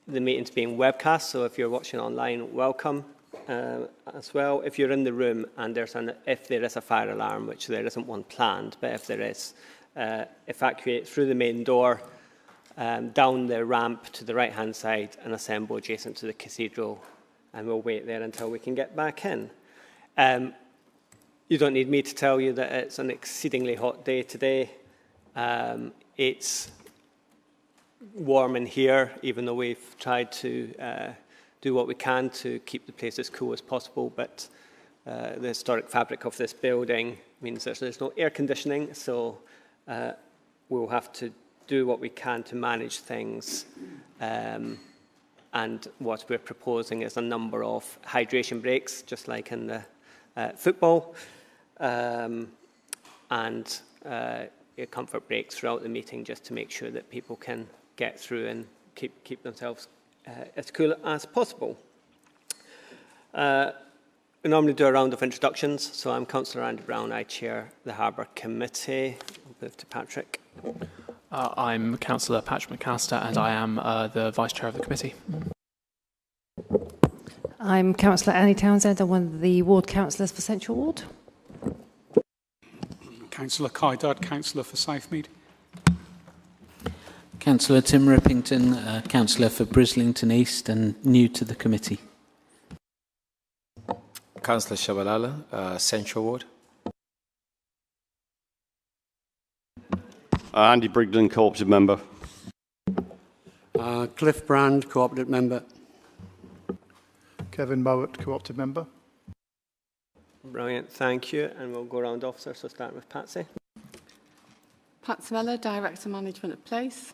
the meeting's being webcast, so if you're watching online, welcome as well. If you're in the room and if there is a fire alarm, which there isn't one planned, but if there is, evacuate through the main door, down the ramp to the right-hand side and assemble adjacent to the cathedral, and we'll wait there until we can get back in. You don't need me to tell you that it's an exceedingly hot day today. It's warm in here, even though we've tried to do what we can to keep the place as cool as possible, but the historic fabric of this building means that there's no air conditioning, so we'll have to do what we can to manage things. And what we're proposing is a number of hydration breaks, just like in the football, and comfort breaks throughout the meeting, just to make sure that people can get through and keep themselves as cool as possible. We normally do a round of introductions, so I'm Councillor Andy Brown, I chair the Harbour Committee. I'll move to Patrick. I'm Councillor Patrick McAllister, and I am the Vice Chair of the committee. I'm Councillor Annie Townsend. I'm one of the Ward Councillors for Central Ward. Councillor Kai Dodd, Councillor for Southmead. Councillor Tim Rippington, Councillor for Brislington East and new to the committee. Councillor Shabalala, Central Ward. Andy Brigden, Cooperative Member. Cliff Brand, Cooperative Member. Kevin Mowat, Cooperative Member. Brilliant, thank you. And we'll go around officer, so start with Patsy. Pat Smeller, Director Management of Place.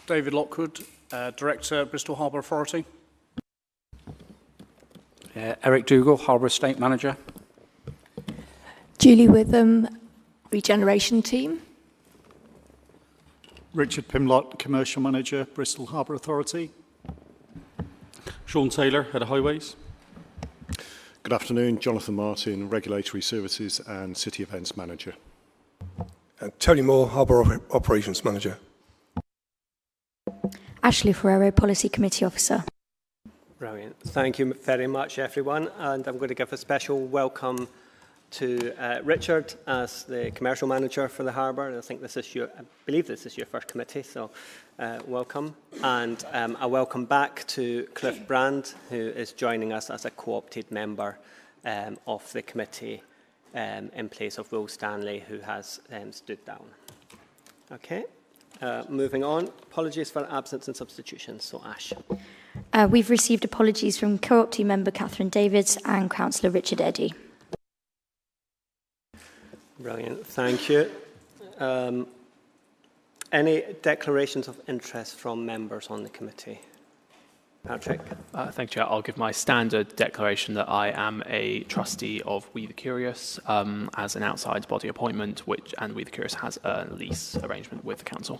David Lockwood, Director, Bristol Harbour Authority. Eric Dougal, Harbour Estate Manager. Julie Witham, Regeneration Team. Richard Pimlott, Commercial Manager, Bristol Harbour Authority. Sean Taylor, Head of Highways. Good afternoon, Jonathan Martin, Regulatory Services and City Events Manager. Tony Moore, Harbour Operations Manager. Ashley Ferrero, Policy Committee Officer. Brilliant. Thank you very much, everyone. And I'm going to give a special welcome to Richard as the Commercial Manager for the Harbour. I believe this is your first committee, so welcome. And a welcome back to Cliff Brand, who is joining us as a co-opted member of the committee in place of Will Stanley, who has stood down. Okay, moving on. Apologies for absence and substitutions. So Ash. We've received apologies from co-opted member Catherine Davids and Councillor Richard Eddy. Brilliant, thank you. Any declarations of interest from members on the committee? Patrick? Thank you, Chair. I'll give my standard declaration that I am a trustee of We the Curious as an outside body appointment, and We the Curious has a lease arrangement with the council.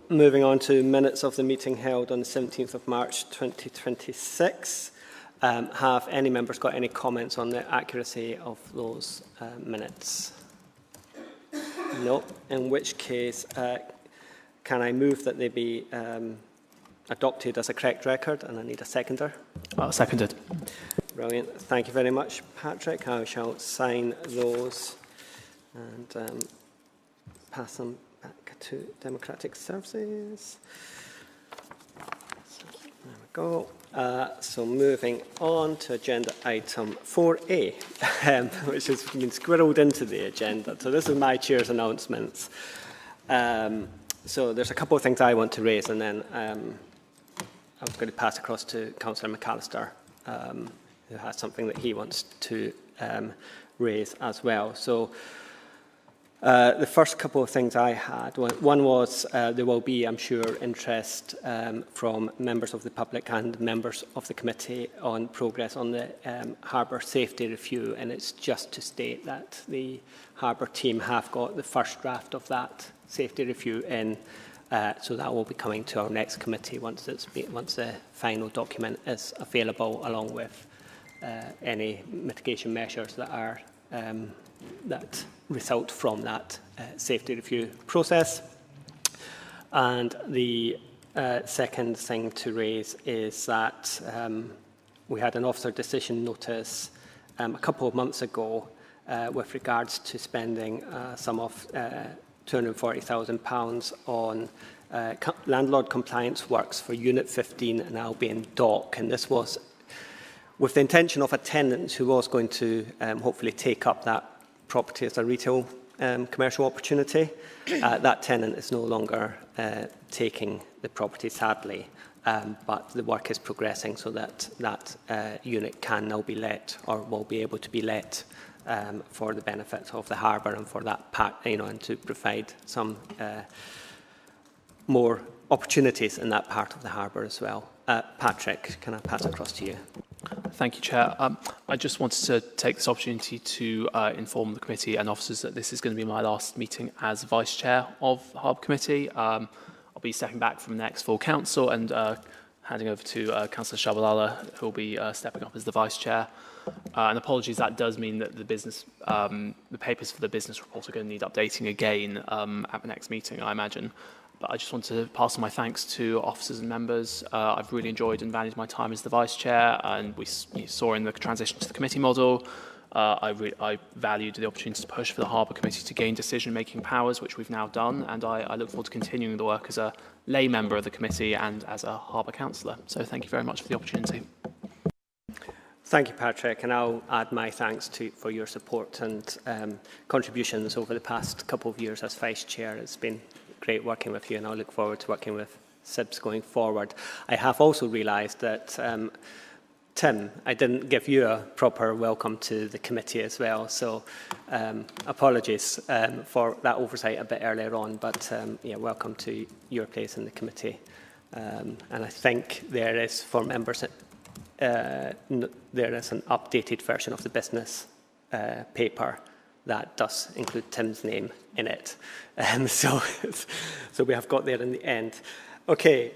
Moving on to minutes of the meeting held on the 17th of March 2026. Have any members got any comments on the accuracy of those minutes? No, in which case, can I move that they be adopted as a correct record? And I need a seconder. Seconded. Brilliant. Thank you very much, Patrick. I shall sign those and pass them back to Democratic Services. So, there we go. So moving on to agenda item 4A, which has been squirreled into the agenda. So this is my chair's announcements. So there's a couple of things I want to raise, and then I'm going to pass across to Councillor McAllister, who has something that he wants to raise as well. So the first couple of things I had, one was there will be, I'm sure, interest from members of the public and members of the committee on progress on the Harbour Safety Review, and it's just to state that the Harbour team have got the first draft of that safety review in, so that will be coming to our next committee once the final document is available, along with any mitigation measures that are that result from that safety review process. And the second thing to raise is that we had an officer decision notice a couple of months ago with regards to spending a sum of £240,000 on landlord compliance works for Unit 15 in Albion Dock. And this was with the intention of a tenant who was going to hopefully take up that property as a retail commercial opportunity. That tenant is no longer taking the property, sadly, but the work is progressing so that that unit can now be let, or will be able to be let, for the benefit of the harbour and for that and to provide some more opportunities in that part of the harbour as well. Patrick, can I pass across to you? Thank you, Chair. I just wanted to take this opportunity to inform the committee and officers that this is going to be my last meeting as Vice Chair of the Harbour Committee. I'll be stepping back from the next full council and handing over to Councillor Shabalala, who will be stepping up as the Vice Chair. And apologies, that does mean that the business, the papers for the business report are going to need updating again at the next meeting, I imagine. But I just want to pass on my thanks to officers and members. I've really enjoyed and valued my time as the Vice Chair, and we saw in the transition to the committee model, I valued the opportunity to push for the Harbour Committee to gain decision-making powers, which we've now done, and I look forward to continuing the work as a lay member of the committee and as a Harbour Councillor. So thank you very much for the opportunity. Thank you, Patrick, and I'll add my thanks for your support and contributions over the past couple of years as Vice Chair. It's been great working with you, and I look forward to working with SIBS going forward. I have also realised that, Tim, I didn't give you a proper welcome to the committee as well, so apologies for that oversight a bit earlier on, but yeah, welcome to your place in the committee. And I think there is, for members, there is an updated version of the business paper that does include Tim's name in it. So we have got there in the end. Okay,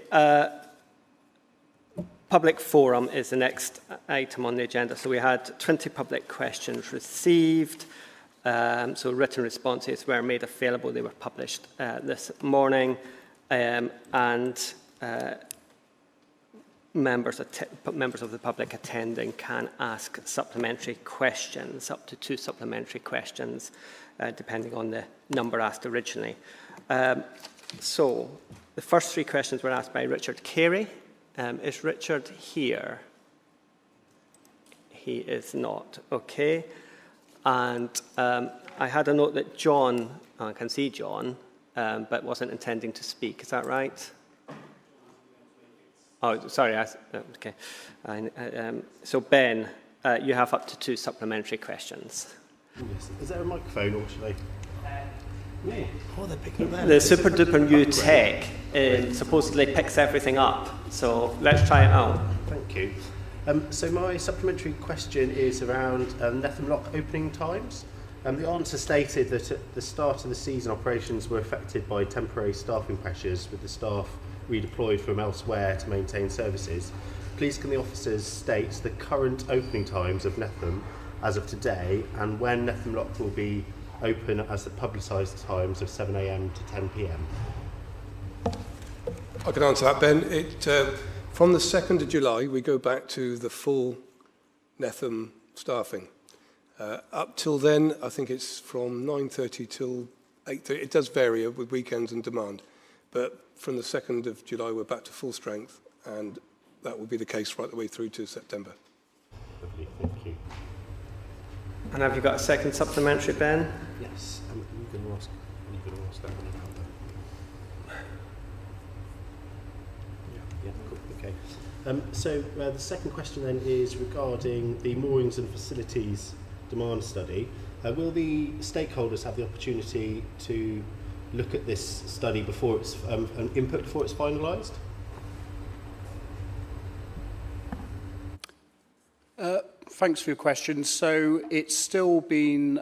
public forum is the next item on the agenda. So we had 20 public questions received. So written responses were made available. They were published this morning. Members of the public attending can ask supplementary questions, up to 2 supplementary questions, depending on the number asked originally. So the first 3 questions were asked by Richard Carey. Is Richard here? He is not. Okay. And I had a note that John, I can see John, but wasn't intending to speak. Is that right? Oh, sorry. Okay. So Ben, you have up to 2 supplementary questions. Yes. Is there a microphone, or should I? Oh, they're picking up there. The super duper new tech supposedly picks everything up. So let's try it out. Thank you. So my supplementary question is around Netham Lock opening times. The answer stated that at the start of the season, operations were affected by temporary staffing pressures, with the staff redeployed from elsewhere to maintain services. Please can the officers state the current opening times of Netham as of today, and when Netham Lock will be open as the publicised times of 7 AM to 10 PM? I can answer that, Ben. From the 2nd of July, we go back to the full Netham staffing. Up till then, I think it's from 9:30 till 8:30. It does vary with weekends and demand. But from the 2nd of July, we're back to full strength, and that will be the case right the way through to September. Lovely, thank you. And have you got a second supplementary, Ben? Yes, I'm going to ask that one about that. Yeah, cool, okay. So the second question then is regarding the moorings and facilities demand study. Will the stakeholders have the opportunity to look at this study before it's an input before it's finalised? Thanks for your question. So it's still in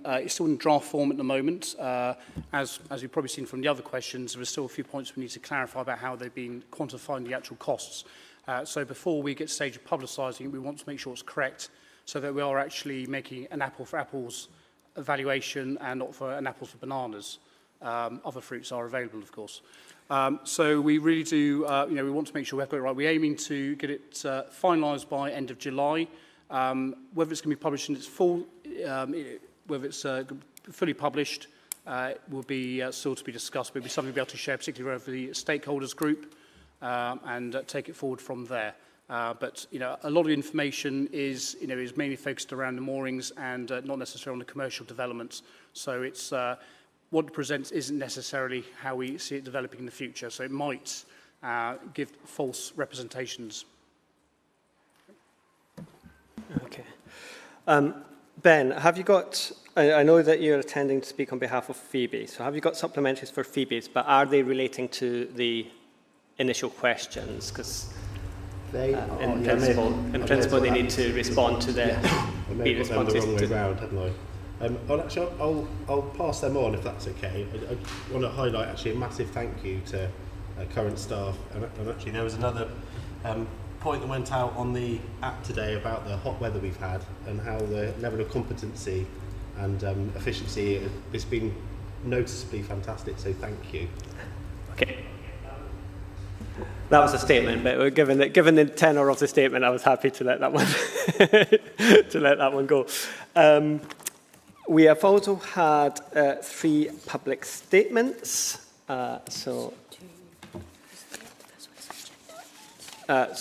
draft form at the moment. As you've probably seen from the other questions, there are still a few points we need to clarify about how they've been quantifying the actual costs. So before we get to the stage of publicising, we want to make sure it's correct, so that we are actually making an apple for apples evaluation and not for an apple for bananas. Other fruits are available, of course. So we really do, we want to make sure we've got it right. We're aiming to get it finalised by end of July. Whether it's going to be published in its full, whether it's fully published, will be still to be discussed. But it'll be something we'll be able to share, particularly over the stakeholders group, and take it forward from there. But a lot of information is mainly focused around the moorings and not necessarily on the commercial developments. So it's what it presents isn't necessarily how we see it developing in the future. So it might give false representations. Okay. Ben, have you got, I know that you're attending to speak on behalf of Phoebe, so have you got supplementaries for Phoebe's, but are they relating to the initial questions? Because in principle, they need to respond to the be responses. The wrong way round, hadn't I? I'll pass them on if that's okay. I want to highlight actually a massive thank you to current staff, and actually there was another point that went out on the app today about the hot weather we've had and how the level of competency and efficiency has been noticeably fantastic. So thank you. Okay. That was a statement, but given the tenor of the statement, I was happy to let that one go. We have also had 3 public statements. So I've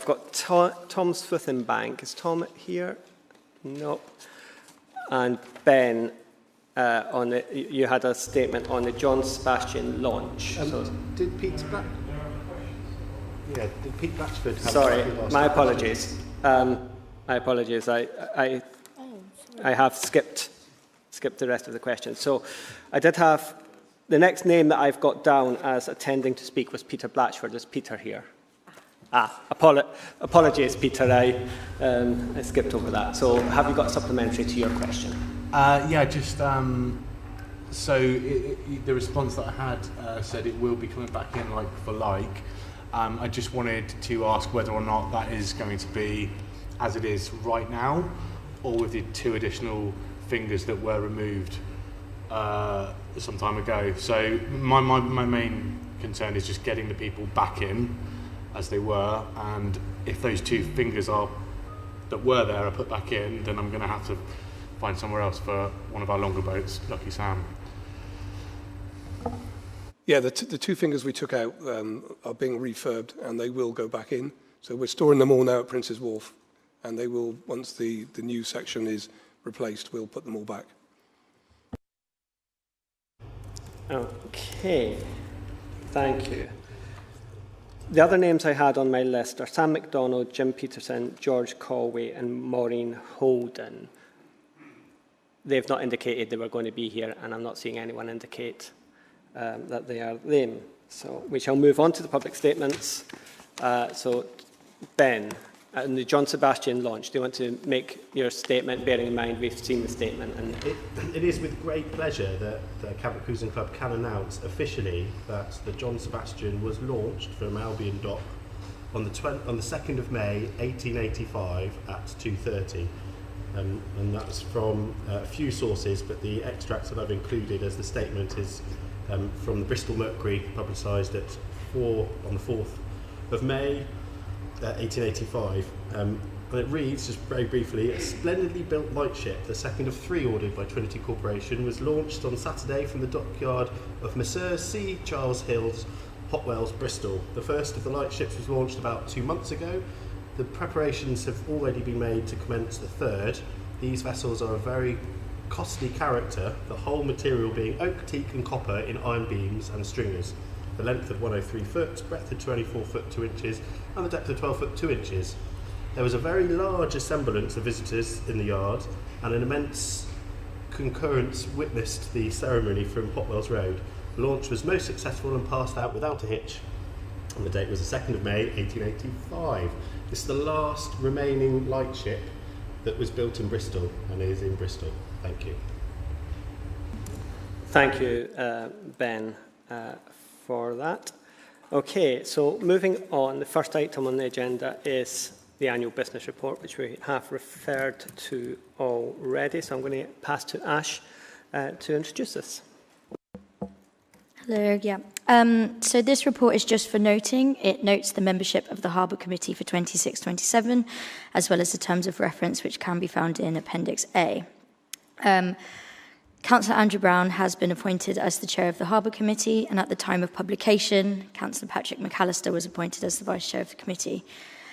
got Tom Swithenbank. Is Tom here? Nope. And Ben, you had a statement on the John Sebastian launch. Did Pete Blatchford have Sorry, my apologies. My apologies. I have skipped the rest of the questions. So I did have, the next name that I've got down as attending to speak was Peter Blatchford. Is Peter here? Apologies, Peter. I skipped over that. So have you got supplementary to your question? The response that I had said it will be coming back in like for like. I just wanted to ask whether or not that is going to be as it is right now, or with the 2 additional fingers that were removed some time ago. So my main concern is just getting the people back in as they were, and if those 2 fingers that were there are put back in, then I'm going to have to find somewhere else for one of our longer boats, Lucky Sam. Yeah, the 2 fingers we took out are being refurbed, and they will go back in. So we're storing them all now at Prince's Wharf, and they will, once the new section is replaced, we'll put them all back. Okay, thank you. The other names I had on my list are Sam McDonald, Jim Peterson, George Colway, and Maureen Holden. They've not indicated they were going to be here, and I'm not seeing anyone indicate that they are them. So we shall move on to the public statements. So Ben, and the John Sebastian launch, do you want to make your statement, bearing in mind we've seen the statement? And it is with great pleasure that the Cabot Cruising Club can announce officially that the John Sebastian was launched from Albion Dock on the 2nd of May 1885 at 2:30. And that's from a few sources, but the extracts that I've included as the statement is from the Bristol Mercury, publicised at 4 on the 4th of May 1885. And it reads, just very briefly, a splendidly built lightship, the second of 3 ordered by Trinity Corporation, was launched on Saturday from the dockyard of Messrs. C. Charles Hills, Hotwells, Bristol. The first of the lightships was launched about 2 months ago. The preparations have already been made to commence the third. These vessels are of very costly character, the whole material being oak, teak and copper in iron beams and stringers. The length of 103 foot, breadth of 24 foot 2 inches, and the depth of 12 foot 2 inches. There was a very large assemblance of visitors in the yard, and an immense concurrence witnessed the ceremony from Hotwells Road. The launch was most successful and passed out without a hitch, and the date was the 2nd of May 1885. This is the last remaining lightship that was built in Bristol and is in Bristol. Thank you. Thank you, Ben, for that. Okay, so moving on, the first item on the agenda is the annual business report, which we have referred to already. So I'm going to pass to Ash to introduce this. Hello, yeah. So this report is just for noting. It notes the membership of the Harbour Committee for 26-27, as well as the terms of reference, which can be found in Appendix A. Councillor Andrew Brown has been appointed as the chair of the Harbour Committee, and at the time of publication, Councillor Patrick McAllister was appointed as the vice chair of the committee.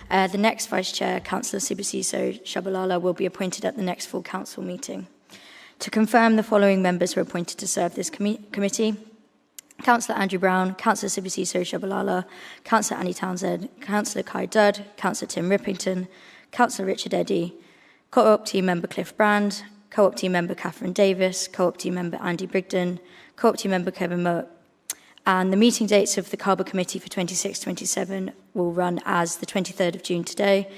The next vice chair, Councillor Sibisiso Shabalala, will be appointed at the next full council meeting. To confirm, the following members were appointed to serve this committee: Councillor Andrew Brown, Councillor Sibisiso Shabalala, Councillor Annie Townsend, Councillor Kai Dudd, Councillor Tim Rippington, Councillor Richard Eddy, Co-op team member Cliff Brand, Co-op team member Catherine Davis, Co-op team member Andy Brigden, Co-op team member Kevin Moat. And the meeting dates of the Harbour Committee for 26-27 will run as the 23rd of June today,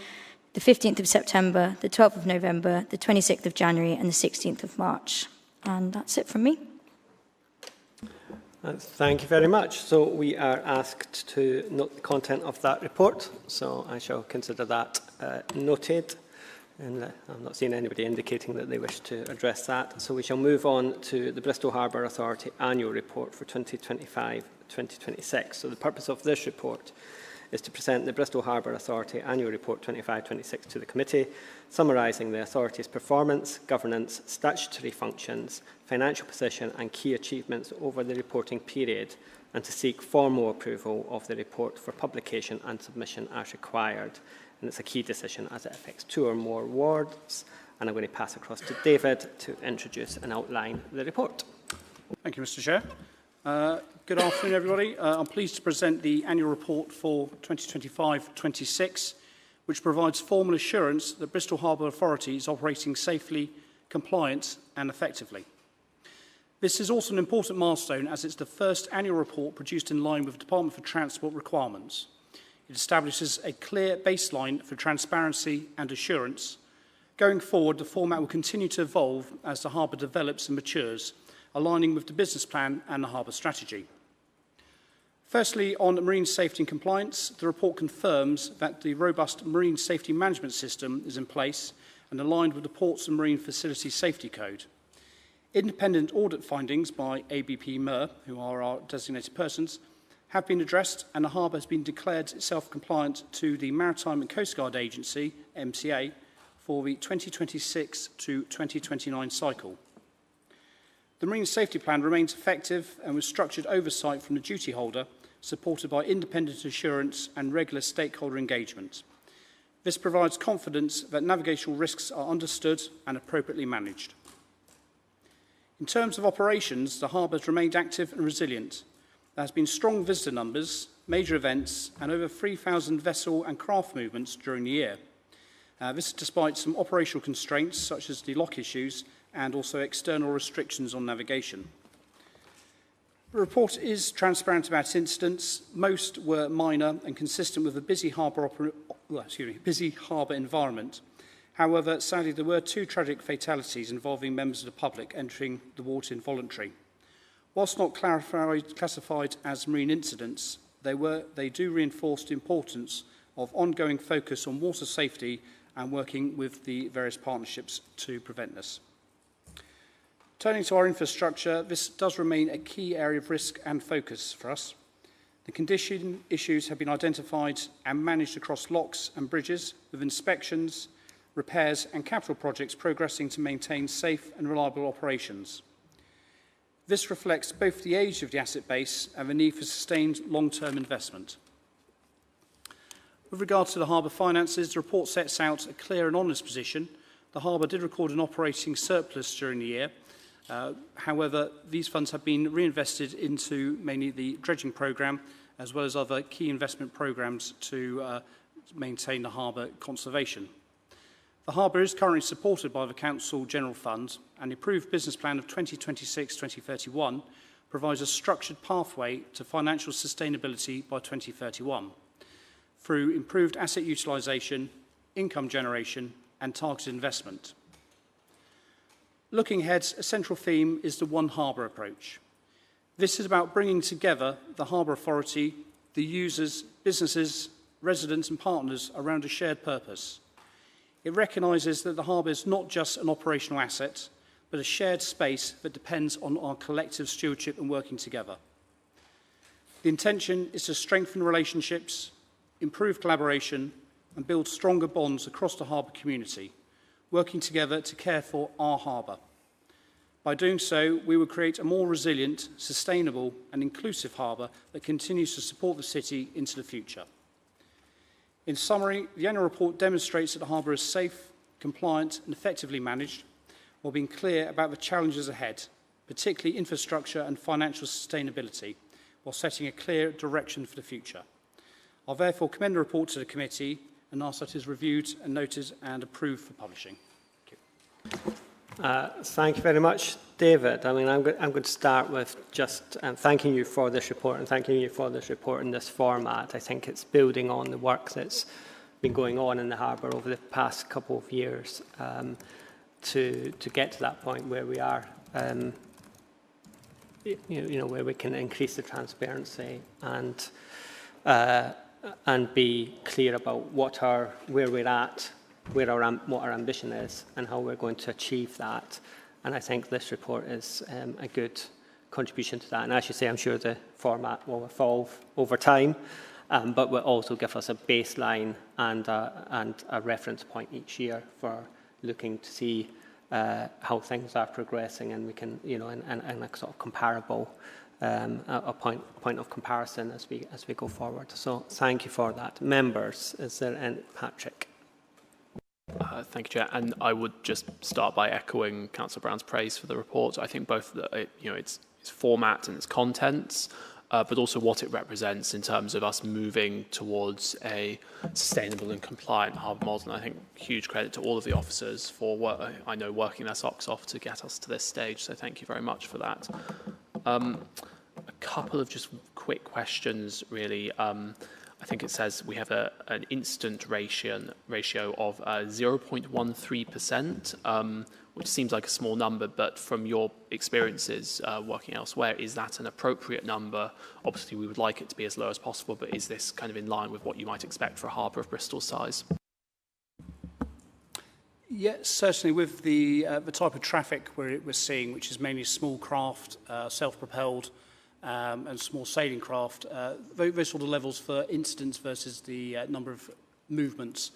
the 15th of September, the 12th of November, the 26th of January and the 16th of March. And that's it from me. Thank you very much. So we are asked to note the content of that report, so I shall consider that noted. And I'm not seeing anybody indicating that they wish to address that. So we shall move on to the Bristol Harbour Authority Annual Report for 2025-2026. So the purpose of this report is to present the Bristol Harbour Authority Annual Report 25-26 to the committee, summarising the authority's performance, governance, statutory functions, financial position and key achievements over the reporting period, and to seek formal approval of the report for publication and submission as required. And it's a key decision as it affects 2 or more wards. And I'm going to pass across to David to introduce and outline the report. Thank you, Mr. Chair. Good afternoon, everybody. I'm pleased to present the annual report for 2025-26, which provides formal assurance that Bristol Harbour Authority is operating safely, compliant and effectively. This is also an important milestone as it's the first annual report produced in line with Department for Transport requirements. It establishes a clear baseline for transparency and assurance. Going forward, the format will continue to evolve as the harbour develops and matures, aligning with the business plan and the harbour strategy. Firstly, on marine safety and compliance, the report confirms that the robust marine safety management system is in place and aligned with the Ports and Marine Facilities Safety Code. Independent audit findings by ABP MER, who are our designated persons, have been addressed, and the harbour has been declared itself compliant to the Maritime and Coast Guard Agency, MCA, for the 2026 to 2029 cycle. The Marine Safety Plan remains effective and with structured oversight from the duty holder, supported by independent assurance and regular stakeholder engagement. This provides confidence that navigational risks are understood and appropriately managed. In terms of operations, the harbour has remained active and resilient. There has been strong visitor numbers, major events, and over 3,000 vessel and craft movements during the year. This is despite some operational constraints, such as the lock issues, and also external restrictions on navigation. The report is transparent about incidents. Most were minor and consistent with a busy harbour environment. However, sadly, there were 2 tragic fatalities involving members of the public entering the water involuntarily. Whilst not classified as marine incidents, they do reinforce the importance of ongoing focus on water safety and working with the various partnerships to prevent this. Turning to our infrastructure, this does remain a key area of risk and focus for us. The condition issues have been identified and managed across locks and bridges, with inspections, repairs and capital projects progressing to maintain safe and reliable operations. This reflects both the age of the asset base and the need for sustained long-term investment. With regard to the harbour finances, the report sets out a clear and honest position. The harbour did record an operating surplus during the year. However, these funds have been reinvested into mainly the dredging programme, as well as other key investment programmes to maintain the harbour conservation. The harbour is currently supported by the Council General Fund, and the approved business plan of 2026-2031 provides a structured pathway to financial sustainability by 2031 through improved asset utilisation, income generation and targeted investment. Looking ahead, a central theme is the One Harbour approach. This is about bringing together the Harbour Authority, the users, businesses, residents and partners around a shared purpose. It recognises that the harbour is not just an operational asset, but a shared space that depends on our collective stewardship and working together. The intention is to strengthen relationships, improve collaboration, and build stronger bonds across the harbour community, working together to care for our harbour. By doing so, we will create a more resilient, sustainable and inclusive harbour that continues to support the city into the future. In summary, the annual report demonstrates that the harbour is safe, compliant and effectively managed, while being clear about the challenges ahead, particularly infrastructure and financial sustainability, while setting a clear direction for the future. I'll therefore commend the report to the committee and ask that it is reviewed and noted and approved for publishing. Thank you. Thank you very much, David. I mean, I'm going to start with just thanking you for this report and thanking you for this report in this format. I think it's building on the work that's been going on in the harbour over the past couple of years to get to that point where we are, where we can increase the transparency and be clear about where we're at, what our ambition is and how we're going to achieve that. And I think this report is a good contribution to that. And as you say, I'm sure the format will evolve over time, but will also give us a baseline and a reference point each year for looking to see how things are progressing, and we can, and a sort of comparable, a point of comparison as we go forward. So thank you for that. Members, is there any? Patrick. Thank you, Chair. And I would just start by echoing Councillor Brown's praise for the report. I think both its format and its contents, but also what it represents in terms of us moving towards a sustainable and compliant harbour model. And I think huge credit to all of the officers for working their socks off to get us to this stage. So thank you very much for that. A couple of just quick questions, really. I think it says we have an instant ratio of 0.13%, which seems like a small number, but from your experiences working elsewhere, is that an appropriate number? Obviously, we would like it to be as low as possible, but is this kind of in line with what you might expect for a harbour of Bristol's size? Yes, certainly with the type of traffic we're seeing, which is mainly small craft, self-propelled, and small sailing craft, those sort of levels for incidents versus the number of movements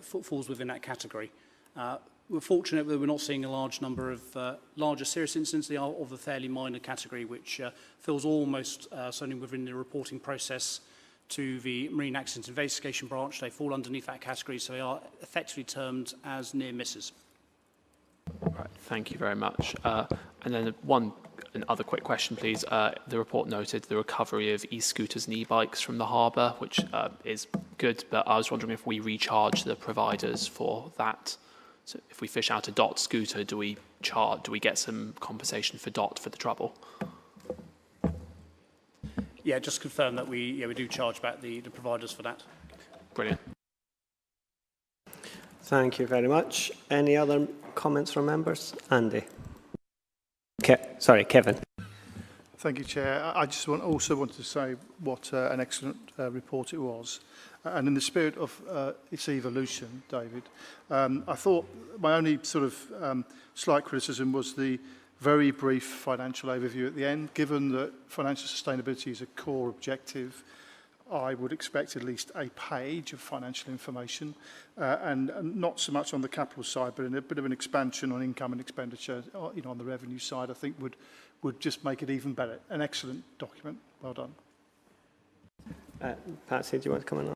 falls within that category. We're fortunate that we're not seeing a large number of larger serious incidents. They are of the fairly minor category, which falls almost certainly within the reporting process to the Marine Accident Investigation Branch. They fall underneath that category, so they are effectively termed as near misses. Right, thank you very much. And then another quick question, please. The report noted the recovery of e-scooters and e-bikes from the harbour, which is good, but I was wondering if we recharge the providers for that. So if we fish out a DOT scooter, do we get some compensation for DOT for the trouble? Yeah, just confirm that we do charge back the providers for that. Brilliant. Thank you very much. Any other comments from members? Andy. Kevin. Thank you, Chair. I just also want to say what an excellent report it was. And in the spirit of its evolution, David, I thought my only sort of slight criticism was the very brief financial overview at the end. Given that financial sustainability is a core objective, I would expect at least a page of financial information, and not so much on the capital side, but in a bit of an expansion on income and expenditure, on the revenue side, I think would just make it even better. An excellent document. Well done. Patsy, do you want to come in?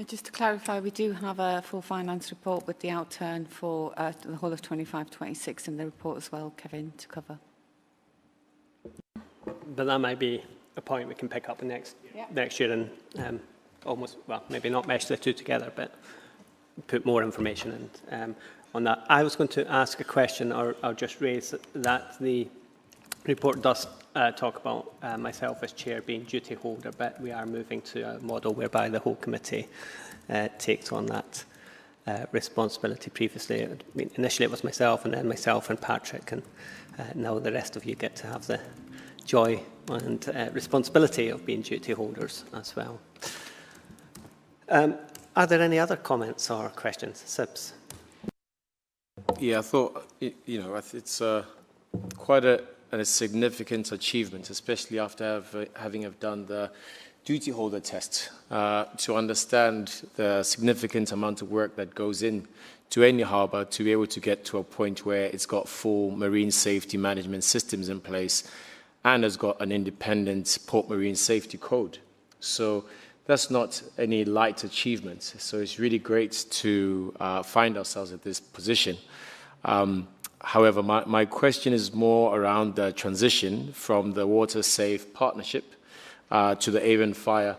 Just to clarify, we do have a full finance report with the outturn for the whole of 25-26 in the report as well, Kevin, to cover. But that might be a point we can pick up next year and maybe not mesh the two together, but put more information in, on that. I was going to ask a question, or I'll just raise that the report does talk about myself as chair being duty holder, but we are moving to a model whereby the whole committee takes on that responsibility. Previously, initially it was myself, and then myself and Patrick, and now the rest of you get to have the joy and responsibility of being duty holders as well. Are there any other comments or questions? Sibs? Yeah, I thought, it's quite a significant achievement, especially after having done the duty holder test, to understand the significant amount of work that goes in to any harbour to be able to get to a point where it's got full marine safety management systems in place and has got an independent port marine safety code. So that's not any light achievement. So it's really great to find ourselves at this position. However, my question is more around the transition from the Water Safe Partnership to the Avon Fire.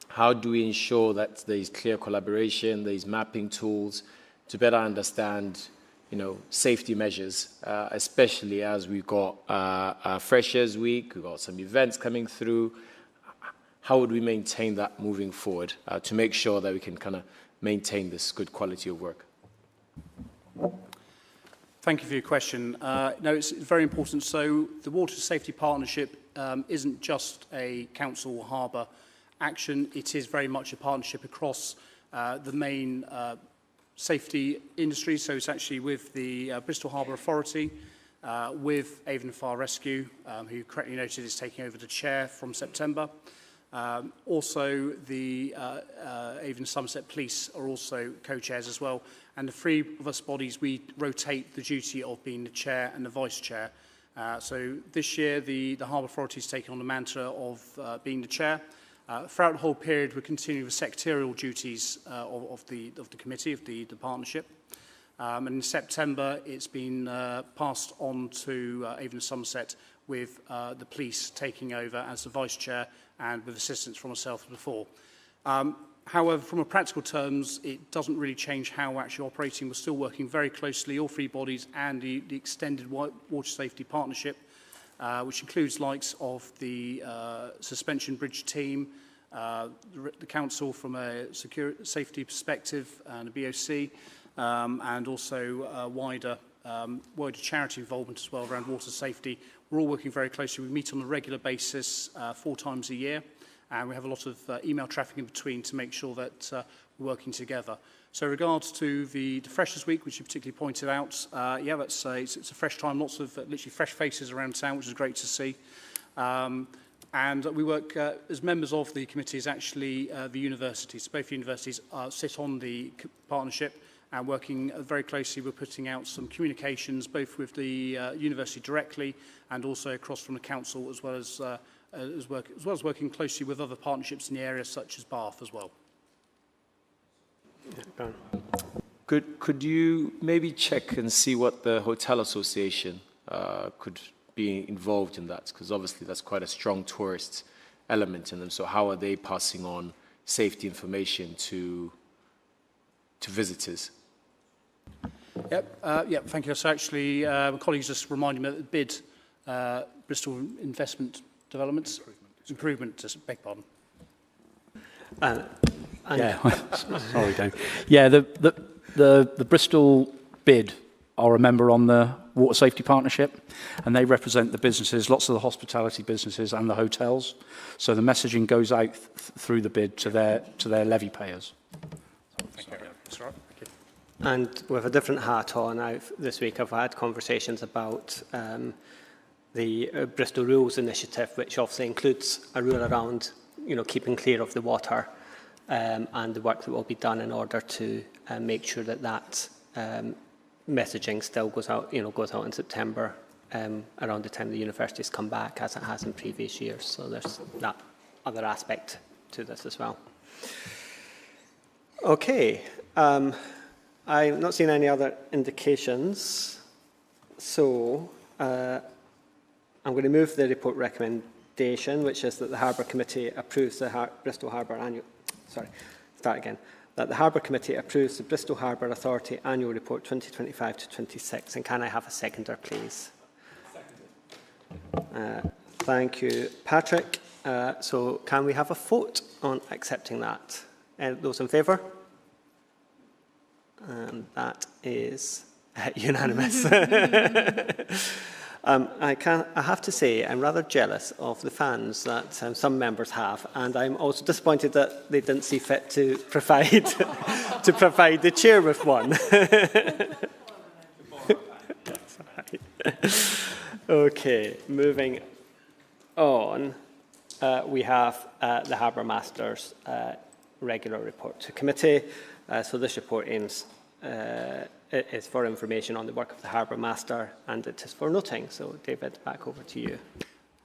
How do we ensure that there's clear collaboration, there's mapping tools to better understand, safety measures, especially as we've got Freshers Week, we've got some events coming through. How would we maintain that moving forward to make sure that we can kind of maintain this good quality of work? Thank you for your question. No, it's very important. So the Water Safety Partnership isn't just a council or harbour action. It is very much a partnership across the main safety industry. So it's actually with the Bristol Harbour Authority, with Avon Fire Rescue, who correctly noted is taking over the chair from September. Also, the Avon Somerset Police are also co-chairs as well. And the three of us bodies, we rotate the duty of being the chair and the vice chair. So this year, the Harbour Authority is taking on the mantra of being the chair. Throughout the whole period, we're continuing with secretarial duties of the committee, of the partnership. And in September, it's been passed on to Avon Somerset with the police taking over as the vice chair and with assistance from myself as before. However, from a practical terms, it doesn't really change how we're actually operating. We're still working very closely, all three bodies and the extended Water Safety Partnership, which includes likes of the suspension bridge team, the council from a safety perspective and a BOC, and also wider charity involvement as well around water safety. We're all working very closely. We meet on a regular basis 4 times a year, and we have a lot of email traffic in between to make sure that we're working together. So in regards to the Freshers Week, which you particularly pointed out, it's a fresh time, lots of literally fresh faces around town, which is great to see. And we work as members of the committee is actually the universities. Both universities sit on the partnership and working very closely. We're putting out some communications both with the university directly and also across from the council, as well as working closely with other partnerships in the area such as Bath as well. Yeah, Could you maybe check and see what the Hotel Association could be involved in that? Because obviously that's quite a strong tourist element in them. So how are they passing on safety information to visitors? Yep, thank you. So actually, my colleagues just reminded me that the bid, Bristol Investment Developments, Improvement, beg pardon. Sorry, Dave. Yeah, the Bristol bid are a member on the Water Safety Partnership, and they represent the businesses, lots of the hospitality businesses and the hotels. So the messaging goes out through the bid to their levy payers. Thank you. That's right. And with a different hat on, this week I've had conversations about the Bristol Rules Initiative, which obviously includes a rule around, keeping clear of the water and the work that will be done in order to make sure that messaging still goes out in September around the time the universities come back, as it has in previous years. So there's that other aspect to this as well. Okay. I've not seen any other indications, so I'm going to move the report recommendation, which is that the Harbour Committee approves the Bristol Harbour annual. That the Harbour Committee approves the Bristol Harbour Authority Annual Report 2025 to 26. And can I have a seconder, please? Thank you, Patrick. So can we have a vote on accepting that? Those in favour? And that is unanimous. I have to say I'm rather jealous of the fans that some members have, and I'm also disappointed that they didn't see fit to provide the chair with one. Okay, moving on, we have the Harbour Master's regular report to committee. So this report aims is for information on the work of the Harbour Master, and it is for noting. So, David, back over to you.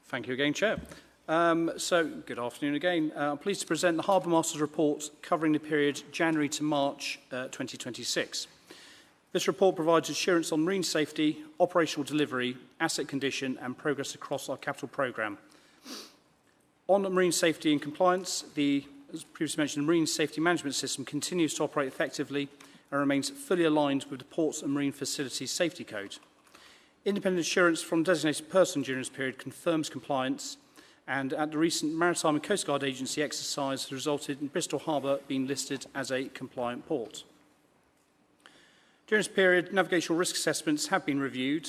Thank you again, Chair. So, good afternoon again. I'm pleased to present the Harbour Master's report covering the period January to March 2026. This report provides assurance on marine safety, operational delivery, asset condition and progress across our capital programme. On marine safety and compliance, as previously mentioned, the Marine Safety Management System continues to operate effectively and remains fully aligned with the Ports and Marine Facilities Safety Code. Independent assurance from designated person during this period confirms compliance, and at the recent Maritime and Coast Guard Agency exercise has resulted in Bristol Harbour being listed as a compliant port. During this period, navigational risk assessments have been reviewed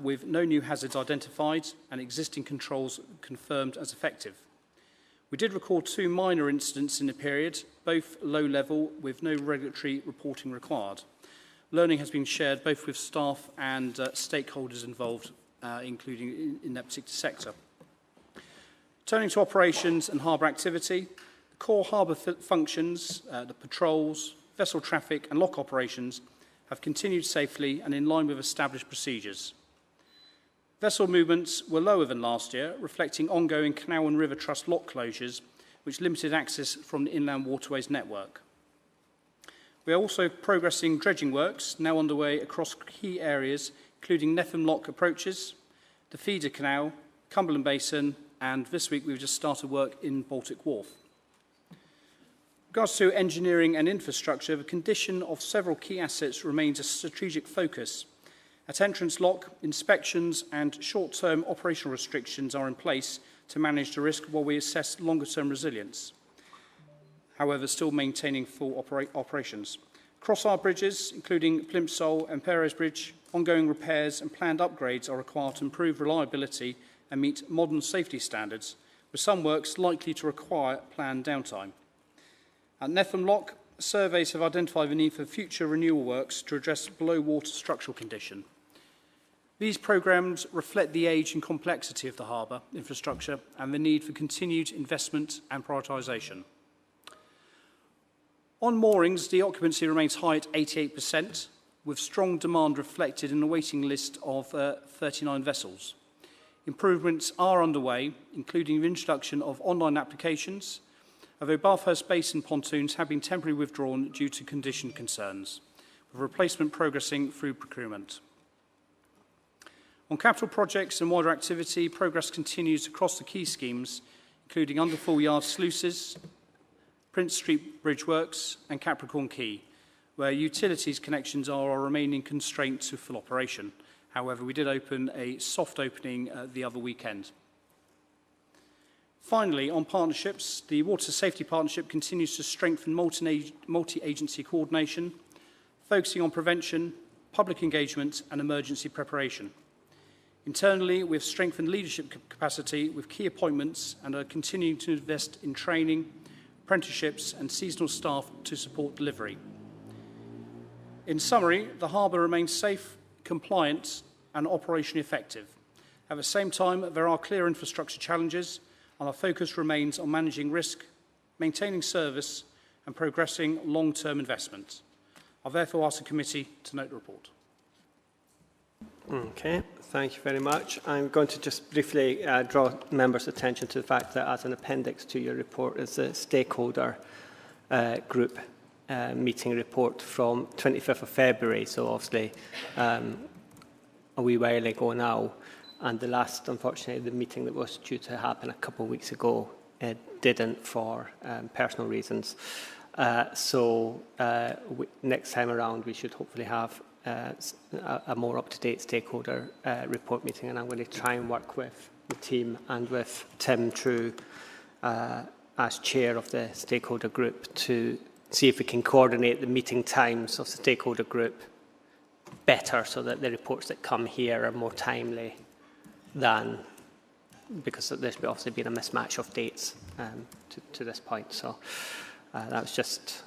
with no new hazards identified and existing controls confirmed as effective. We did record 2 minor incidents in the period, both low level with no regulatory reporting required. Learning has been shared both with staff and stakeholders involved, including in that particular sector. Turning to operations and harbour activity, the core harbour functions, the patrols, vessel traffic and lock operations have continued safely and in line with established procedures. Vessel movements were lower than last year, reflecting ongoing Canal and River Trust lock closures, which limited access from the Inland Waterways network. We are also progressing dredging works, now underway across key areas, including Netham Lock approaches, the Feeder Canal, Cumberland Basin, and this week we've just started work in Baltic Wharf. With regards to engineering and infrastructure, the condition of several key assets remains a strategic focus. At entrance lock, inspections and short-term operational restrictions are in place to manage the risk while we assess longer-term resilience. However, still maintaining full operations. Across our bridges, including Plimsoll and Perez Bridge, ongoing repairs and planned upgrades are required to improve reliability and meet modern safety standards, with some works likely to require planned downtime. At Netham Lock, surveys have identified the need for future renewal works to address below-water structural condition. These programmes reflect the age and complexity of the harbour infrastructure and the need for continued investment and prioritisation. On moorings, the occupancy remains high at 88%, with strong demand reflected in the waiting list of 39 vessels. Improvements are underway, including the introduction of online applications, although Bathurst Basin pontoons have been temporarily withdrawn due to condition concerns, with replacement progressing through procurement. On capital projects and wider activity, progress continues across the key schemes, including Underfall Yard sluices, Prince Street Bridge Works and Capricorn Quay, where utilities connections are remaining constrained to full operation. However, we did open a soft opening the other weekend. Finally, on partnerships, the Water Safety Partnership continues to strengthen multi-agency coordination, focusing on prevention, public engagement and emergency preparation. Internally, we have strengthened leadership capacity with key appointments and are continuing to invest in training, apprenticeships and seasonal staff to support delivery. In summary, the harbour remains safe, compliant and operationally effective. At the same time, there are clear infrastructure challenges and our focus remains on managing risk, maintaining service and progressing long-term investment. I'll therefore ask the committee to note the report. Okay, thank you very much. I'm going to just briefly draw members' attention to the fact that as an appendix to your report is the stakeholder group meeting report from 25th of February, so obviously a wee while ago now. And the last, unfortunately, the meeting that was due to happen a couple of weeks ago, it didn't for personal reasons. Next time around, we should hopefully have a more up-to-date stakeholder report meeting, and I'm going to try and work with the team and with Tim True as chair of the stakeholder group to see if we can coordinate the meeting times of the stakeholder group better so that the reports that come here are more timely than, because there's obviously been a mismatch of dates to this point. So that was just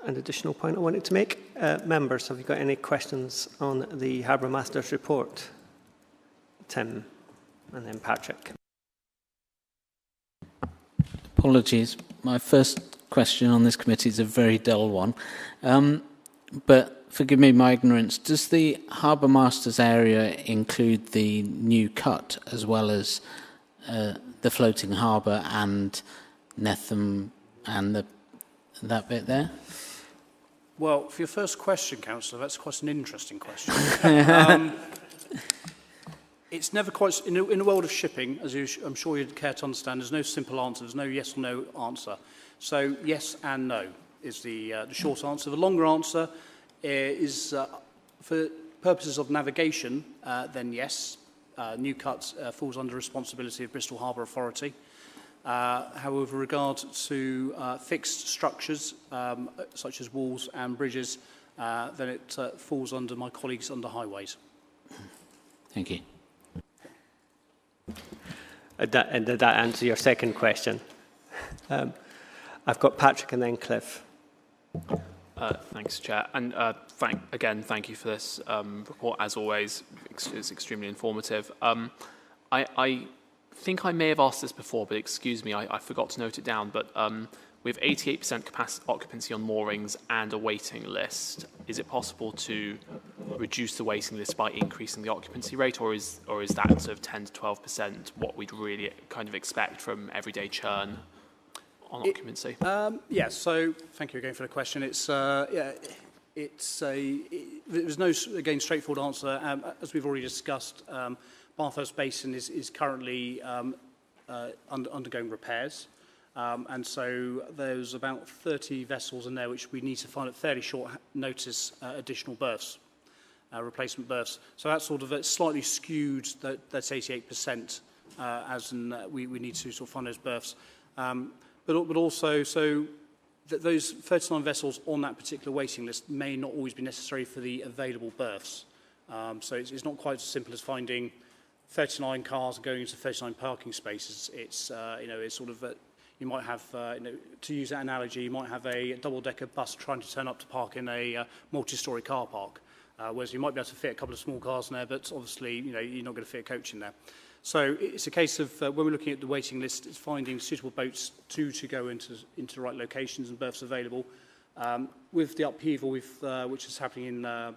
an additional point I wanted to make. Members, have you got any questions on the Harbour Master's report? Tim and then Patrick. Apologies. My first question on this committee is a very dull one. But forgive me my ignorance. Does the Harbour Master's area include the new cut as well as the floating harbour and Netham and that bit there? Well, for your first question, Councillor, that's quite an interesting question. It's never quite, in the world of shipping, as I'm sure you'd care to understand, there's no simple answer, there's no yes or no answer. So yes and no is the short answer. The longer answer is, for purposes of navigation, then yes, New Cut falls under responsibility of Bristol Harbour Authority. However, regard to fixed structures, such as walls and bridges, then it falls under my colleagues under highways. Thank you. And did that answer your second question? I've got Patrick and then Cliff. Thanks, Chair. And thank you for this report. As always, it's extremely informative. I think I may have asked this before, but excuse me, I forgot to note it down. But with 88% occupancy on moorings and a waiting list, is it possible to reduce the waiting list by increasing the occupancy rate, or is that sort of 10 to 12% what we'd really kind of expect from everyday churn on occupancy? Yes. So thank you again for the question. It's there's no again straightforward answer. As we've already discussed, Bathurst Basin is currently undergoing repairs. And so there's about 30 vessels in there which we need to find at fairly short notice additional berths, replacement berths. So that's sort of slightly skewed, that's 88%, as in we need to sort of find those berths. But also, so that those 39 vessels on that particular waiting list may not always be necessary for the available berths. So it's not quite as simple as finding 39 cars and going into 39 parking spaces. It's, it's sort of... you might have, to use that analogy, you might have a double-decker bus trying to turn up to park in a multi-storey car park, whereas you might be able to fit a couple of small cars in there, but obviously, you're not going to fit a coach in there. So it's a case of, when we're looking at the waiting list, it's finding suitable boats to go into the right locations and berths available. With the upheaval which is happening in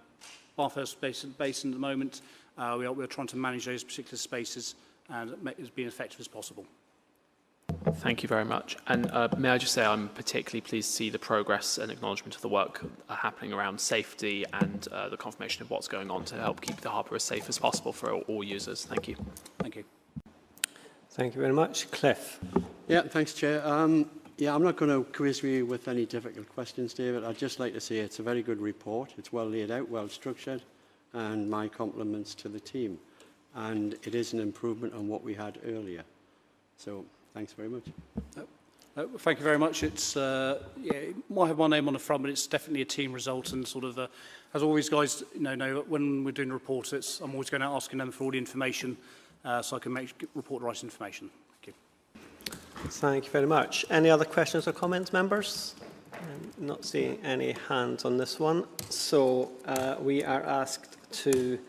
Bathurst Basin at the moment, we're trying to manage those particular spaces and make it as being effective as possible. Thank you very much. And may I just say I'm particularly pleased to see the progress and acknowledgement of the work happening around safety and the confirmation of what's going on to help keep the harbour as safe as possible for all users. Thank you. Thank you. Thank you very much. Cliff. Yeah, thanks, Chair. I'm not going to quiz you with any difficult questions, David. I'd just like to say it's a very good report. It's well laid out, well structured, and my compliments to the team. And it is an improvement on what we had earlier. So thanks very much. Thank you very much. It's it might have my name on the front, but it's definitely a team result. And sort of, as always, guys, know when we're doing the report, I'm always going out asking them for all the information so I can report the right information. Thank you. Thank you very much. Any other questions or comments, members? I'm not seeing any hands on this one. So we are asked to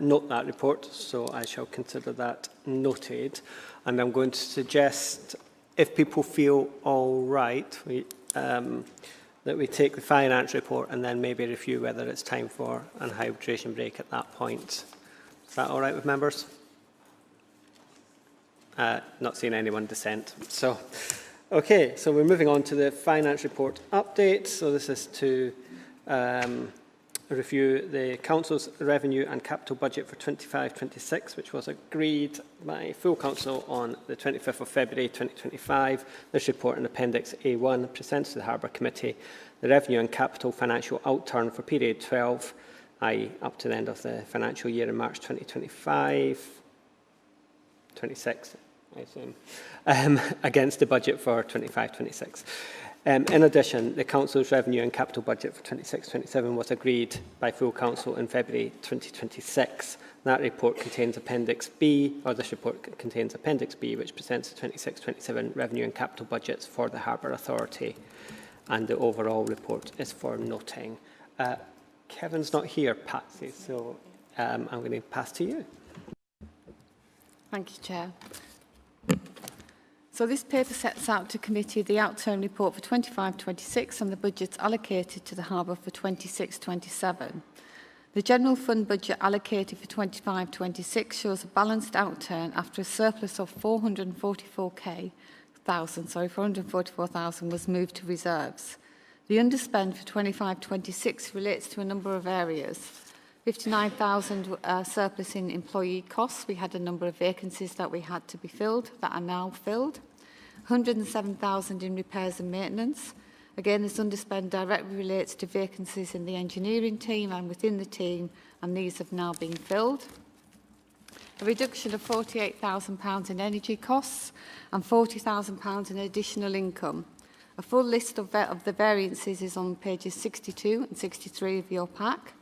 note that report, so I shall consider that noted. And I'm going to suggest, if people feel all right, that we take the finance report and then maybe review whether it's time for an hydration break at that point. Is that all right with members? Not seeing anyone dissent. So, okay, so we're moving on to the finance report update. So this is to review the Council's revenue and capital budget for 25-26, which was agreed by full Council on the 25th of February 2025. This report in Appendix A1 presents to the Harbour Committee the revenue and capital financial outturn for period 12, i.e. up to the end of the financial year in March 2025, 26, I assume, against the budget for 25-26. In addition, the Council's revenue and capital budget for 26-27 was agreed by full Council in February 2026. That report contains Appendix B, or this report contains Appendix B, which presents the 26-27 revenue and capital budgets for the Harbour Authority. and the overall report is for noting. Kevin's not here, Patsy, so I'm going to pass to you. Thank you, Chair. So this paper sets out to committee the outturn report for 25-26 and the budgets allocated to the Harbour for 26-27. The general fund budget allocated for 25-26 shows a balanced outturn after a surplus of 444,000 was moved to reserves. The underspend for 25-26 relates to a number of areas. 59,000 surplus in employee costs. We had a number of vacancies that we had to be filled that are now filled. 107,000 in repairs and maintenance. Again, this underspend directly relates to vacancies in the engineering team and within the team, and these have now been filled. A reduction of £48,000 in energy costs and £40,000 in additional income. A full list of the variances is on pages 62 and 63 of your pack.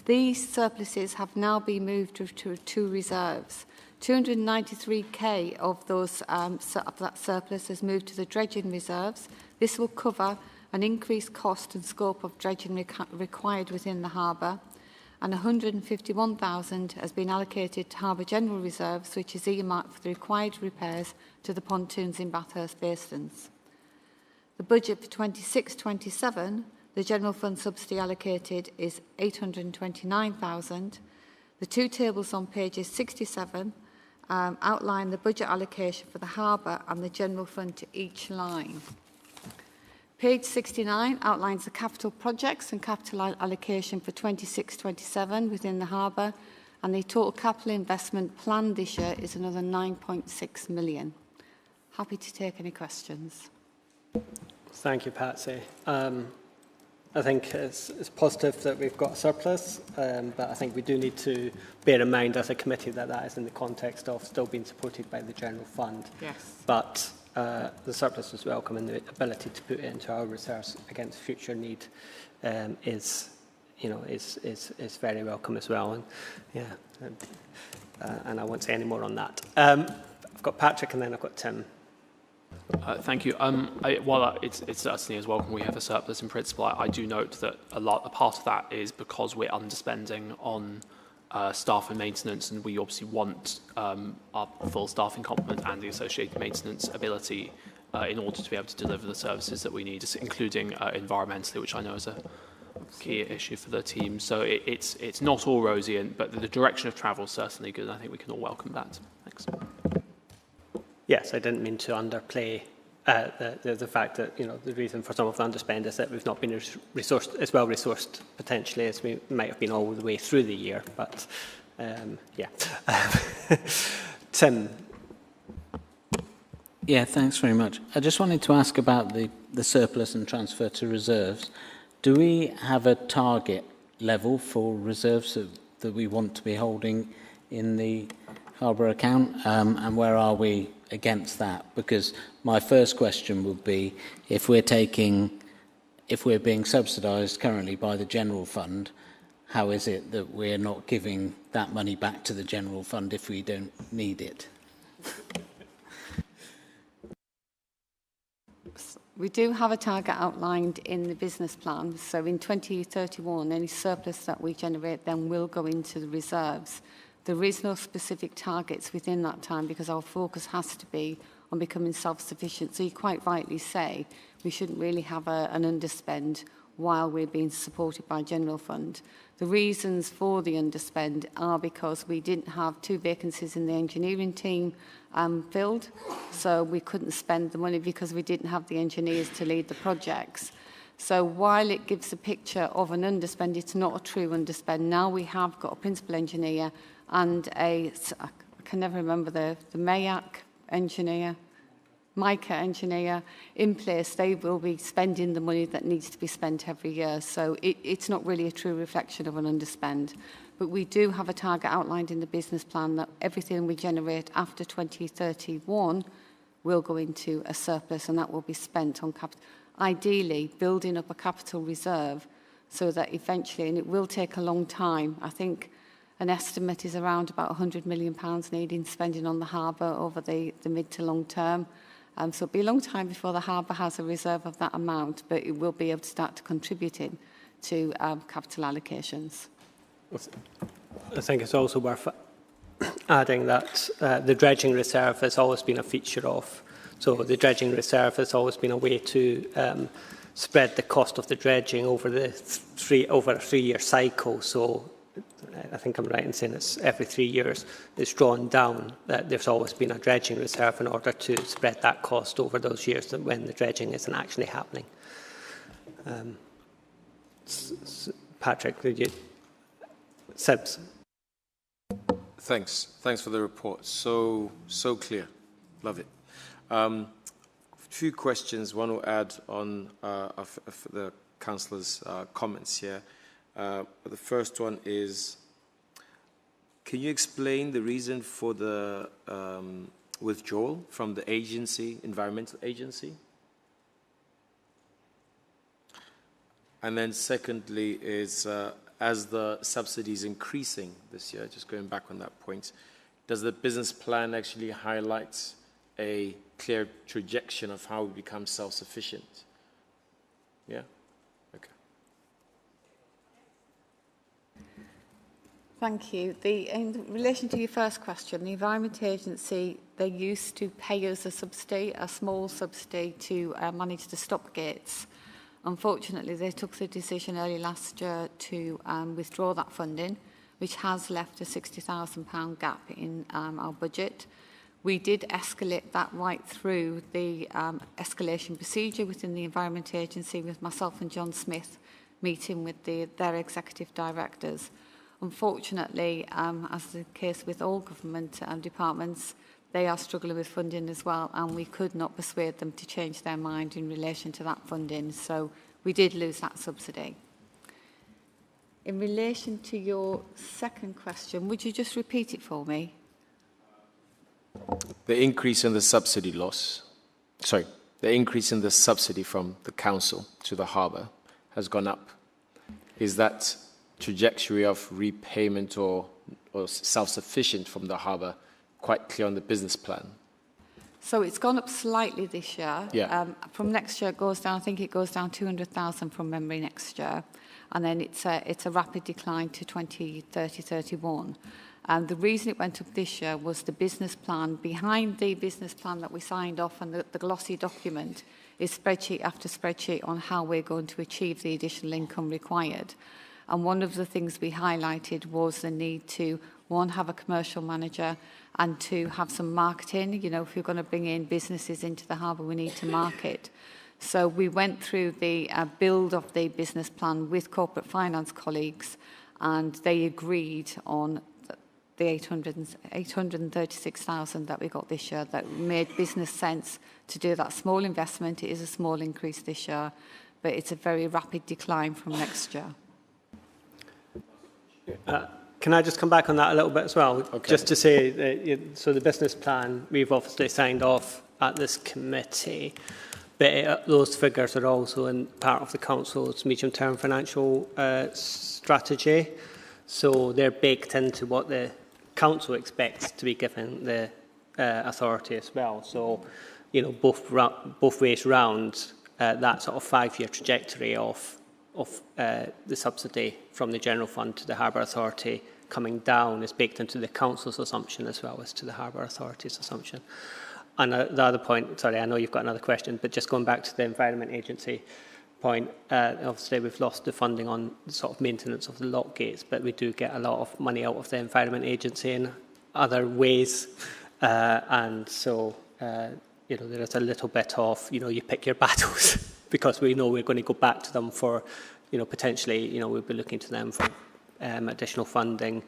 These surpluses have now been moved to reserves. 293k of that surplus has moved to the dredging reserves. This will cover an increased cost and scope of dredging required within the harbour, and 151,000 has been allocated to Harbour General Reserves, which is earmarked for the required repairs to the pontoons in Bathurst basins. The budget for 26-27, the general fund subsidy allocated is 829,000. The two tables on pages 67 outline the budget allocation for the harbour and the general fund to each line. Page 69 outlines the capital projects and capital allocation for 26-27 within the harbour, and the total capital investment planned this year is another 9.6 million. Happy to take any questions. Thank you, Patsy. I think it's positive that we've got a surplus, but I think we do need to bear in mind as a committee that that is in the context of still being supported by the general fund. Yes. But the surplus is welcome, and the ability to put it into our reserves against future need is very welcome as well. And and I won't say any more on that. I've got Patrick, and then I've got Tim. Thank you. While it's certainly as welcome we have a surplus in principle, I do note that a part of that is because we're underspending on staff and maintenance, and we obviously want our full staffing complement and the associated maintenance ability in order to be able to deliver the services that we need, including environmentally, which I know is a key issue for the team. So it's not all rosy, but the direction of travel is certainly good, and I think we can all welcome that. Thanks. Yes, I didn't mean to underplay the fact that the reason for some of the underspend is that we've not been resourced as well resourced potentially as we might have been all the way through the year. But Tim. Yeah, thanks very much. I just wanted to ask about the surplus and transfer to reserves. Do we have a target level for reserves that we want to be holding in the Harbour account, and where are we against that? Because my first question would be, if we're being subsidised currently by the general fund, how is it that we're not giving that money back to the general fund if we don't need it? We do have a target outlined in the business plan. So in 2031, any surplus that we generate then will go into the reserves. There is no specific targets within that time because our focus has to be on becoming self-sufficient. So you quite rightly say we shouldn't really have an underspend while we're being supported by general fund. The reasons for the underspend are because we didn't have 2 vacancies in the engineering team filled, so we couldn't spend the money because we didn't have the engineers to lead the projects. So while it gives a picture of an underspend, it's not a true underspend. Now we have got a principal engineer and I can never remember the Mica engineer in place. They will be spending the money that needs to be spent every year. So it's not really a true reflection of an underspend. But we do have a target outlined in the business plan that everything we generate after 2031 will go into a surplus, and that will be spent on capital. Ideally, building up a capital reserve so that eventually, and it will take a long time, I think an estimate is around about £100 million needing spending on the harbour over the mid to long term. So it'll be a long time before the Harbour has a reserve of that amount, but it will be able to start to contributing to capital allocations. I think it's also worth adding that the dredging reserve has always been a feature of. So the dredging reserve has always been a way to spread the cost of the dredging over over a 3-year cycle. So I think I'm right in saying it's every 3 years it's drawn down. There's always been a dredging reserve in order to spread that cost over those years when the dredging isn't actually happening. Patrick, did you? Sebs. Thanks for the report. So clear. Love it. Few questions. One will add on of the councillor's comments here. The first one is, can you explain the reason for the withdrawal from the agency, environmental agency? And then secondly is, as the subsidy is increasing this year, just going back on that point, does the business plan actually highlight a clear trajectory of how we become self-sufficient? Yeah? Okay. Thank you. In relation to your first question, the Environment Agency, they used to pay us a small subsidy to manage the stop gates. Unfortunately, they took the decision early last year to withdraw that funding, which has left a £60,000 gap in our budget. We did escalate that right through the escalation procedure within the Environment Agency with myself and John Smith meeting with their executive directors. Unfortunately, as the case with all government departments, they are struggling with funding as well, and we could not persuade them to change their mind in relation to that funding. So we did lose that subsidy. In relation to your second question, would you just repeat it for me? The increase in the subsidy the increase in the subsidy from the council to the harbour has gone up. Is that trajectory of repayment or self-sufficient from the harbour quite clear on the business plan? So it's gone up slightly this year. Yeah. From next year it goes down, I think it goes down 200,000 from memory next year. And then it's a rapid decline to 2030-31. And the reason it went up this year was the business plan. Behind the business plan that we signed off and the glossy document is spreadsheet after spreadsheet on how we're going to achieve the additional income required. And one of the things we highlighted was the need to, one, have a commercial manager, and two, have some marketing. You know, if you're going to bring in businesses into the harbour, we need to market. So we went through the build of the business plan with corporate finance colleagues, and they agreed on the 836,000 that we got this year. That made business sense to do that small investment. It is a small increase this year, but it's a very rapid decline from next year. Can I just come back on that a little bit as well? Okay. Just to say, that, so the business plan, we've obviously signed off at this committee, but those figures are also in part of the Council's medium-term financial strategy. So they're baked into what the Council expects to be given the authority as well. So, you know, both ways round, that sort of 5-year trajectory of the subsidy from the General Fund to the Harbour Authority coming down is baked into the Council's assumption as well as to the Harbour Authority's assumption. And the other point, sorry, I know you've got another question, but just going back to the Environment Agency point, obviously we've lost the funding on the sort of maintenance of the lock gates, but we do get a lot of money out of the Environment Agency in other ways. And so, you know, there is a little bit of, you know, you pick your battles because we know we're going to go back to them for, you know, potentially, you know, we'll be looking to them for additional funding,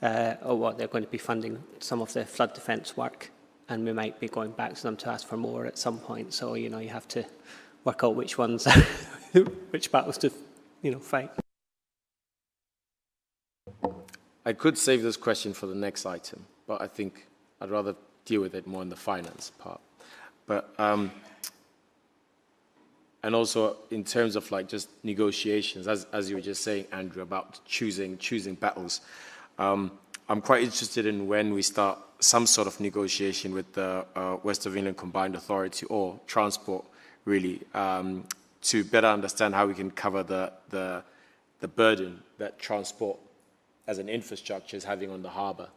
or what they're going to be funding some of the flood defence work, and we might be going back to them to ask for more at some point. So, you know, you have to work out which ones, which battles to, you know, fight. I could save this question for the next item, but I think I'd rather deal with it more in the finance part. But and also in terms of like just negotiations, as you were just saying, Andrew, about choosing battles. I'm quite interested in when we start some sort of negotiation with the West of England Combined Authority or Transport, really, to better understand how we can cover the burden that transport as an infrastructure is having on the harbour.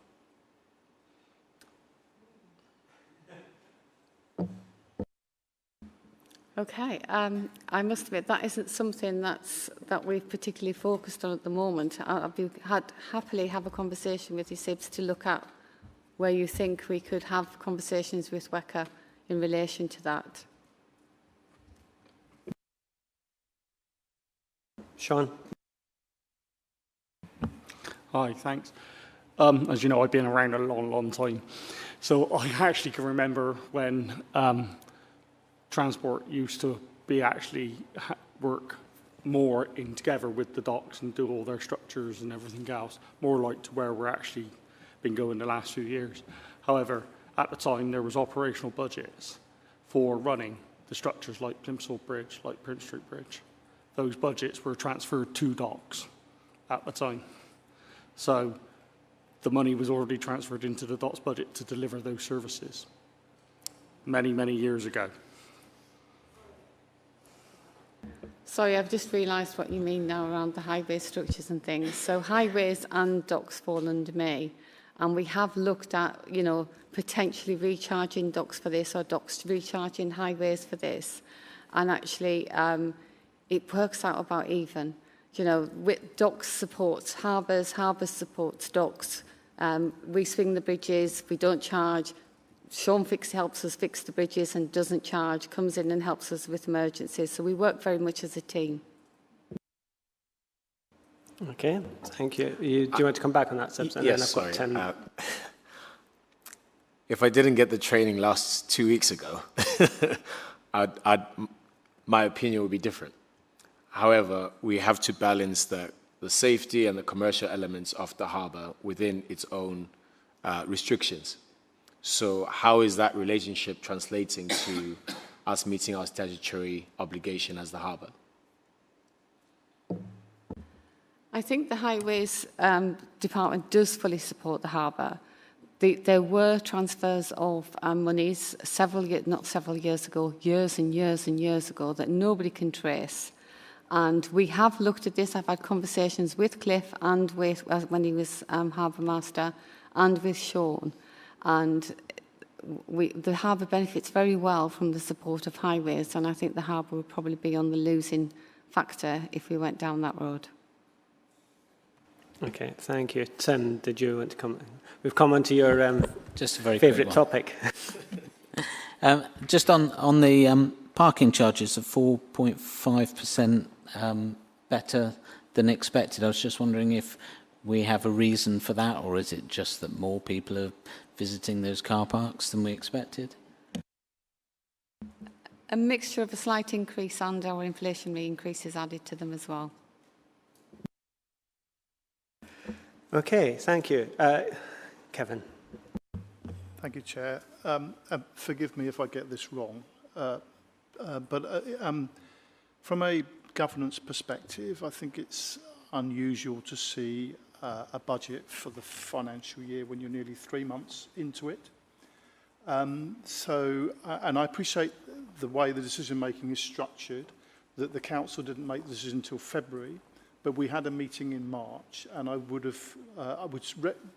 Okay, I must admit that isn't something that we've particularly focused on at the moment. I'd happily have a conversation with you, Sibs, to look at where you think we could have conversations with WECA in relation to that. Sean. Hi, thanks. As you know, I've been around a long time. So I actually can remember when transport used to be actually work more in together with the docks and do all their structures and everything else, more like to where we're actually been going the last few years. However, at the time there was operational budgets for running the structures like Plimsoll Bridge, like Prince Street Bridge. Those budgets were transferred to docks at the time. So the money was already transferred into the docks budget to deliver those services many years ago. Sorry, I've just realised what you mean now around the highway structures and things. So highways and docks fall under me, and we have looked at, you know, potentially recharging docks for this or docks recharging highways for this, and actually it works out about even. You know, docks supports harbours, harbours supports docks. We swing the bridges, we don't charge. Sean helps us fix the bridges and doesn't charge, comes in and helps us with emergencies. So we work very much as a team. Okay, thank you. Do you want to come back on that, Sibs? Yes, sorry. If I didn't get the training last 2 weeks ago, my opinion would be different. However, we have to balance the safety and the commercial elements of the harbour within its own restrictions. So how is that relationship translating to us meeting our statutory obligation as the harbour? I think the Highways Department does fully support the harbour. There were transfers of monies years and years ago that nobody can trace. And we have looked at this. I've had conversations with Cliff and with, when he was Harbour Master, and with Sean. And the harbour benefits very well from the support of highways, and I think the harbour would probably be on the losing factor if we went down that road. Okay, thank you. Tim, did you want to come? We've come on to your just a very favourite topic. Just on the parking charges of 4.5% better than expected. I was just wondering if we have a reason for that, or is it just that more people are visiting those car parks than we expected? A mixture of a slight increase and our inflationary increases added to them as well. Okay, thank you. Kevin. Thank you, Chair. Forgive me if I get this wrong, but from a governance perspective, I think it's unusual to see a budget for the financial year when you're nearly 3 months into it. And I appreciate the way the decision-making is structured, that the council didn't make the decision until February, but we had a meeting in March, and I would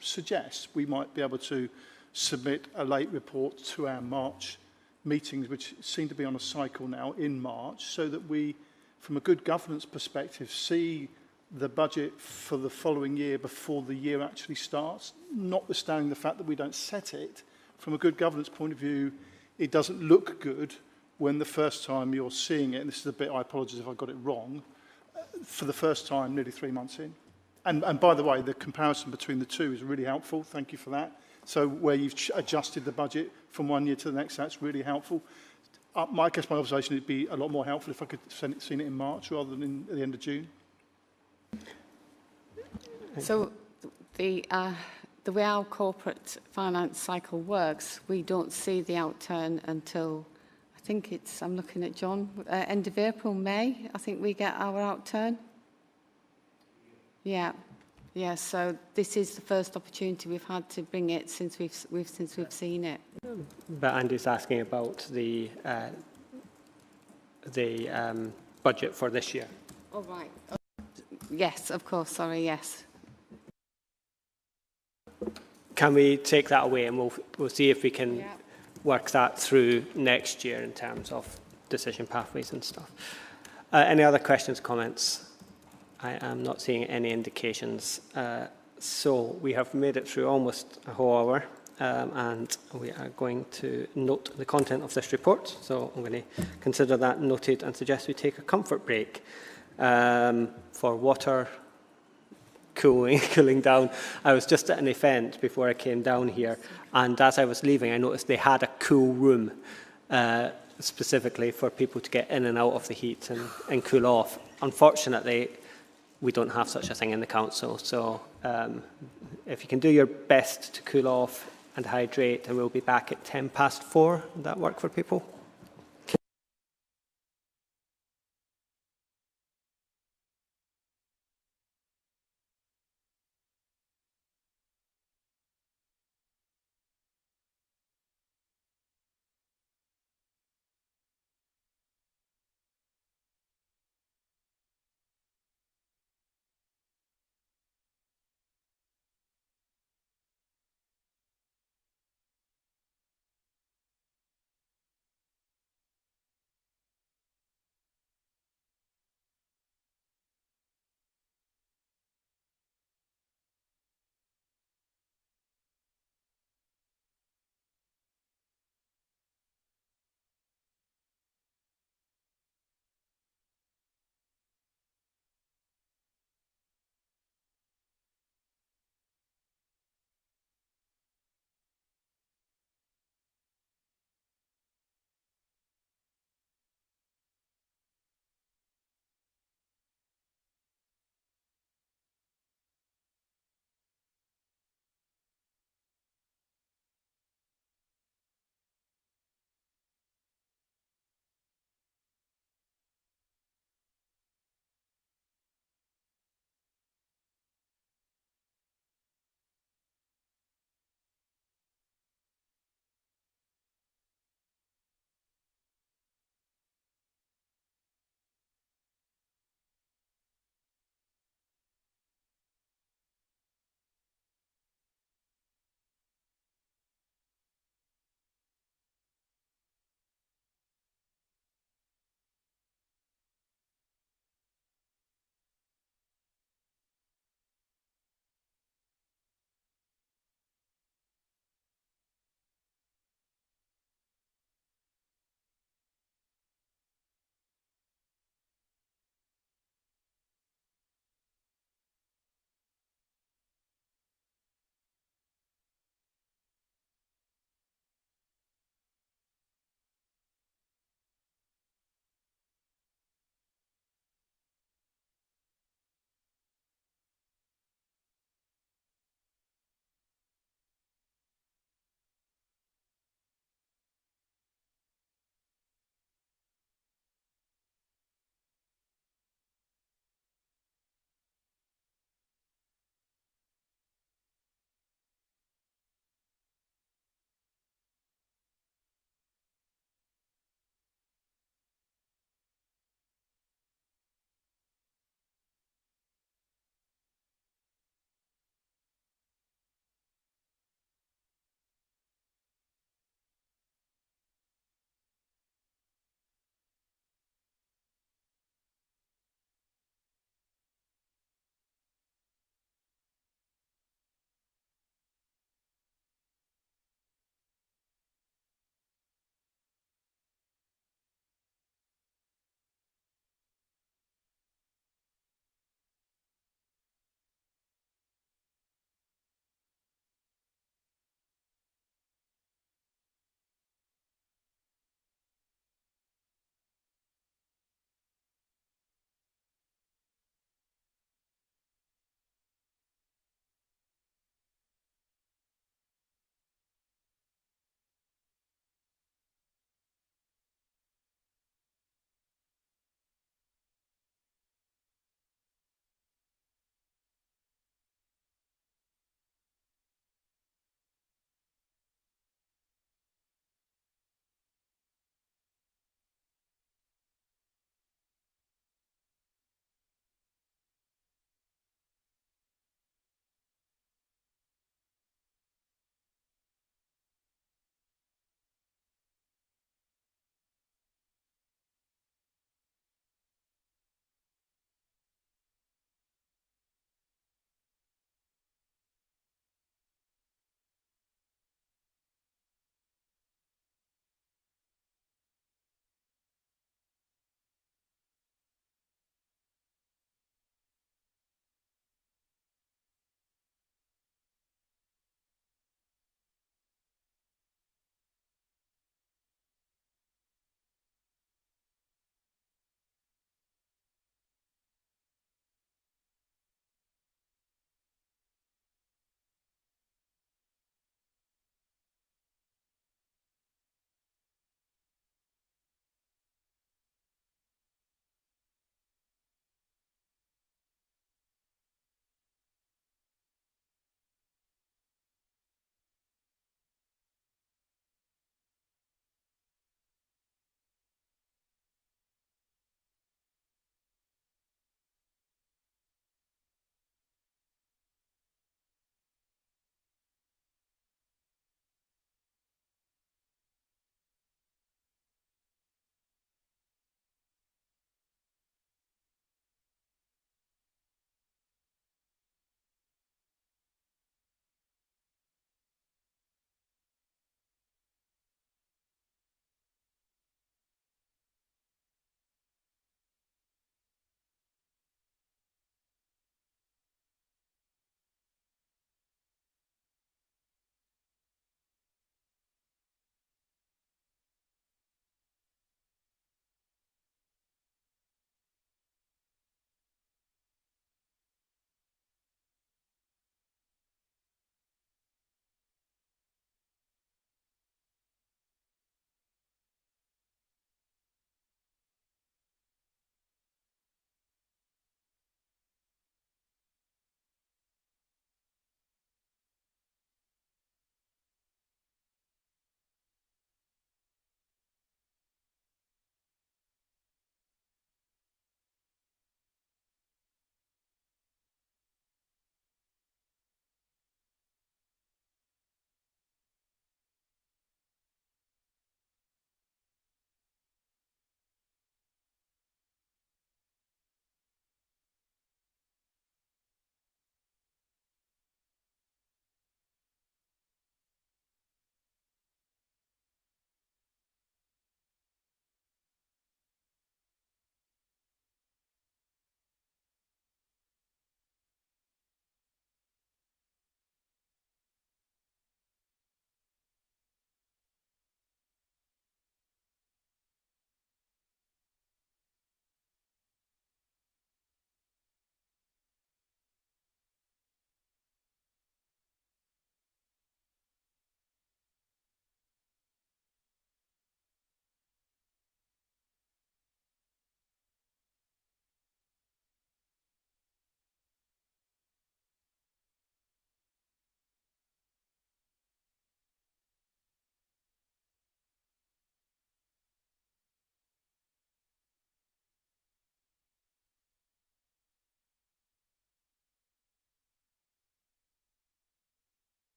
suggest we might be able to submit a late report to our March meetings, which seem to be on a cycle now in March, so that we, from a good governance perspective, see the budget for the following year before the year actually starts, notwithstanding the fact that we don't set it. From a good governance point of view, it doesn't look good when the first time you're seeing it, and this is a bit, I apologise if I got it wrong, for the first time nearly 3 months in. And by the way, the comparison between the two is really helpful. Thank you for that. So where you've adjusted the budget from one year to the next, that's really helpful. I guess my observation would be a lot more helpful if I could have seen it in March rather than at the end of June. So the way our corporate finance cycle works, we don't see the outturn until, I think it's, I'm looking at John, end of April, May, I think we get our outturn. Yeah, Yeah, so this is the first opportunity we've had to bring it since we've seen it. But Andy's asking about the budget for this year. Oh, right. Yes, of course, sorry, yes. Can we take that away and we'll see if we can work that through next year in terms of decision pathways and stuff. Any other questions, comments? I am not seeing any indications. So we have made it through almost a whole hour and we are going to note the content of this report. So I'm going to consider that noted and suggest we take a comfort break for water, cooling down. I was just at an event before I came down here, and as I was leaving, I noticed they had a cool room specifically for people to get in and out of the heat and cool off. Unfortunately, we don't have such a thing in the council, so if you can do your best to cool off and hydrate, and we'll be back at 4:10. Would that work for people?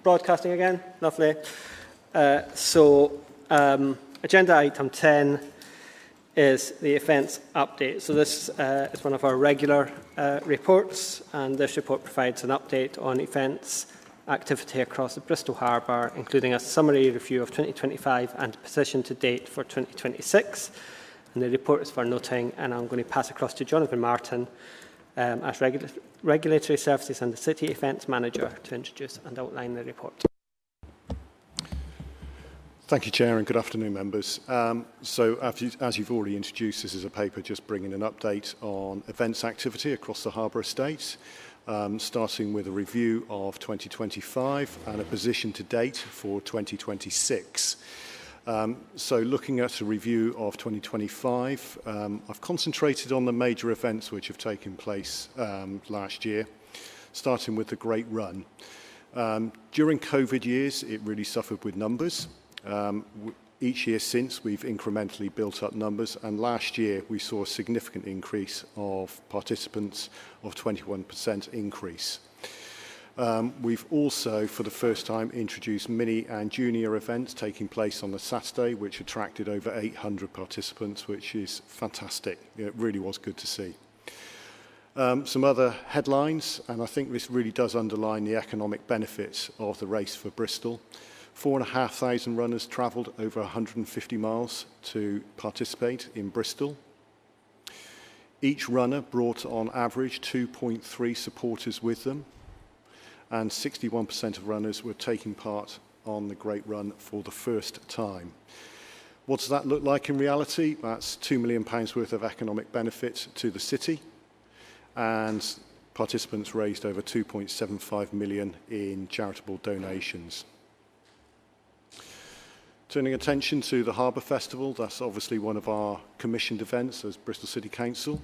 broadcasting again. Lovely. Agenda item 10 is the events update. So this is one of our regular reports, and this report provides an update on events activity across the Bristol Harbour, including a summary review of 2025 and position to date for 2026. And the report is for noting, and I'm going to pass across to Jonathan Martin as Regulatory Services and the City Events Manager to introduce and outline the report. Thank you, Chair, and good afternoon, members. As you've already introduced, this is a paper just bringing an update on events activity across the Harbour estate, starting with a review of 2025 and a position to date for 2026. Looking at a review of 2025, I've concentrated on the major events which have taken place last year, starting with the Great Run. During COVID years, it really suffered with numbers. Each year since, we've incrementally built up numbers, and last year we saw a significant increase of participants of 21% increase. We've also, for the first time, introduced mini and junior events taking place on the Saturday, which attracted over 800 participants, which is fantastic. It really was good to see. Some other headlines, and I think this really does underline the economic benefits of the race for Bristol. 4,500 runners travelled over 150 miles to participate in Bristol. Each runner brought on average 2.3 supporters with them, and 61% of runners were taking part on the Great Run for the first time. What does that look like in reality? That's £2 million worth of economic benefit to the city, and participants raised over 2.75 million in charitable donations. Turning attention to the Harbour Festival, that's obviously one of our commissioned events as Bristol City Council.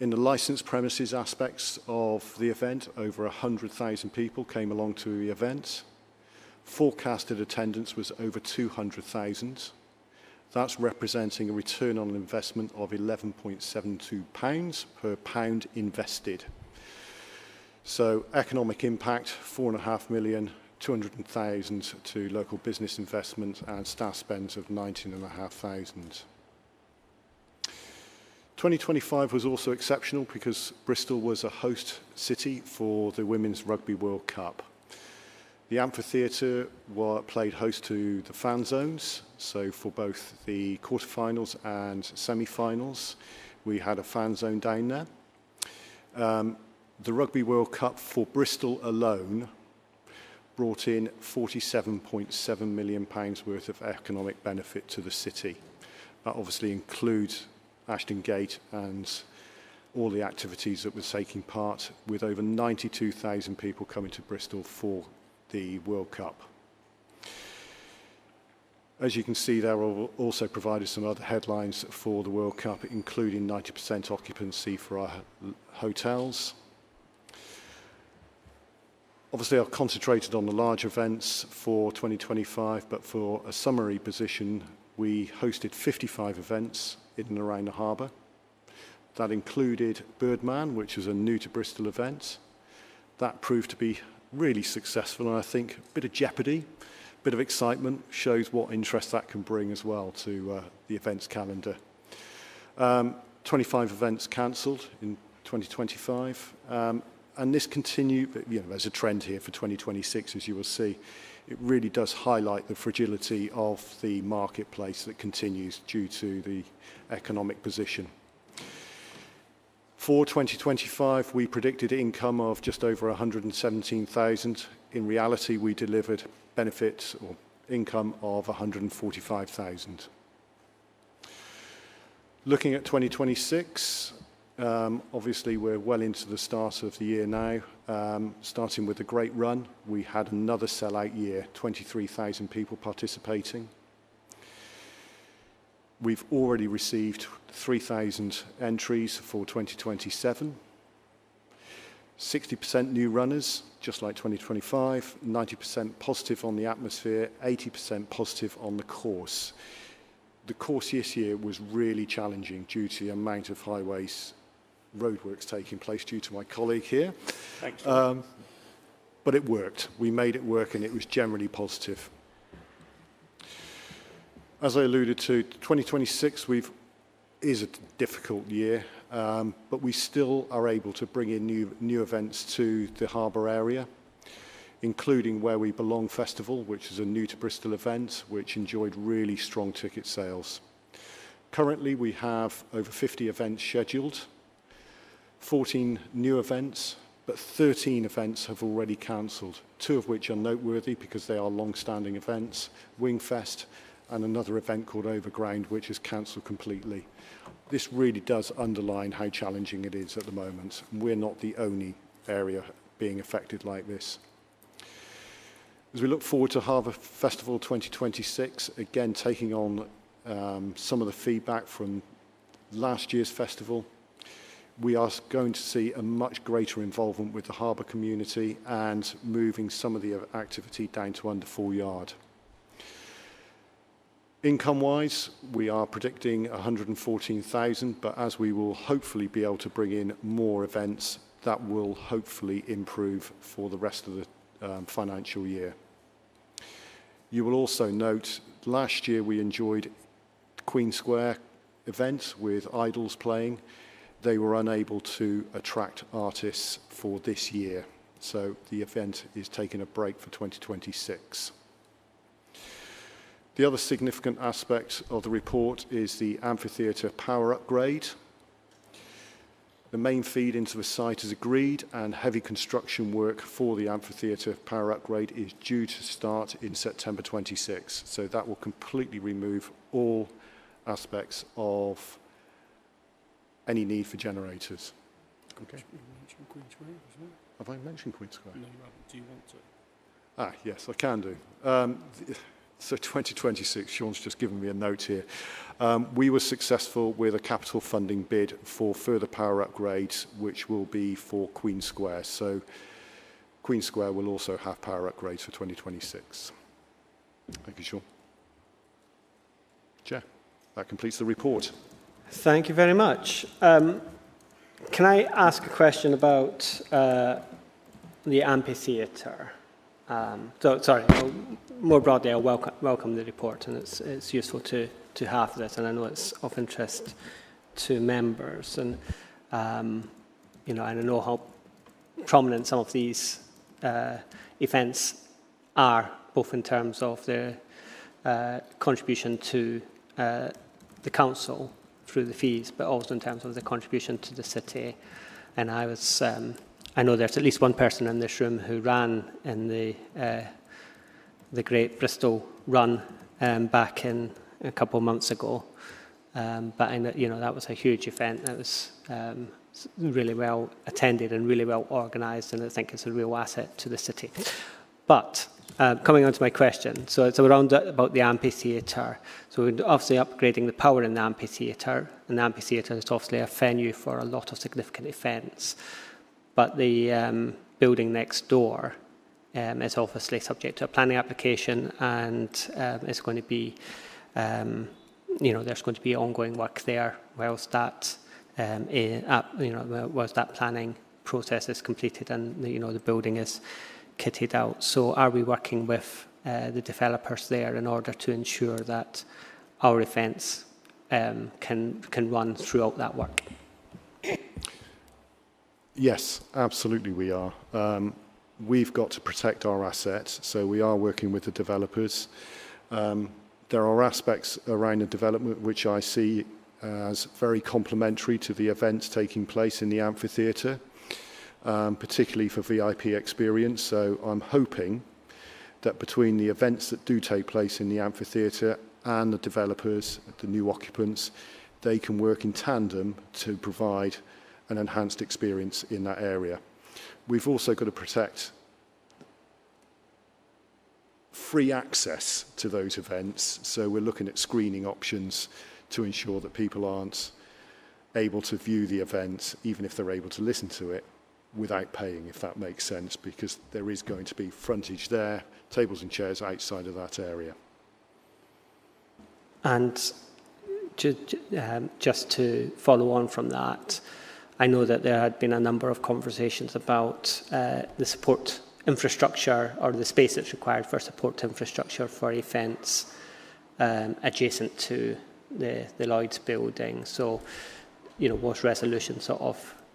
In the licensed premises aspects of the event, over 100,000 people came along to the event. Forecasted attendance was over 200,000. That's representing a return on investment of £11.72 per pound invested. So economic impact, 4.5 million, 200,000 to local business investment and staff spends of 19,500. 2025 was also exceptional because Bristol was a host city for the Women's Rugby World Cup. The amphitheatre played host to the fan zones, so for both the quarterfinals and semi-finals, we had a fan zone down there. The Rugby World Cup for Bristol alone brought in £47.7 million worth of economic benefit to the city. That obviously includes Ashton Gate and all the activities that were taking part, with over 92,000 people coming to Bristol for the World Cup. As you can see, there are also provided some other headlines for the World Cup, including 90% occupancy for our hotels. Obviously, I've concentrated on the large events for 2025, but for a summary position, we hosted 55 events in and around the harbour. That included Birdman, which was a new to Bristol event. That proved to be really successful, and I think a bit of jeopardy, a bit of excitement, shows what interest that can bring as well to the events calendar. 25 events cancelled in 2025. And this continued, there's a trend here for 2026, as you will see. It really does highlight the fragility of the marketplace that continues due to the economic position. For 2025, we predicted income of just over 117,000. In reality, we delivered benefits or income of 145,000. Looking at 2026, obviously, we're well into the start of the year now. Starting with the Great Run, we had another sellout year, 23,000 people participating. We've already received 3,000 entries for 2027. 60% new runners, just like 2025, 90% positive on the atmosphere, 80% positive on the course. The course this year was really challenging due to the amount of highways roadworks taking place due to my colleague here. Thank you. but it worked. We made it work, and it was generally positive. As I alluded to, 2026 is a difficult year, but we still are able to bring in new events to the Harbour area, including Where We Belong Festival, which is a new to Bristol event, which enjoyed really strong ticket sales. Currently, we have over 50 events scheduled, 14 new events, but 13 events have already cancelled, 2 of which are noteworthy because they are long-standing events, Wingfest, and another event called Overground, which is cancelled completely. This really does underline how challenging it is at the moment. We're not the only area being affected like this. As we look forward to Harbour Festival 2026, again taking on some of the feedback from last year's festival, we are going to see a much greater involvement with the Harbour community and moving some of the activity down to under 4 yard. Income-wise, we are predicting 114,000, but as we will hopefully be able to bring in more events, that will hopefully improve for the rest of the financial year. You will also note, last year we enjoyed Queen Square event with idols playing. They were unable to attract artists for this year, so the event is taking a break for 2026. The other significant aspect of the report is the amphitheatre power upgrade. The main feed into the site is agreed, and heavy construction work for the amphitheatre power upgrade is due to start in September 26. So that will completely remove all aspects of any need for generators. Okay. Have I mentioned Queen Square? No, you haven't. Do you want to? Ah, yes, I can do. So 2026, Sean's just given me a note here. We were successful with a capital funding bid for further power upgrades, which will be for Queen Square. So Queen Square will also have power upgrades for 2026. Thank you, Sean. Chair, that completes the report. Thank you very much. Can I ask a question about the amphitheatre? More broadly, I welcome the report, and it's useful to have this, and I know it's of interest to members, and and I know how prominent some of these events are, both in terms of their contribution to the council through the fees, but also in terms of the contribution to the city. And I know there's at least one person in this room who ran in the Great Bristol Run back in a couple of months ago. But that was a huge event. It was really well attended and really well organised, and I think it's a real asset to the city. But coming on to my question, so it's around about the amphitheatre. So we're obviously upgrading the power in the amphitheatre, and the amphitheatre is obviously a venue for a lot of significant events. But the building next door is obviously subject to a planning application, and it's going to be, there's going to be ongoing work there whilst that, whilst that planning process is completed and the building is kitted out. So are we working with the developers there in order to ensure that our events can run throughout that work? Yes, absolutely we are. We've got to protect our assets, so we are working with the developers. There are aspects around the development which I see as very complementary to the events taking place in the amphitheatre, particularly for VIP experience. So I'm hoping that between the events that do take place in the amphitheatre and the developers, the new occupants, they can work in tandem to provide an enhanced experience in that area. We've also got to protect free access to those events, so we're looking at screening options to ensure that people aren't able to view the event, even if they're able to listen to it, without paying, if that makes sense, because there is going to be frontage there, tables and chairs outside of that area. And just to follow on from that, I know that there had been a number of conversations about the support infrastructure or the space that's required for support infrastructure for events adjacent to the Lloyd's building. So, was resolution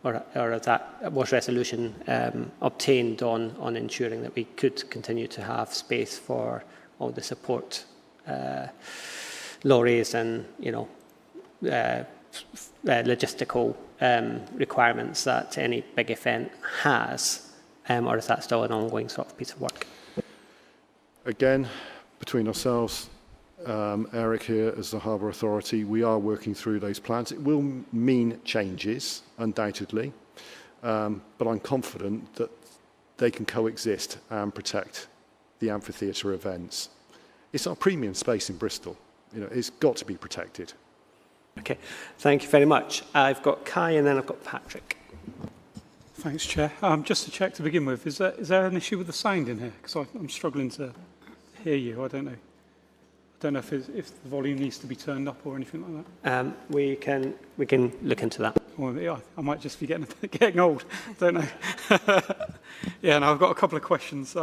was resolution obtained on ensuring that we could continue to have space for all the support lorries and logistical requirements that any big event has, or is that still an ongoing sort of piece of work? Again, between ourselves, Eric here as the Harbour Authority, we are working through those plans. It will mean changes, undoubtedly, but I'm confident that they can coexist and protect the amphitheatre events. It's our premium space in Bristol. It's got to be protected. Okay, thank you very much. I've got Kai and then I've got Patrick. Thanks, Chair. Just to check to begin with, is there an issue with the sound in here? Because I'm struggling to hear you. I don't know if the volume needs to be turned up or anything like that. We can look into that. Well, yeah, I might just be getting old. Don't know. Yeah, and I've got a couple of questions.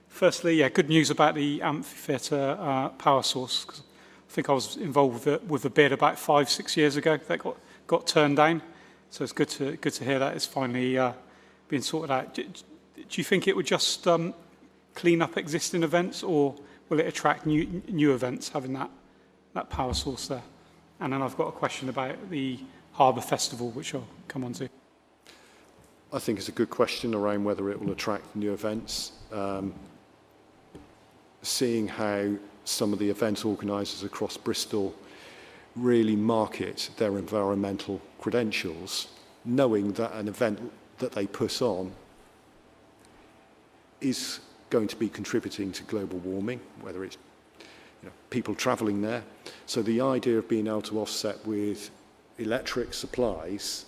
Firstly, good news about the amphitheatre power source. 'Cause I think I was involved with a bid about 5-6 years ago that got turned down. So it's good to hear that it's finally being sorted out. Do you think it would just clean up existing events, or will it attract new events having that power source there? And then I've got a question about the Harbour Festival, which I'll come on to. I think it's a good question around whether it will attract new events. Seeing how some of the event organisers across Bristol really market their environmental credentials, knowing that an event that they put on is going to be contributing to global warming, whether it's people travelling there. So the idea of being able to offset with electric supplies,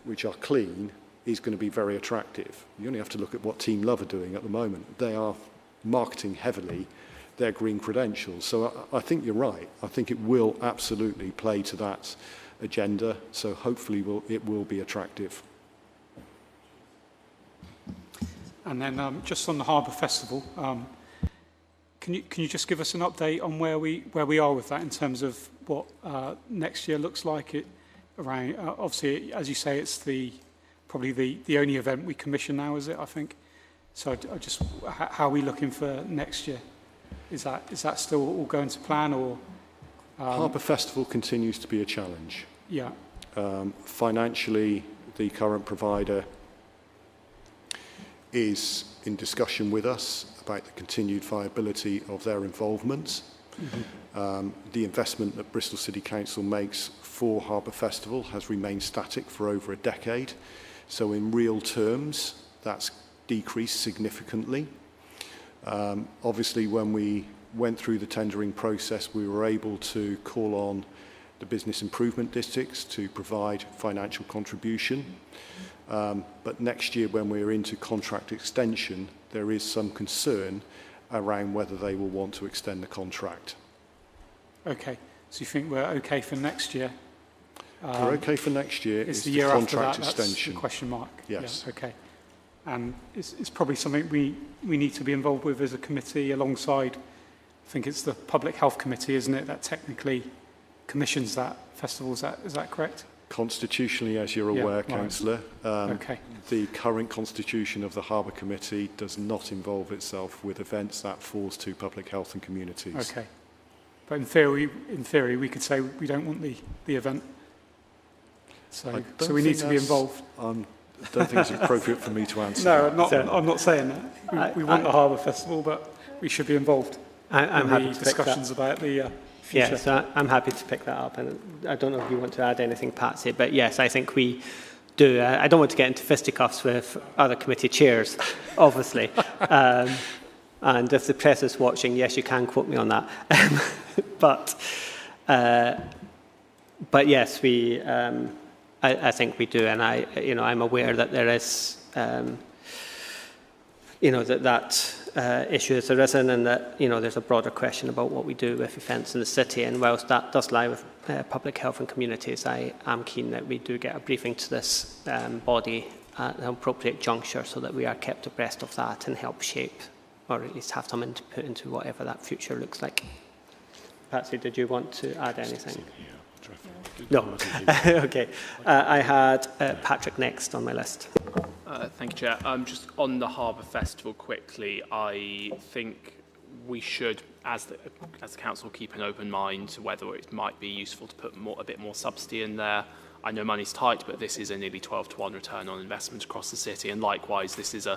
which are clean, is going to be very attractive. You only have to look at what Team Love are doing at the moment. They are marketing heavily their green credentials. So I think you're right. I think it will absolutely play to that agenda. So hopefully it will be attractive. And then just on the Harbour Festival, can you just give us an update on where we are with that in terms of what next year looks like? Around obviously, as you say, it's probably the only event we commission now, is it? I think. So how are we looking for next year? Is that still all going to plan, or? Harbour Festival continues to be a challenge. Yeah. Financially, the current provider is in discussion with us about the continued viability of their involvement. Mm-hmm. The investment that Bristol City Council makes for Harbour Festival has remained static for over a decade. So in real terms, that's decreased significantly. Obviously, when we went through the tendering process, we were able to call on the business improvement districts to provide financial contribution. But next year, when we're into contract extension, there is some concern around whether they will want to extend the contract. Okay, so you think we're okay for next year? We're okay for next year. It's the year contract after that, extension. that's the question mark. Yes. Yeah, okay. And it's probably something we need to be involved with as a committee alongside, I think it's the Public Health Committee, isn't it, that technically commissions that festival. Is that correct? Constitutionally, as you're aware, right. Councillor, Okay. the current constitution of the Harbour Committee does not involve itself with events. That falls to Public Health and Communities. Okay. But in theory, we could say we don't want the event. So we need to be involved. I don't think it's appropriate for me to answer. No, I'm not saying that. We want the Harbour Festival, but we should be involved. I'm happy to discussions about the future. Yeah, so I'm happy to pick that up. And I don't know if you want to add anything, Patsy, but yes, I think we do. I don't want to get into fisticuffs with other committee chairs, obviously. And if the press is watching, yes, you can quote me on that. But yes, I think we do, and I'm aware that there is, that issue has arisen, and that there's a broader question about what we do with events in the city. And whilst that does lie with Public Health and Communities, I am keen that we do get a briefing to this body at an appropriate juncture so that we are kept abreast of that and help shape, or at least have some input into whatever that future looks like. Patsy, did you want to add anything? No. Okay. I had Patrick next on my list. Thank you, Chair. Just on the Harbour Festival quickly, I think we should, as the council, keep an open mind to whether it might be useful to put a bit more subsidy in there. I know money's tight, but this is a nearly 12-to-1 return on investment across the city, and likewise, this is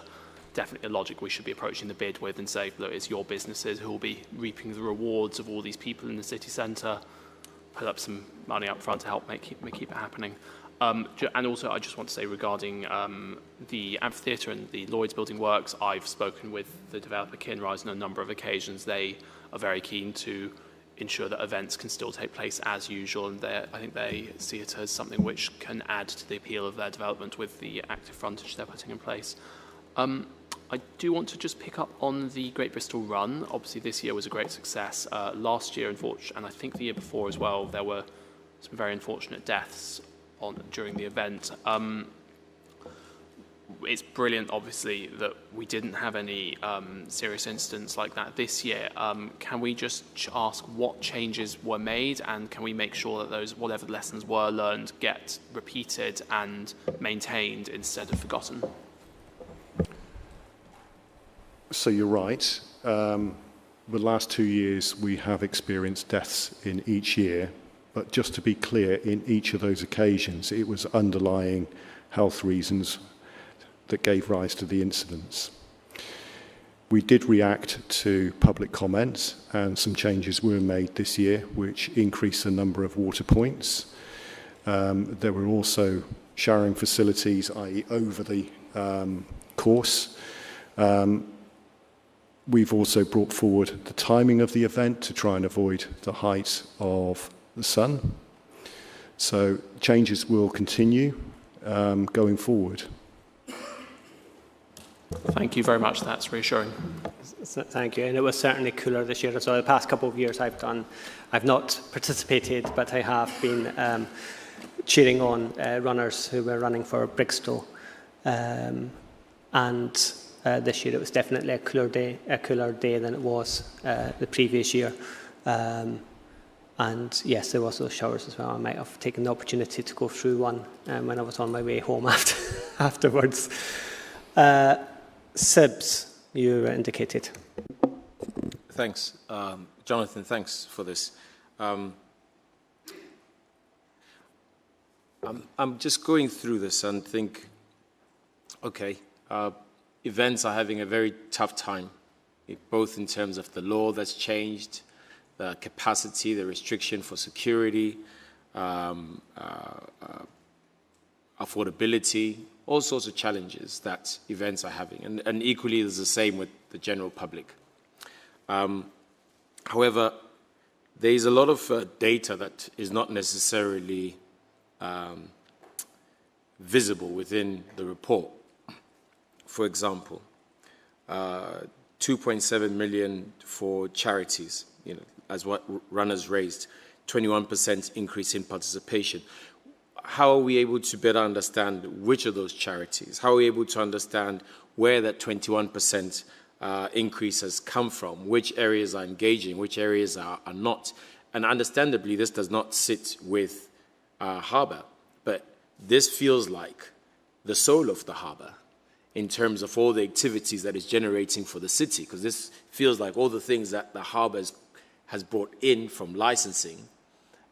definitely a logic we should be approaching the bid with and say, look, it's your businesses who will be reaping the rewards of all these people in the city centre. Put up some money up front to help keep it happening. And also, I just want to say regarding the amphitheatre and the Lloyd's building works, I've spoken with the developer Kinrise on a number of occasions. They are very keen to ensure that events can still take place as usual, and I think they see it as something which can add to the appeal of their development with the active frontage they're putting in place. I do want to just pick up on the Great Bristol Run. Obviously, this year was a great success. Last year, unfortunately, and I think the year before as well, there were some very unfortunate deaths during the event. It's brilliant, obviously, that we didn't have any serious incidents like that this year. Can we just ask what changes were made, and can we make sure that those, whatever lessons were learned, get repeated and maintained instead of forgotten? So you're right. The last 2 years we have experienced deaths in each year, but just to be clear, in each of those occasions it was underlying health reasons that gave rise to the incidents. We did react to public comments, and some changes were made this year which increased the number of water points. There were also showering facilities, i.e. over the course. We've also brought forward the timing of the event to try and avoid the height of the sun. So changes will continue going forward. Thank you very much. That's reassuring. Thank you. And it was certainly cooler this year. So the past couple of years I've not participated, but I have been cheering on runners who were running for Bristol. This year it was definitely a cooler day than it was the previous year. And yes, there was those showers as well. I might have taken the opportunity to go through one when I was on my way home afterwards. Sibs, you indicated. Thanks. Jonathan, thanks for this. I'm just going through this and think, okay, events are having a very tough time, both in terms of the law that's changed, the capacity, the restriction for security, affordability, all sorts of challenges that events are having. And equally, it's the same with the general public. However, there is a lot of data that is not necessarily visible within the report. For example, 2.7 million for charities, as what runners raised, 21% increase in participation. How are we able to better understand which of those charities? How are we able to understand where that 21% increase has come from? Which areas are engaging? Which areas are not? And understandably, this does not sit with Harbour, but this feels like the soul of the Harbour in terms of all the activities that it's generating for the city, because this feels like all the things that the Harbour has brought in from licensing,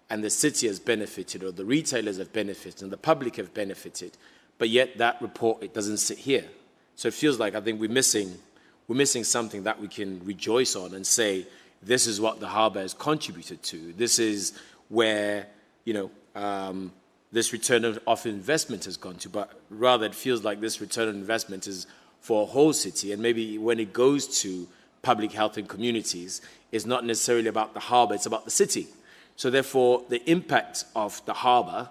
and the city has benefited, or the retailers have benefited, and the public have benefited, but yet that report, it doesn't sit here. So it feels like I think we're missing something that we can rejoice on and say, this is what the Harbour has contributed to. This is where, this return of investment has gone to, but rather it feels like this return on investment is for a whole city, and maybe when it goes to public health and communities, it's not necessarily about the Harbour, it's about the city. So therefore, the impact of the Harbour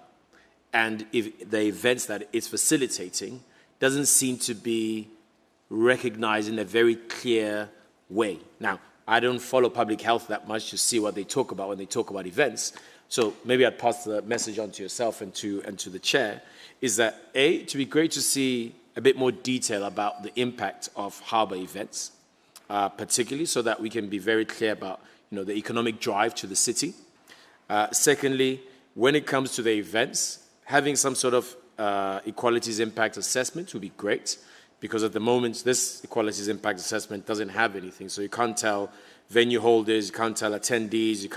and the events that it's facilitating doesn't seem to be recognized in a very clear way. Now, I don't follow public health that much to see what they talk about when they talk about events, So maybe I'd pass the message on to yourself and to the chair, is that A, it would be great to see a bit more detail about the impact of harbour events, particularly so that we can be very clear about the economic drive to the city. Secondly, when it comes to the events, having some sort of equalities impact assessment would be great, because at the moment this equalities impact assessment doesn't have anything, so you can't tell venue holders, you can't tell attendees,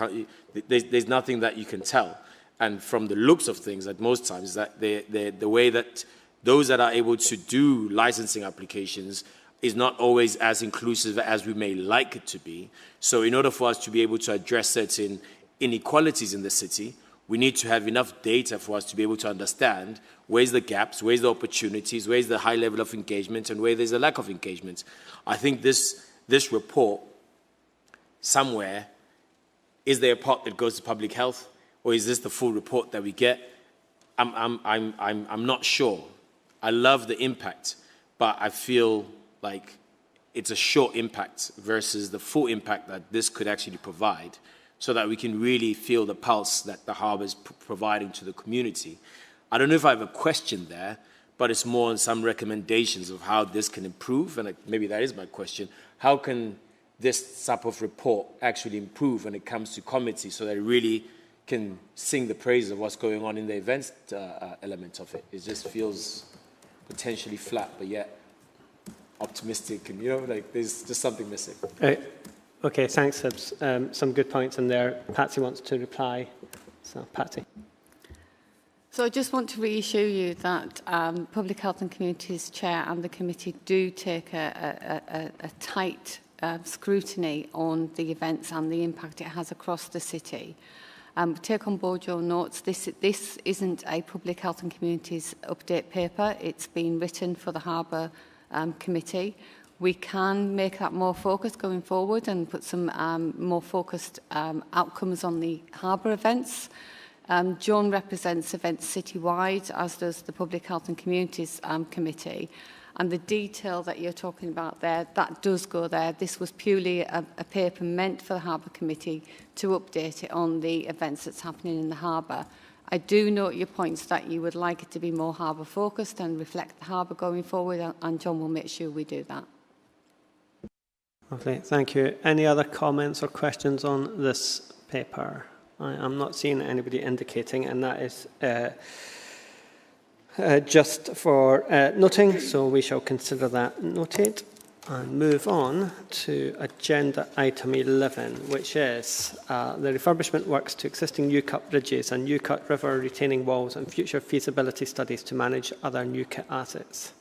there's nothing that you can tell. And from the looks of things, at most times, that the way that those that are able to do licensing applications is not always as inclusive as we may like it to be. So in order for us to be able to address certain inequalities in the city, we need to have enough data for us to be able to understand where's the gaps, where's the opportunities, where's the high level of engagement, and where there's a lack of engagement. I think this report, somewhere, is there a part that goes to public health, or is this the full report that we get? I'm not sure. I love the impact, but I feel like it's a short impact versus the full impact that this could actually provide, so that we can really feel the pulse that the harbour is providing to the community. I don't know if I have a question there, but it's more on some recommendations of how this can improve, and maybe that is my question. How can this type of report actually improve when it comes to committee, so that it really can sing the praises of what's going on in the events element of it? It just feels potentially flat, but yet optimistic, and like there's just something missing. Okay, thanks, Hibs. Some good points in there. Patsy wants to reply. So, Patsy. So I just want to reassure you that Public Health and Communities Chair and the committee do take a tight scrutiny on the events and the impact it has across the city. Take on board your notes. This isn't a Public Health and Communities update paper. It's been written for the Harbour Committee. We can make that more focused going forward and put some more focused outcomes on the harbour events. John represents events citywide, as does the Public Health and Communities Committee. And the detail that you're talking about there, that does go there. This was purely a paper meant for the Harbour Committee to update it on the events that's happening in the harbour. I do note your points that you would like it to be more harbour focused and reflect the harbour going forward, and John will make sure we do that. Lovely, thank you. Any other comments or questions on this paper? I'm not seeing anybody indicating, and that is just for noting, so we shall consider that noted and move on to agenda item 11, which is the refurbishment works to existing Newcut bridges and Newcut River retaining walls and future feasibility studies to manage other Newcut assets.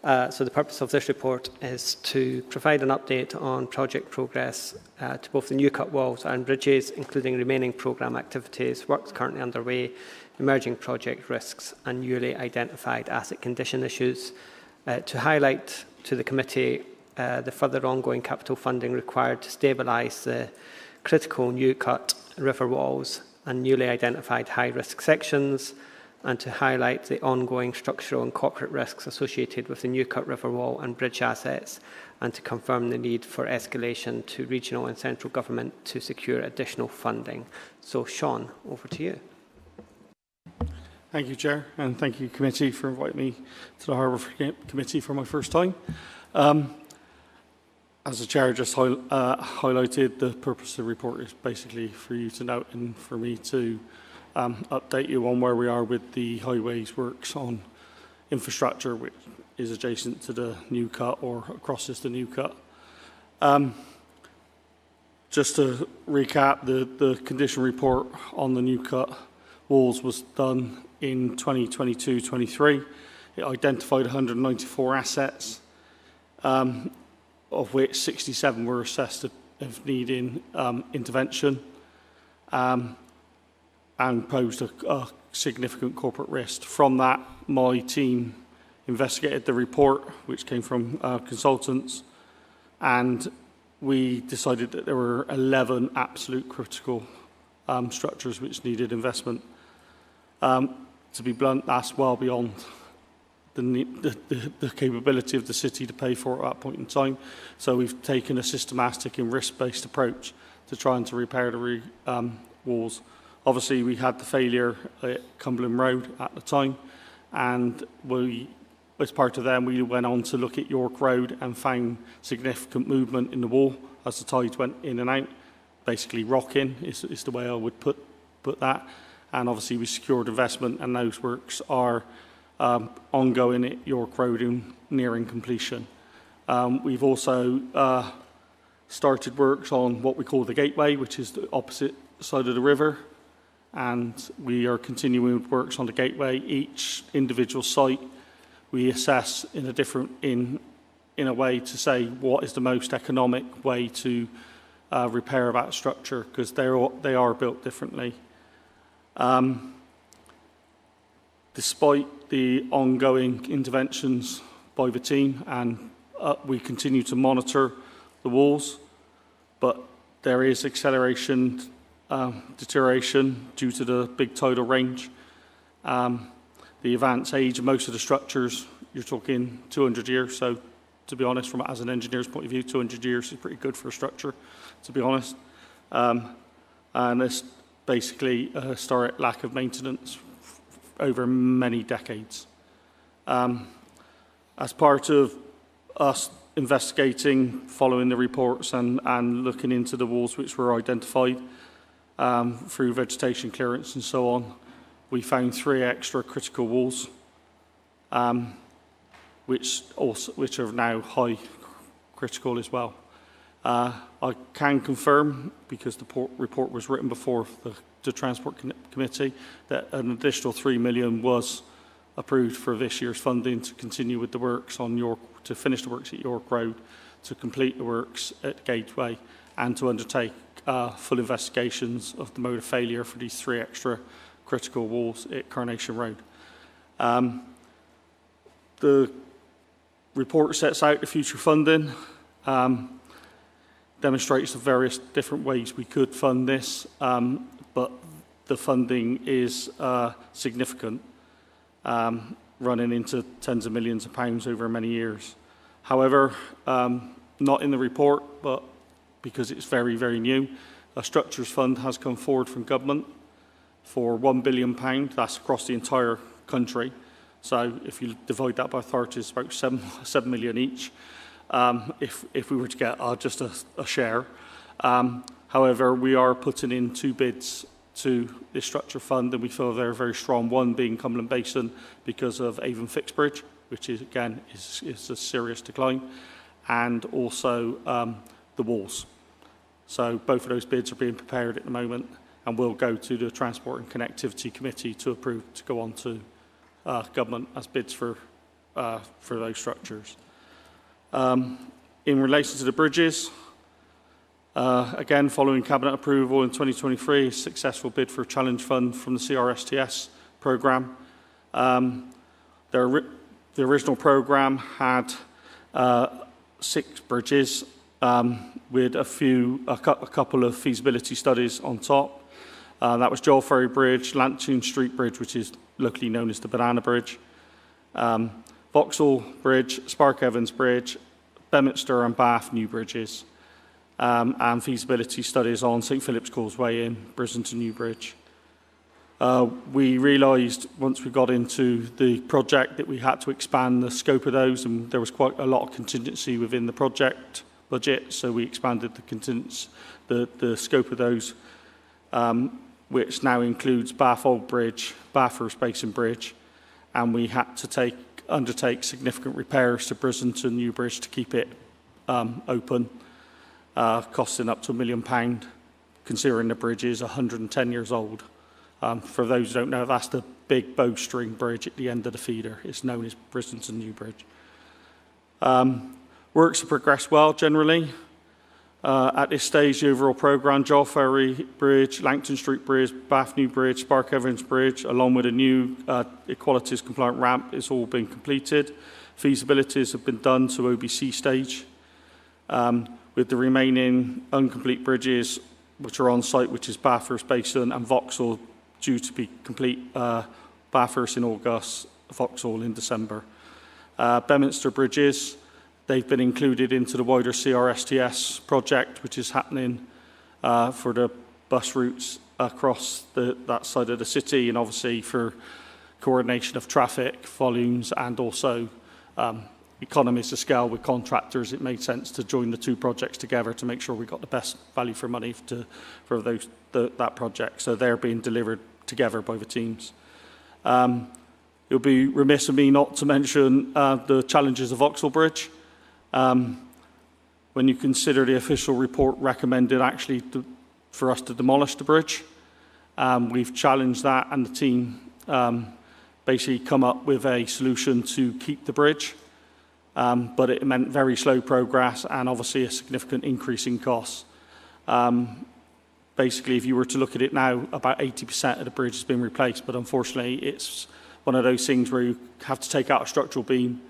So the purpose of this report is to provide an update on project progress to both the Newcut walls and bridges, including remaining programme activities, works currently underway, emerging project risks and newly identified asset condition issues, to highlight to the committee the further ongoing capital funding required to stabilise the critical Newcut river walls and newly identified high-risk sections, and to highlight the ongoing structural and corporate risks associated with the Newcut River Wall and bridge assets, and to confirm the need for escalation to regional and central government to secure additional funding. So, Sean, over to you. Thank you, Chair, and thank you, Committee, for inviting me to the Harbour Committee for my first time. As the Chair just highlighted, the purpose of the report is basically for you to note and for me to update you on where we are with the highways works on infrastructure, which is adjacent to the Newcut or crosses the Newcut. Just to recap, the condition report on the Newcut walls was done in 2022-23. It identified 194 assets, of which 67 were assessed as needing intervention. And posed a significant corporate risk. From that, my team investigated the report, which came from consultants, and we decided that there were 11 absolute critical structures which needed investment. To be blunt, that's well beyond the capability of the city to pay for at that point in time. So we've taken a systematic and risk-based approach to trying to repair the walls. Obviously, we had the failure at Cumberland Road at the time, and we, as part of them, we went on to look at York Road and found significant movement in the wall as the tides went in and out. Basically, rocking is the way I would put that. And obviously, we secured investment, and those works are ongoing at York Road and nearing completion. We've also started works on what we call the Gateway, which is the opposite side of the river. And we are continuing with works on the Gateway. Each individual site we assess in a way to say what is the most economic way to repair that structure, because they are built differently. Despite the ongoing interventions by the team, and we continue to monitor the walls, but there is deterioration due to the big tidal range. The advanced age of most of the structures, you're talking 200 years, so to be honest, as an engineer's point of view, 200 years is pretty good for a structure, to be honest. And it's basically a historic lack of maintenance over many decades. As part of us investigating, following the reports and looking into the walls which were identified through vegetation clearance and so on, we found 3 extra critical walls, which are now high critical as well. I can confirm, because the report was written before the Transport Committee, that an additional 3 million was approved for this year's funding to continue with the works on York, to finish the works at York Road, to complete the works at Gateway, and to undertake full investigations of the mode of failure for these 3 extra critical walls at Coronation Road. The report sets out the future funding, demonstrates the various different ways we could fund this, but the funding is significant, running into tens of millions of pounds over many years. However, not in the report, but because it's very, very new, a structures fund has come forward from government for £1 billion. That's across the entire country. So if you divide that by authorities, about 7 million each, if we were to get just a share. However, we are putting in 2 bids to this structure fund, and we feel they're very strong, one being Cumberland Basin because of Avon Fixed Bridge, which is, again, is a serious decline, and also the walls. So both of those bids are being prepared at the moment and will go to the Transport and Connectivity Committee to approve to go on to government as bids for those structures. In relation to the bridges, again, following Cabinet approval in 2023, a successful bid for a challenge fund from the CRSTS programme. The original programme had 6 bridges with a couple of feasibility studies on top. That was Joel Ferry Bridge, Lantern Street Bridge, which is locally known as the Banana Bridge, Vauxhall Bridge, Spark Evans Bridge, Bedminster and Bath new bridges, and feasibility studies on St Philip's Causeway in Brislington New Bridge. We realised once we got into the project that we had to expand the scope of those, and there was quite a lot of contingency within the project budget, so we expanded the scope of those, which now includes Bath Old Bridge, Bathurst Basin Bridge, and we had to undertake significant repairs to Brislington New Bridge to keep it open, costing up to £1 million, considering the bridge is 110 years old. For those who don't know, that's the big bowstring bridge at the end of the feeder. It's known as Brislington New Bridge. Works have progressed well generally. At this stage, the overall programme, Joel Ferry Bridge, Langton Street Bridge, Bath New Bridge, Spark Evans Bridge, along with a new equalities compliant ramp, is all been completed. Feasibilities have been done to OBC stage, with the remaining incomplete bridges which are on site, which is Bathurst Basin and Vauxhall, due to be complete, Bathurst in August, Vauxhall in December. Bedminster bridges, they've been included into the wider CRSTS project, which is happening for the bus routes across that side of the city, and obviously for coordination of traffic, volumes, and also economies of scale with contractors, it made sense to join the two projects together to make sure we got the best value for money for that project. So they're being delivered together by the teams. It would be remiss of me not to mention the challenges of Vauxhall Bridge. When you consider the official report recommended actually for us to demolish the bridge, we've challenged that, and the team basically come up with a solution to keep the bridge. But it meant very slow progress and obviously a significant increase in costs. Basically, if you were to look at it now, about 80% of the bridge has been replaced, but unfortunately it's one of those things where you have to take out a structural beam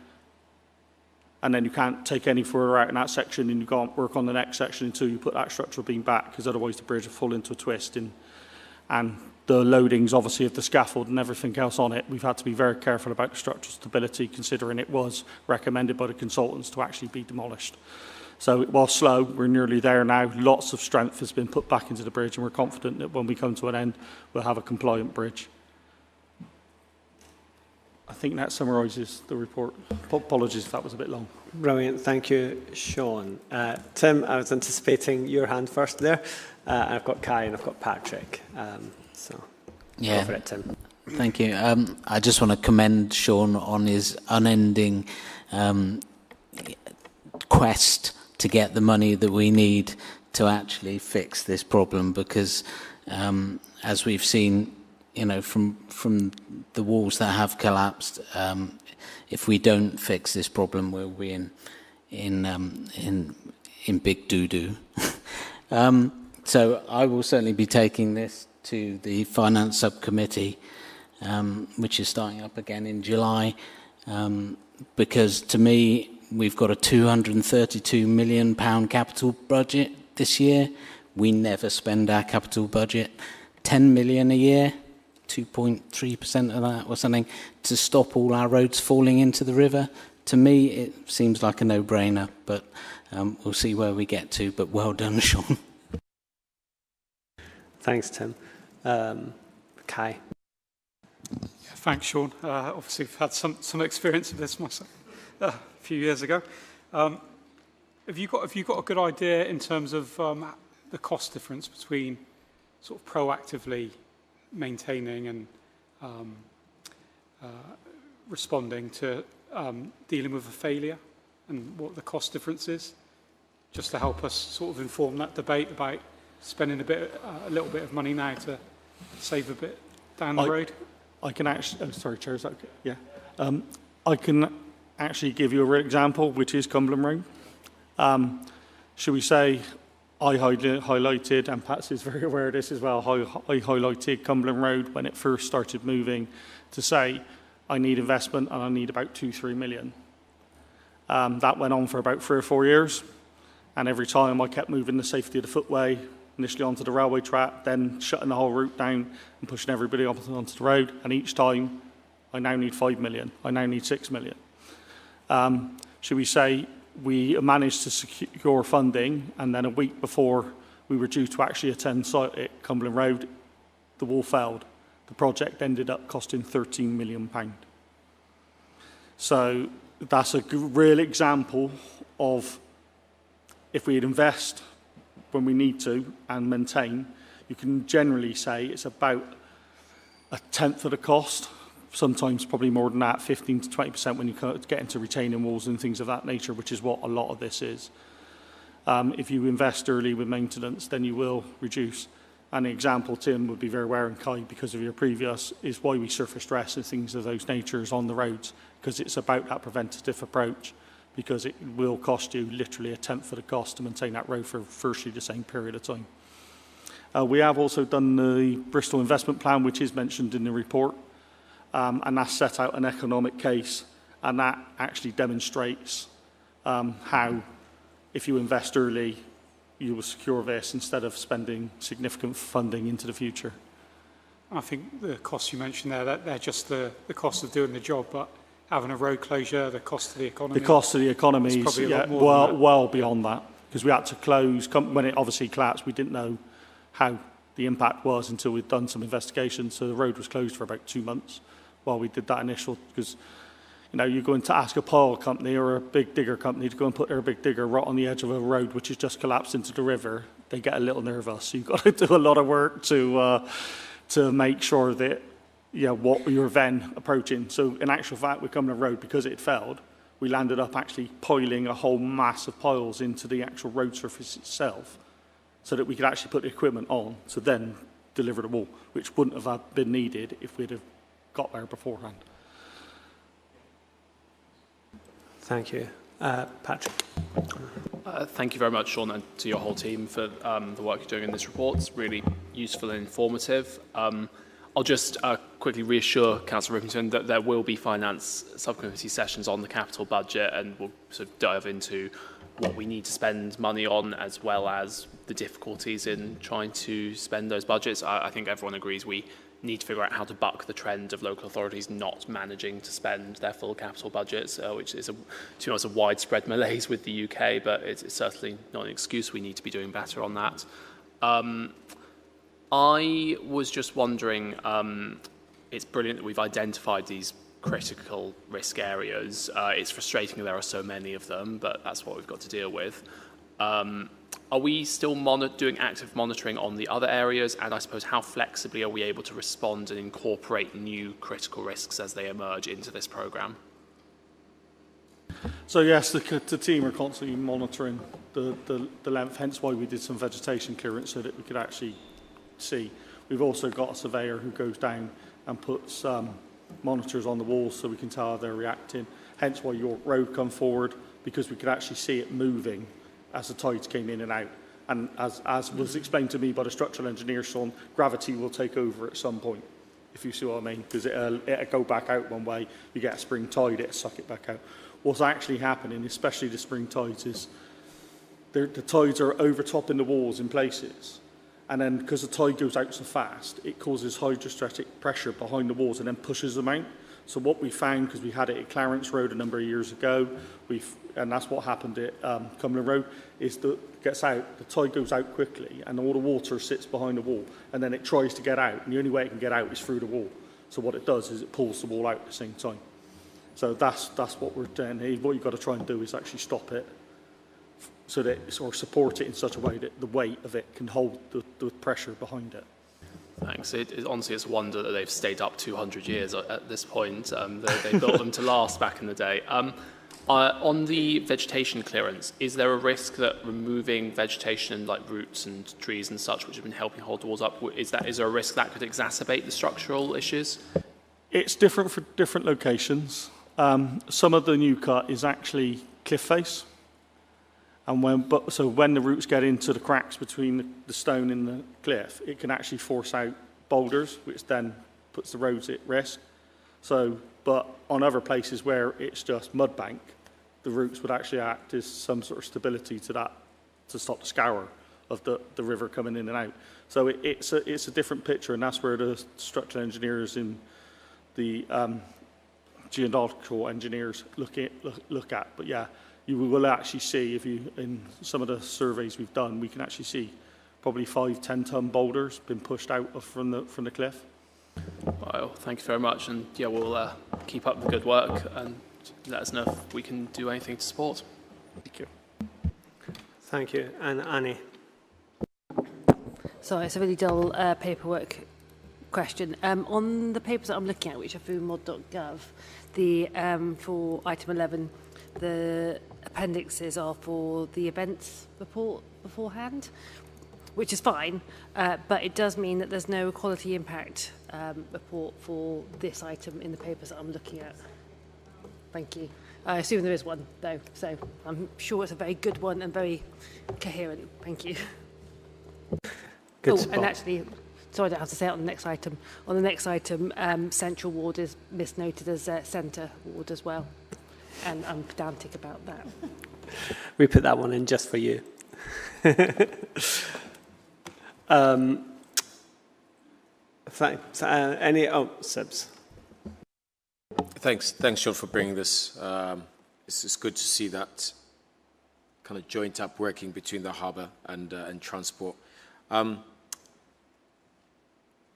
and then you can't take any further out in that section, and you can't work on the next section until you put that structural beam back, because otherwise the bridge will fall into a twist. And the loadings, obviously, of the scaffold and everything else on it, we've had to be very careful about the structural stability, considering it was recommended by the consultants to actually be demolished. So it was slow. We're nearly there now. Lots of strength has been put back into the bridge, and we're confident that when we come to an end, we'll have a compliant bridge. I think that summarises the report. Apologies if that was a bit long. Brilliant. Thank you, Sean. Tim, I was anticipating your hand first there. I've got Kai and I've got Patrick. So yeah. Go for it, Tim. Thank you. I just want to commend Sean on his unending quest to get the money that we need to actually fix this problem, because as we've seen, you know, from the walls that have collapsed, if we don't fix this problem, we'll be in big doo-doo. So I will certainly be taking this to the Finance Subcommittee, which is starting up again in July, because to me, we've got a £232 million capital budget this year. We never spend our capital budget. 10 million a year, 2.3% of that or something, to stop all our roads falling into the river. To me, it seems like a no-brainer, but we'll see where we get to. But well done, Sean. Thanks, Tim. Kai. Yeah, thanks, Sean. Obviously, I've had some experience of this myself a few years ago. Have you got a good idea in terms of the cost difference between sort of proactively maintaining and responding to dealing with a failure, and what the cost difference is, just to help us sort of inform that debate about spending a little bit of money now to save a bit down the road? I can actually, sorry, Chair, is that okay? Yeah. I can actually give you a real example, which is Cumberland Road. Should we say, I highlighted, and Pat is very aware of this as well, I highlighted Cumberland Road when it first started moving to say, I need investment and I need about 2-3 million. That went on for about 3 or 4 years, and every time I kept moving the safety of the footway, initially onto the railway track, then shutting the whole route down and pushing everybody onto the road, and each time I now need 5 million, I now need 6 million. Should we say we managed to secure funding, and then a week before we were due to actually attend site at Cumberland Road, the wall failed. The project ended up costing £13 million. So that's a real example of, if we invest when we need to and maintain, you can generally say it's about a tenth of the cost, sometimes probably more than that, 15 to 20% when you get into retaining walls and things of that nature, which is what a lot of this is. If you invest early with maintenance, then you will reduce. And the example, Tim would be very aware, and Kai, because of your previous, is why we surface dress and things of those natures on the roads, because it's about that preventative approach, because it will cost you literally a tenth of the cost to maintain that road for virtually the same period of time. We have also done the Bristol investment plan, which is mentioned in the report, and that set out an economic case, and that actually demonstrates how, if you invest early, you will secure this instead of spending significant funding into the future. I think the costs you mentioned there, they're just the cost of doing the job, but having a road closure, the cost of the economy. The cost of the economy is well beyond that, because we had to close. When it obviously collapsed, we didn't know how the impact was until we'd done some investigation. So the road was closed for about 2 months while we did that initial, because you're going to ask a pile company or a big digger company to go and put their big digger right on the edge of a road which has just collapsed into the river. They get a little nervous. So you've got to do a lot of work to make sure that what you're then approaching. So in actual fact, we're coming a road because it failed. We landed up actually piling a whole mass of piles into the actual road surface itself, so that we could actually put the equipment on to then deliver the wall, which wouldn't have been needed if we'd have got there beforehand. Thank you. Patrick. Thank you very much, Sean, and to your whole team for the work you're doing in this report. It's really useful and informative. I'll just quickly reassure Councillor Rippington that there will be finance subcommittee sessions on the capital budget, and we'll sort of dive into what we need to spend money on, as well as the difficulties in trying to spend those budgets. I think everyone agrees we need to figure out how to buck the trend of local authorities not managing to spend their full capital budgets, which is a widespread malaise with the UK, but it's certainly not an excuse. We need to be doing better on that. I was just wondering, it's brilliant that we've identified these critical risk areas. It's frustrating there are so many of them, but that's what we've got to deal with. Are we still doing active monitoring on the other areas? And I suppose how flexibly are we able to respond and incorporate new critical risks as they emerge into this programme? So yes, the team are constantly monitoring the length, hence why we did some vegetation clearance so that we could actually see. We've also got a surveyor who goes down and puts monitors on the walls so we can tell how they're reacting, hence why York Road come forward, because we could actually see it moving as the tides came in and out. And as was explained to me by the structural engineer, Sean, gravity will take over at some point, if you see what I mean, because it'll go back out one way, you get a spring tide, it'll suck it back out. What's actually happening, especially the spring tides, is the tides are overtopping the walls in places. And then because the tide goes out so fast, it causes hydrostatic pressure behind the walls and then pushes them out. So what we found, because we had it at Clarence Road a number of years ago, and that's what happened at Cumberland Road, is that it gets out, the tide goes out quickly, and all the water sits behind the wall, and then it tries to get out, and the only way it can get out is through the wall. So what it does is it pulls the wall out at the same time. So that's what we're doing here. What you've got to try and do is actually stop it, so that, or support it in such a way that the weight of it can hold the pressure behind it. Thanks. Honestly, it's a wonder that they've stayed up 200 years at this point. They built them to last back in the day. On the vegetation clearance, is there a risk that removing vegetation like roots and trees and such, which have been helping hold the walls up, is there a risk that could exacerbate the structural issues? It's different for different locations. Some of the new cut is actually cliff face. And so when the roots get into the cracks between the stone and the cliff, it can actually force out boulders, which then puts the roads at risk. So, but on other places where it's just mud bank, the roots would actually act as some sort of stability to that, to stop the scour of the river coming in and out. So it's a different picture, and that's where the structural engineers and the geological engineers look at. But yeah, you will actually see, if you, in some of the surveys we've done, we can actually see probably 5-10 ton boulders been pushed out from the cliff. Well, thank you very much, and yeah, we'll keep up the good work and let us know if we can do anything to support. Thank you. Thank you. And Annie. Sorry, it's a really dull paperwork question. On the papers that I'm looking at, which are through mod.gov, for item 11, the appendixes are for the events report beforehand, which is fine, but it does mean that there's no quality impact report for this item in the papers that I'm looking at. Thank you. I assume there is one, though, so I'm sure it's a very good one and very coherent. Thank you. Good spot. And actually, sorry, I don't have to say it on the next item. On the next item, Central Ward is misnoted as Centre Ward as well. And I'm pedantic about that. We put that one in just for you. Sibs. Thanks, Sean, for bringing this. It's good to see that kind of joint up working between the harbour and transport.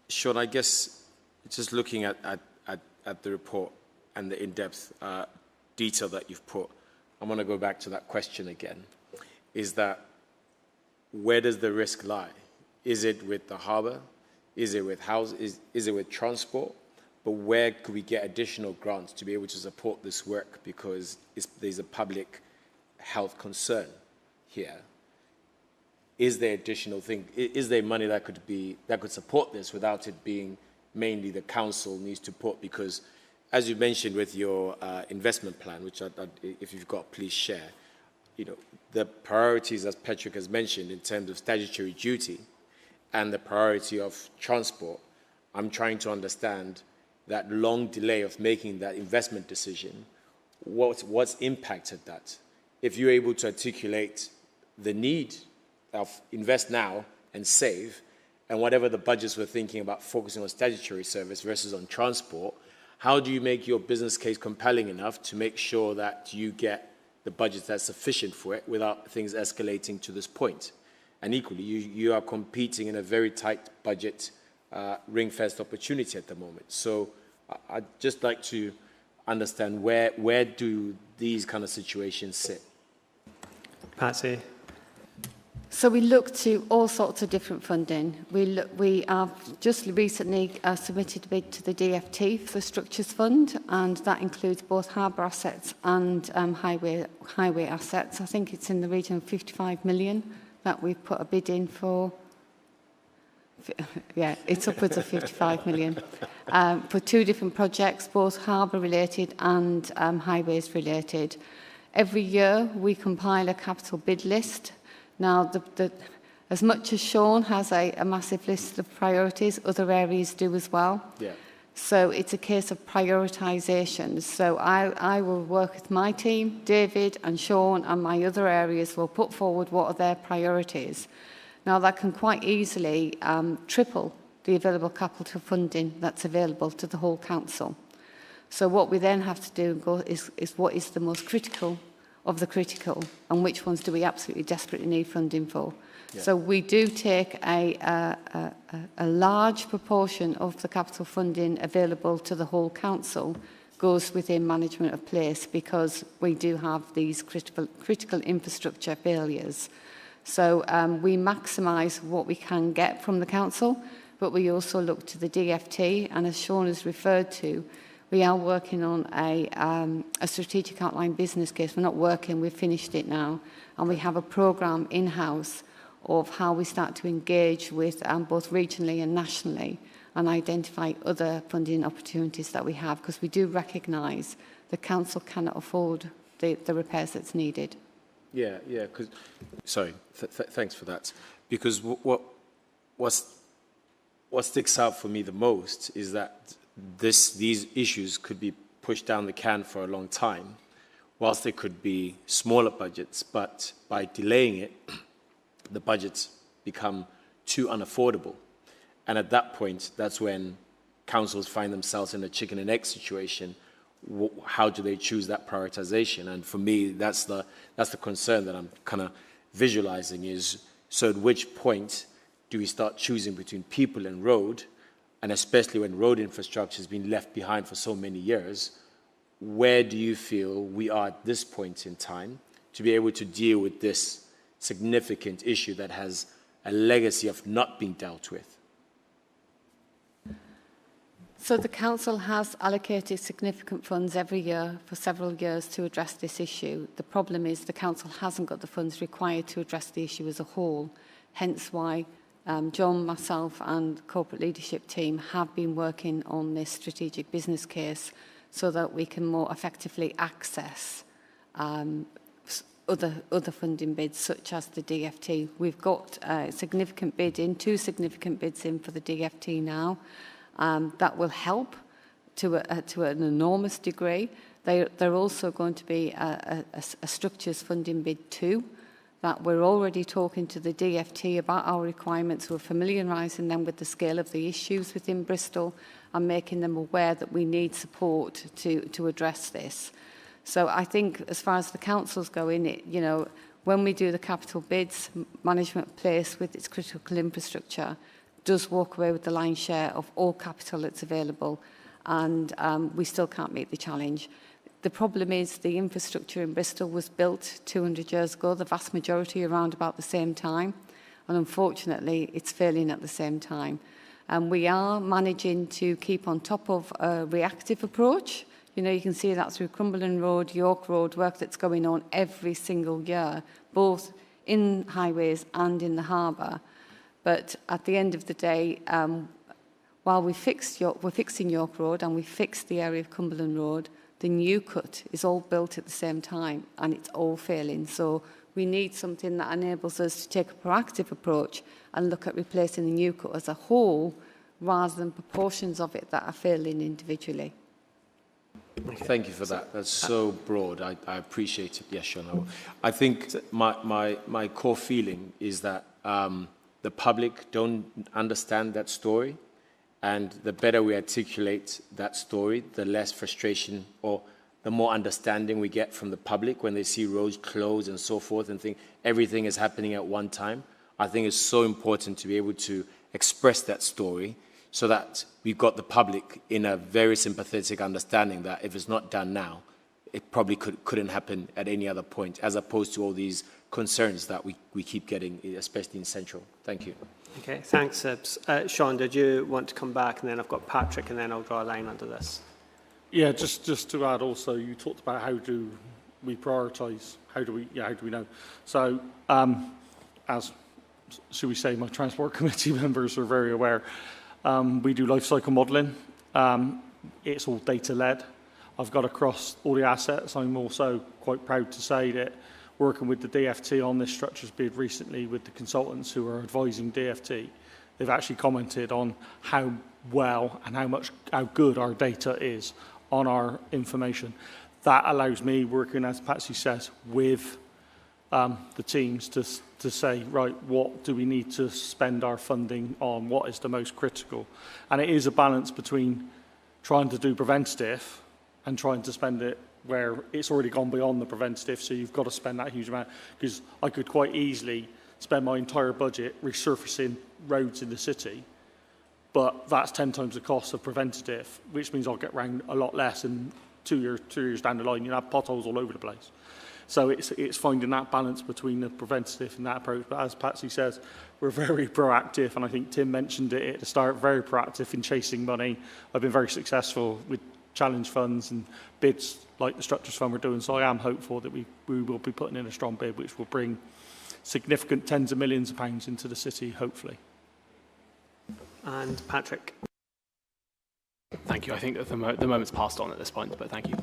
Sean, I guess just looking at the report and the in-depth detail that you've put, I'm going to go back to that question again. Is that where does the risk lie? Is it with the harbour? Is it with houses? Is it with transport? But where could we get additional grants to be able to support this work? Because there's a public health concern here. Is there additional thing? Is there money that could support this without it being mainly the council needs to put? Because as you mentioned with your investment plan, which if you've got, please share. You know, the priorities, as Patrick has mentioned, in terms of statutory duty and the priority of transport, I'm trying to understand that long delay of making that investment decision. What's impacted that? If you're able to articulate the need of invest now and save, and whatever the budgets we're thinking about focusing on statutory service versus on transport, how do you make your business case compelling enough to make sure that you get the budget that's sufficient for it without things escalating to this point? And equally, you are competing in a very tight budget, ring-fenced opportunity at the moment. So I'd just like to understand where do these kind of situations sit? Patsy. So we look to all sorts of different funding. We have just recently submitted a bid to the DFT for the Structures Fund, and that includes both harbour assets and highway assets. I think it's in the region of 55 million that we've put a bid in for. Yeah, it's upwards of 55 million for two different projects, both harbour related and highways related. Every year we compile a capital bid list. Now, as much as Sean has a massive list of priorities, other areas do as well. Yeah. So it's a case of prioritisation. So I will work with my team, David and Sean, and my other areas will put forward what are their priorities. Now, that can quite easily triple the available capital funding that's available to the whole council. So what we then have to do is what is the most critical of the critical, and which ones do we absolutely desperately need funding for. Yeah. So we do take a large proportion of the capital funding available to the whole council goes within management of place, because we do have these critical infrastructure failures. So we maximise what we can get from the council, but we also look to the DFT, and as Sean has referred to, we are working on a strategic outline business case. We're not working, we've finished it now. And we have a programme in-house of how we start to engage with both regionally and nationally and identify other funding opportunities that we have, because we do recognise the council cannot afford the repairs that's needed. Yeah, because, sorry, thanks for that. Because what sticks out for me the most is that these issues could be pushed down the can for a long time, whilst there could be smaller budgets, but by delaying it, the budgets become too unaffordable. And at that point, that's when councils find themselves in a chicken and egg situation. How do they choose that prioritization? And for me, that's the concern that I'm kind of visualizing is, so at which point do we start choosing between people and road? And especially when road infrastructure has been left behind for so many years, where do you feel we are at this point in time to be able to deal with this significant issue that has a legacy of not being dealt with? So the council has allocated significant funds every year for several years to address this issue. The problem is the council hasn't got the funds required to address the issue as a whole, hence why John, myself and the corporate leadership team have been working on this strategic business case so that we can more effectively access other funding bids such as the DFT. We've got a significant bid in, 2 significant bids in for the DFT now. That will help to an enormous degree. They're also going to be a structures funding bid too, that we're already talking to the DFT about our requirements. We're familiarising them with the scale of the issues within Bristol and making them aware that we need support to address this. So I think as far as the council's going, when we do the capital bids, management place with its critical infrastructure does walk away with the lion's share of all capital that's available, and we still can't meet the challenge. The problem is the infrastructure in Bristol was built 200 years ago, the vast majority around about the same time, and unfortunately it's failing at the same time. And we are managing to keep on top of a reactive approach. You know, you can see that through Cumberland Road, York Road, work that's going on every single year, both in highways and in the harbour. But at the end of the day, while we're fixing York Road and we fixed the area of Cumberland Road, the new cut is all built at the same time and it's all failing. So we need something that enables us to take a proactive approach and look at replacing the new cut as a whole rather than proportions of it that are failing individually. Okay. Thank you for that. That's so broad. I appreciate it. Yes, Sean. I think my core feeling is that the public don't understand that story, and the better we articulate that story, the less frustration or the more understanding we get from the public when they see roads closed and so forth and think everything is happening at one time. I think it's so important to be able to express that story so that we've got the public in a very sympathetic understanding that if it's not done now, it probably couldn't happen at any other point, as opposed to all these concerns that we keep getting, especially in Central. Thank you. Okay, thanks, Sibs. Sean, did you want to come back? And then I've got Patrick, and then I'll draw a line under this. Yeah, just to add also, you talked about how do we prioritise, how do we know? So, as, should we say, my Transport Committee members are very aware, we do life cycle modelling. It's all data-led. I've got across all the assets. I'm also quite proud to say that working with the DFT on this structures bid recently with the consultants who are advising DFT, they've actually commented on how well and how good our data is on our information. That allows me, working, as Patsy says, with the teams to say, right, what do we need to spend our funding on? What is the most critical? And it is a balance between trying to do preventative and trying to spend it where it's already gone beyond the preventative, so you've got to spend that huge amount. Because I could quite easily spend my entire budget resurfacing roads in the city, but that's 10 times the cost of preventative, which means I'll get round a lot less, and 2 years down the line, you'll have potholes all over the place. So it's finding that balance between the preventative and that approach. But as Patsy says, we're very proactive, and I think Tim mentioned it at the start, very proactive in chasing money. I've been very successful with challenge funds and bids like the Structures Fund we're doing, so I am hopeful that we will be putting in a strong bid which will bring significant tens of millions of pounds into the city, hopefully. And Patrick. Thank you. I think that the moment's passed on at this point, but thank you.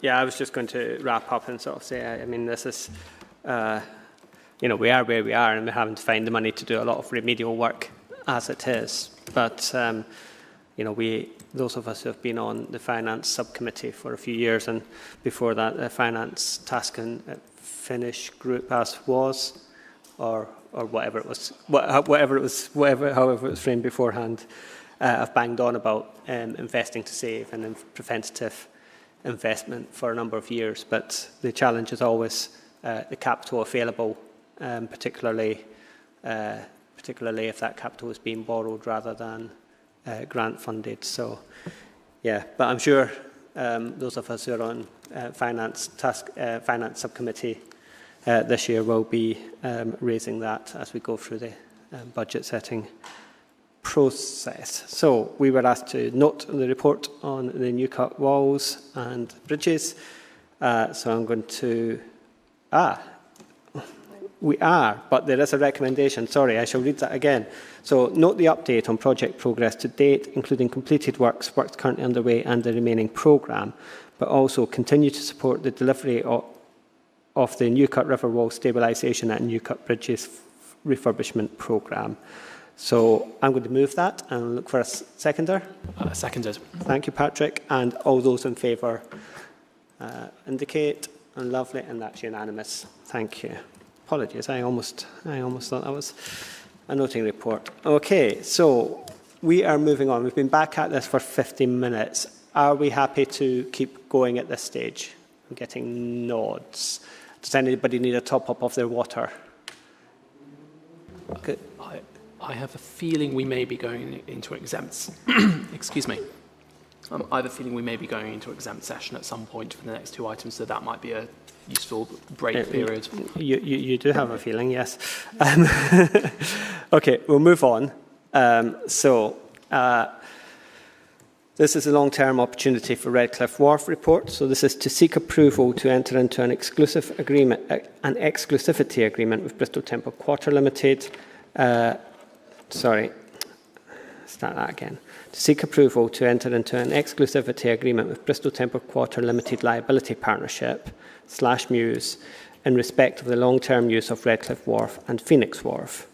Yeah, I was just going to wrap up and sort of say, I mean, this is, you know, we are where we are and we're having to find the money to do a lot of remedial work as it is. But, you know, those of us who have been on the finance subcommittee for a few years, and before that, the finance task and finish group as was, or whatever it was, however it was framed beforehand, I've banged on about investing to save and preventative investment for a number of years. But the challenge is always the capital available, particularly if that capital is being borrowed rather than grant funded. So, yeah, but I'm sure those of us who are on finance subcommittee this year will be raising that as we go through the budget setting process. So we were asked to note the report on the new cut walls and bridges. So I'm going to we are, but there is a recommendation. Sorry, I shall read that again. So, note the update on project progress to date, including completed works currently underway and the remaining programme, but also continue to support the delivery of the New Cut River Wall Stabilisation and New Cut Bridges refurbishment programme. So, I'm going to move that and look for a seconder. Seconded. Thank you, Patrick. And all those in favour indicate. And lovely, and that's unanimous. Thank you. Apologies, I almost thought that was a noting report. Okay, so we are moving on. We've been back at this for 15 minutes. Are we happy to keep going at this stage? I'm getting nods. Does anybody need a top-up of their water? Okay. I have a feeling we may be going into exempt. Excuse me. I have a feeling we may be going into exempt session at some point for the next two items, so that might be a useful break period. You do have a feeling, yes. Okay, we'll move on. This is a long-term opportunity for Redcliffe Wharf report. So this is to seek approval to enter into an exclusivity agreement with Bristol Temple Quarter Limited. To seek approval to enter into an exclusivity agreement with Bristol Temple Quarter Limited Liability Partnership / Muse in respect of the long-term use of Redcliffe Wharf and Phoenix Wharf.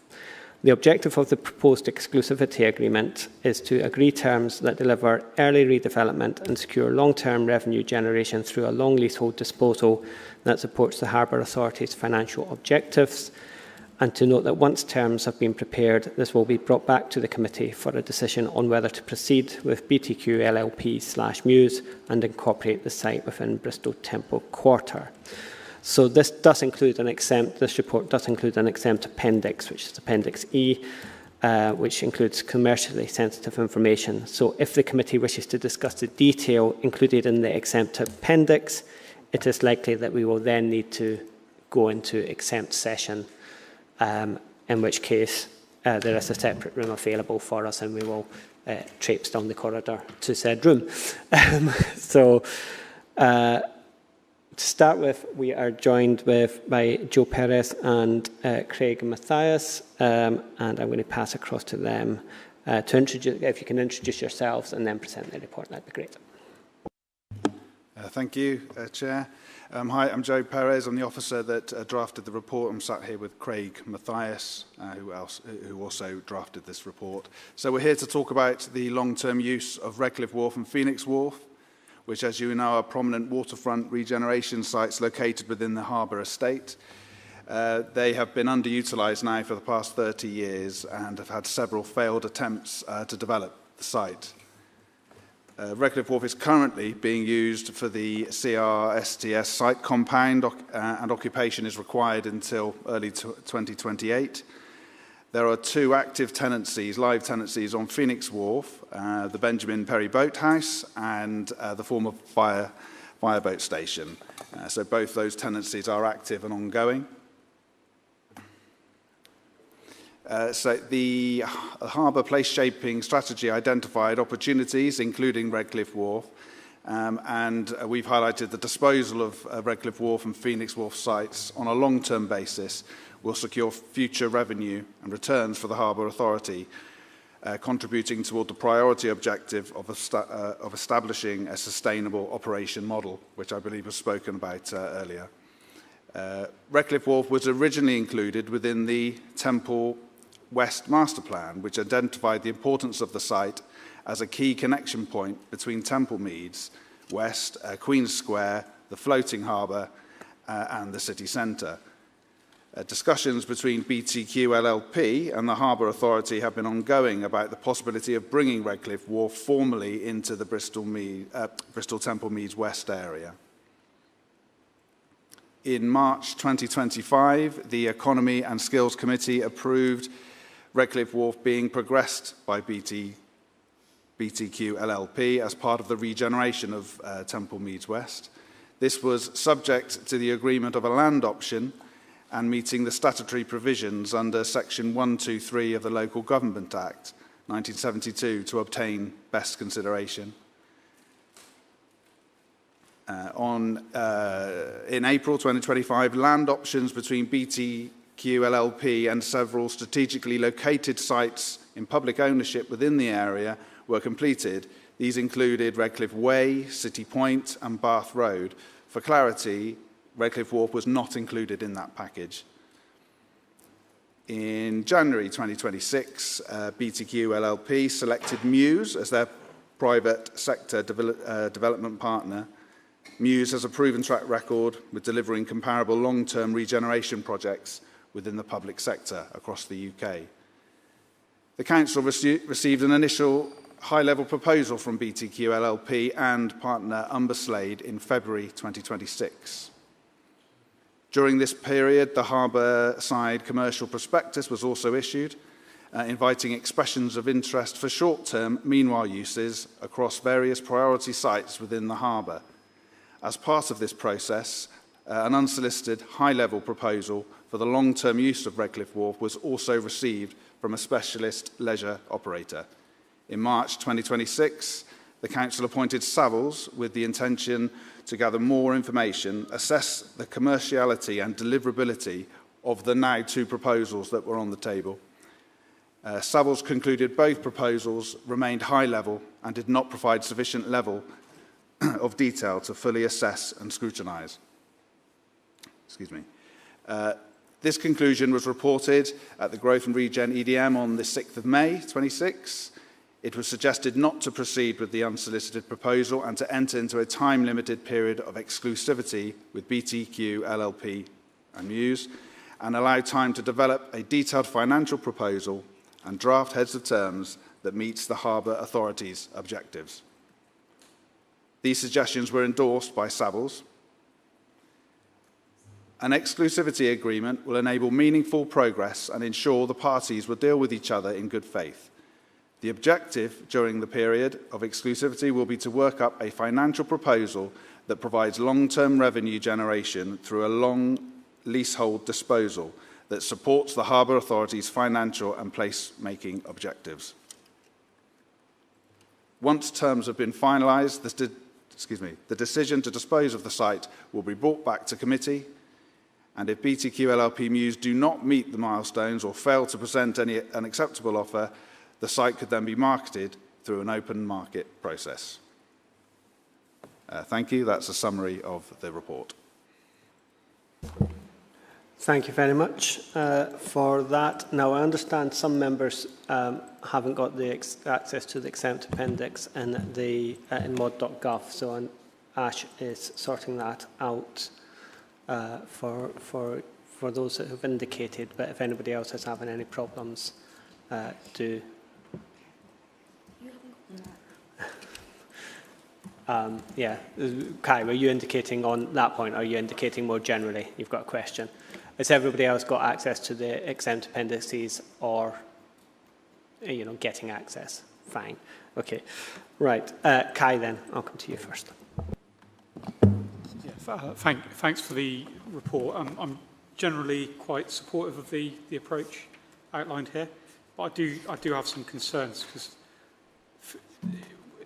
The objective of the proposed exclusivity agreement is to agree terms that deliver early redevelopment and secure long-term revenue generation through a long leasehold disposal that supports the Harbour Authority's financial objectives, and to note that once terms have been prepared, this will be brought back to the committee for a decision on whether to proceed with BTQ LLP / Muse and incorporate the site within Bristol Temple Quarter. So this does include this report does include an exempt appendix, which is Appendix E, which includes commercially sensitive information. So if the committee wishes to discuss the detail included in the exempt appendix, it is likely that we will then need to go into exempt session, in which case there is a separate room available for us, and we will traipse down the corridor to said room. To start with, we are joined by Joe Perez and Craig Mathias, and I'm going to pass across to them to introduce. If you can introduce yourselves and then present the report, that'd be great. Thank you, Chair. Hi, I'm Joe Perez. I'm the officer that drafted the report. I'm sat here with Craig Mathias, who also drafted this report. So we're here to talk about the long-term use of Redcliffe Wharf and Phoenix Wharf, which, as you know, are prominent waterfront regeneration sites located within the Harbour estate. They have been underutilised now for the past 30 years and have had several failed attempts to develop the site. Redcliffe Wharf is currently being used for the CRSTS site compound, and occupation is required until early 2028. There are two active tenancies, live tenancies on Phoenix Wharf, the Benjamin Perry Boathouse and the former fireboat station. So both those tenancies are active and ongoing. So the Harbour place shaping strategy identified opportunities, including Redcliffe Wharf, and we've highlighted the disposal of Redcliffe Wharf and Phoenix Wharf sites on a long-term basis will secure future revenue and returns for the Harbour Authority, contributing toward the priority objective of establishing a sustainable operation model, which I believe was spoken about earlier. Redcliffe Wharf was originally included within the Temple West Master Plan, which identified the importance of the site as a key connection point between Temple Meads, West, Queen's Square, the floating harbour, and the city centre. Discussions between BTQ LLP and the Harbour Authority have been ongoing about the possibility of bringing Redcliffe Wharf formally into the Bristol Temple Meads West area. In March 2025, the Economy and Skills Committee approved Redcliffe Wharf being progressed by BTQ LLP as part of the regeneration of Temple Meads West. This was subject to the agreement of a land option and meeting the statutory provisions under Section 123 of the Local Government Act 1972 to obtain best consideration. In April 2025, land options between BTQ LLP and several strategically located sites in public ownership within the area were completed. These included Redcliffe Way, City Point and Bath Road. For clarity, Redcliffe Wharf was not included in that package. In January 2026, BTQ LLP selected Muse as their private sector development partner. Muse has a proven track record with delivering comparable long-term regeneration projects within the public sector across the UK. The Council received an initial high-level proposal from BTQ LLP and partner Umberslade in February 2026. During this period, the Harbour side commercial prospectus was also issued, inviting expressions of interest for short-term meanwhile uses across various priority sites within the harbour. As part of this process, an unsolicited high-level proposal for the long-term use of Redcliffe Wharf was also received from a specialist leisure operator. In March 2026, the Council appointed Savills with the intention to gather more information, assess the commerciality and deliverability of the now 2 proposals that were on the table. Savills concluded both proposals remained high level and did not provide sufficient level of detail to fully assess and scrutinise. Excuse me. This conclusion was reported at the Growth and Regen EDM on the 6th of May 26. It was suggested not to proceed with the unsolicited proposal and to enter into a time-limited period of exclusivity with BTQ, LLP and Muse, and allow time to develop a detailed financial proposal and draft heads of terms that meets the Harbour Authority's objectives. These suggestions were endorsed by Savills. An exclusivity agreement will enable meaningful progress and ensure the parties will deal with each other in good faith. The objective during the period of exclusivity will be to work up a financial proposal that provides long-term revenue generation through a long leasehold disposal that supports the Harbour Authority's financial and place-making objectives. Once terms have been finalised, the decision to dispose of the site will be brought back to committee, and if BTQ LLP Muse do not meet the milestones or fail to present an acceptable offer, the site could then be marketed through an open market process. Thank you. That's a summary of the report. Thank you very much for that. Now, I understand some members haven't got the access to the exempt appendix in mod.gov, so Ash is sorting that out for those that have indicated, but if anybody else is having any problems, do. Yeah, Kai, were you indicating on that point, or are you indicating more generally? You've got a question. Has everybody else got access to the exempt appendices, or, getting access? Fine. Okay. Right. Kai, then, I'll come to you first. Yeah, thanks for the report. I'm generally quite supportive of the approach outlined here, but I do have some concerns because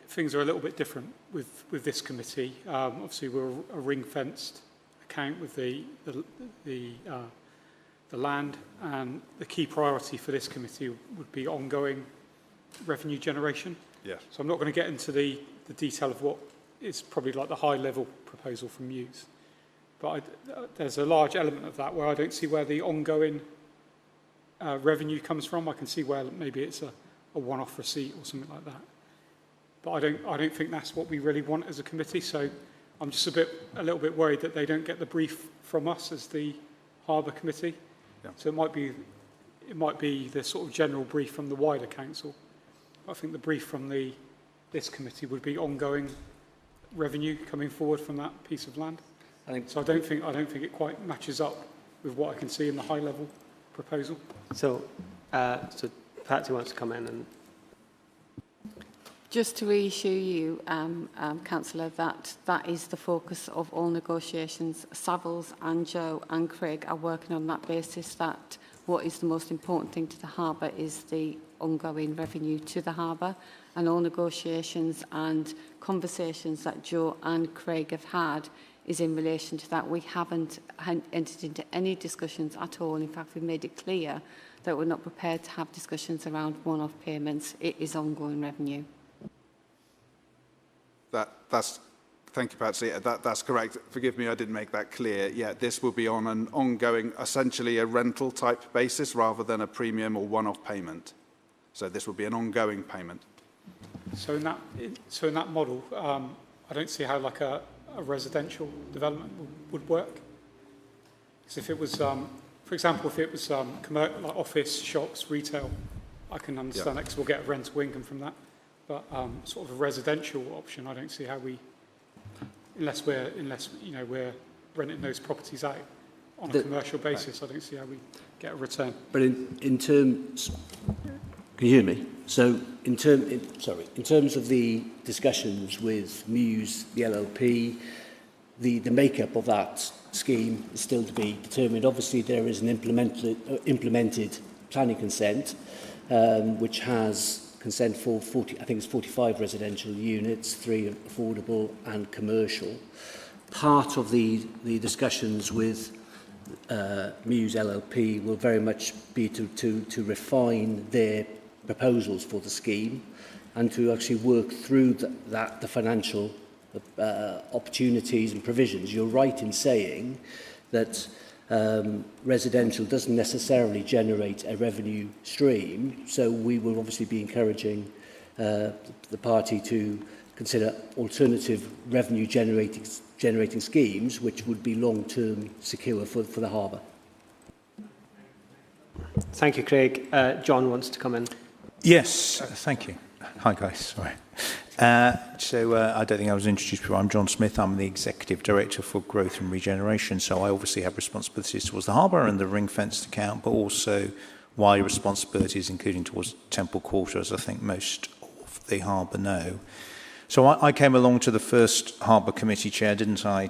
things are a little bit different with this committee. Obviously, we're a ring-fenced account with the land, and the key priority for this committee would be ongoing revenue generation. Yeah. So I'm not going to get into the detail of what is probably like the high-level proposal from Muse, but there's a large element of that where I don't see where the ongoing revenue comes from. I can see where maybe it's a one-off receipt or something like that. But I don't think that's what we really want as a committee. So I'm just a little bit worried that they don't get the brief from us as the Harbour Committee. Yeah. So it might be the sort of general brief from the wider council. I think the brief from this committee would be ongoing revenue coming forward from that piece of land. So I don't think it quite matches up with what I can see in the high level proposal. So Patsy wants to come in and. Just to reassure you, Councillor, that is the focus of all negotiations. Savills and Joe and Craig are working on that basis, that what is the most important thing to the harbour is the ongoing revenue to the harbour, and all negotiations and conversations that Joe and Craig have had is in relation to that. We haven't entered into any discussions at all. In fact, we've made it clear that we're not prepared to have discussions around one-off payments. It is ongoing revenue. Thank you, Patsy. That's correct. Forgive me, I didn't make that clear. Yeah, this will be on an ongoing, essentially a rental type basis rather than a premium or one-off payment. So this will be an ongoing payment. So in that model, I don't see how like a residential development would work. Because if it was, for example, if it was like office, shops, retail, I can understand that because we'll get a rental income from that. But sort of a residential option, I don't see how we, unless we're renting those properties out on a commercial basis, I don't see how we get a return. But in terms, Can you hear me? So in terms of the discussions with Muse, the LLP, the makeup of that scheme is still to be determined. Obviously, there is an implemented planning consent, which has consent for 45 residential units, 3 affordable and commercial. Part of the discussions with Muse LLP will very much be to refine their proposals for the scheme and to actually work through the financial opportunities and provisions. You're right in saying that residential doesn't necessarily generate a revenue stream, so we will obviously be encouraging the party to consider alternative revenue generating schemes which would be long-term secure for the harbour. Thank you, Craig. John wants to come in. Yes, thank you. Hi guys, sorry. I don't think I was introduced before. I'm John Smith. I'm the Executive Director for Growth and Regeneration. So I obviously have responsibilities towards the harbour and the ring-fenced account, but also wider responsibilities, including towards Temple Quarter, as I think most of the harbour know. So I came along to the first Harbour Committee Chair, didn't I,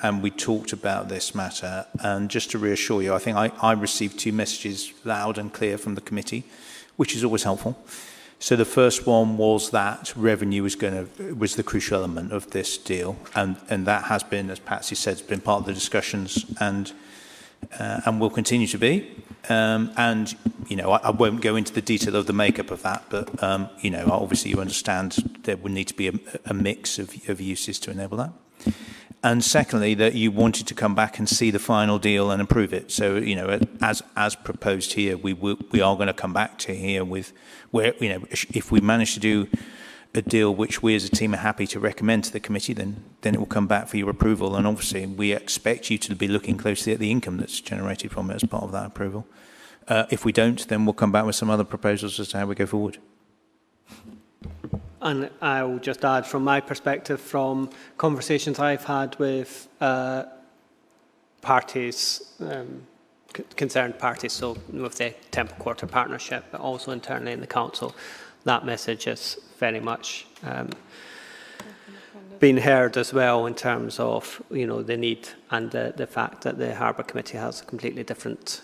and we talked about this matter. And just to reassure you, I think I received 2 messages loud and clear from the committee, which is always helpful. So the first one was that revenue was the crucial element of this deal, and that has been, as Patsy said, has been part of the discussions and will continue to be. And you know, I won't go into the detail of the makeup of that, but you know, obviously you understand there would need to be a mix of uses to enable that. And secondly, that you wanted to come back and see the final deal and approve it. So, you know, as proposed here, we are going to come back to here with where, you know, if we manage to do a deal which we as a team are happy to recommend to the committee, then it will come back for your approval. And obviously, we expect you to be looking closely at the income that's generated from it as part of that approval. If we don't, then we'll come back with some other proposals as to how we go forward. And I will just add, from my perspective, from conversations I've had with parties, concerned parties, so with the Temple Quarter Partnership, but also internally in the Council, that message is very much being heard as well in terms of, you know, the need and the fact that the Harbour Committee has a completely different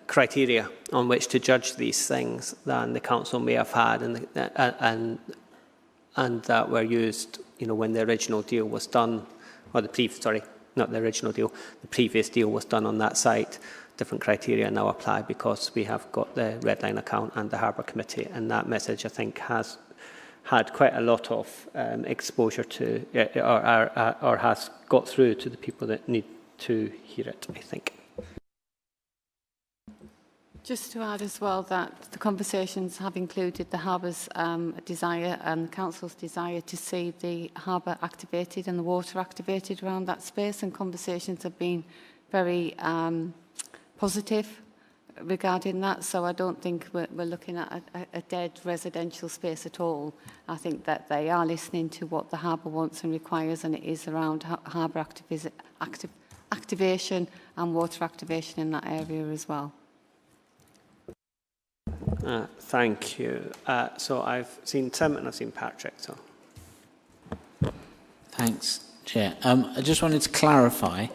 criteria on which to judge these things than the council may have had, and that were used, you know, when the original deal was done, or the previous deal was done on that site. Different criteria now apply because we have got the Red Line account and the Harbour Committee, and that message, I think, has had quite a lot of exposure to, or has got through to the people that need to hear it, I think. Just to add as well that the conversations have included the Harbour's desire and the Council's desire to see the harbour activated and the water activated around that space, and conversations have been very positive regarding that. So I don't think we're looking at a dead residential space at all. I think that they are listening to what the harbour wants and requires, and it is around harbour activation and water activation in that area as well. Thank you. So I've seen Tim and I've seen Patrick. So. Thanks, Chair. I just wanted to clarify,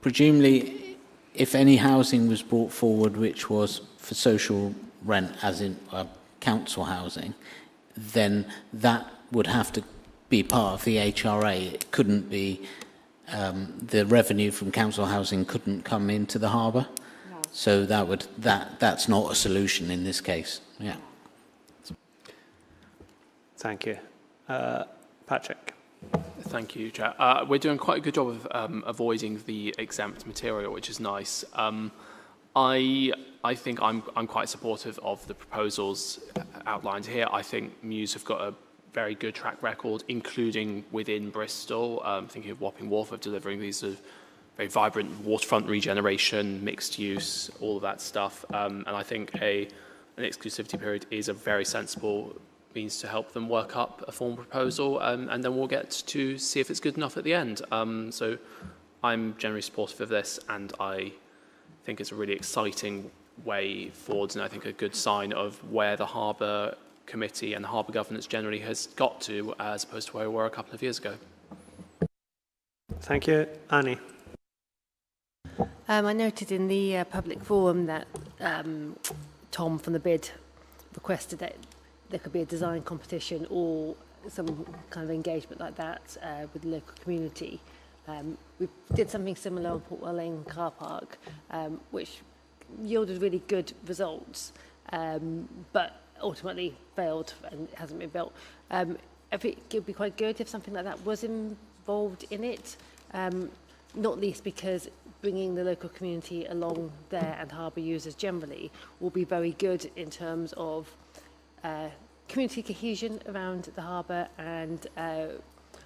presumably if any housing was brought forward which was for social rent, as in council housing, then that would have to be part of the HRA. It couldn't be, the revenue from council housing couldn't come into the harbour. So that's not a solution in this case. Yeah. Thank you. Patrick. Thank you, Chair. We're doing quite a good job of avoiding the exempt material, which is nice. I think I'm quite supportive of the proposals outlined here. I think Muse have got a very good track record, including within Bristol. Thinking of Wharf of delivering these sort of very vibrant waterfront regeneration, mixed use, all of that stuff. And I think an exclusivity period is a very sensible means to help them work up a formal proposal, and then we'll get to see if it's good enough at the end. So I'm generally supportive of this, and I I think it's a really exciting way forwards, and I think a good sign of where the Harbour Committee and the Harbour governance generally has got to, as opposed to where we were a couple of years ago. Thank you. Annie. I noted in the public forum that Tom from the BID requested that there could be a design competition or some kind of engagement like that with the local community. We did something similar on Portwell Lane car park, which yielded really good results, but ultimately failed and hasn't been built. I think it would be quite good if something like that was involved in it, not least because bringing the local community along there and harbour users generally will be very good in terms of community cohesion around the harbour and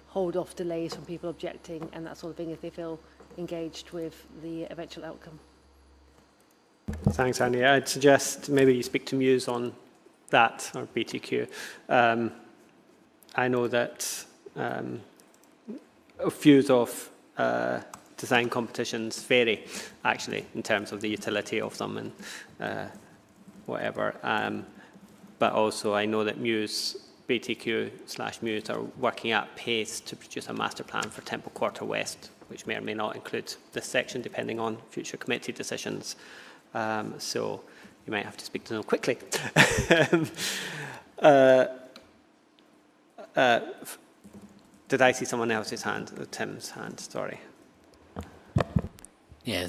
hold off delays from people objecting and that sort of thing if they feel engaged with the eventual outcome. Thanks, Andy. I'd suggest maybe you speak to Muse on that, or BTQ. I know that views of design competitions vary, actually, in terms of the utility of them and whatever. But also I know that Muse, BTQ/Muse are working at pace to produce a master plan for Temple Quarter West, which may or may not include this section, depending on future committee decisions. So you might have to speak to them quickly. Did I see someone else's hand? Tim's hand, sorry. Yeah,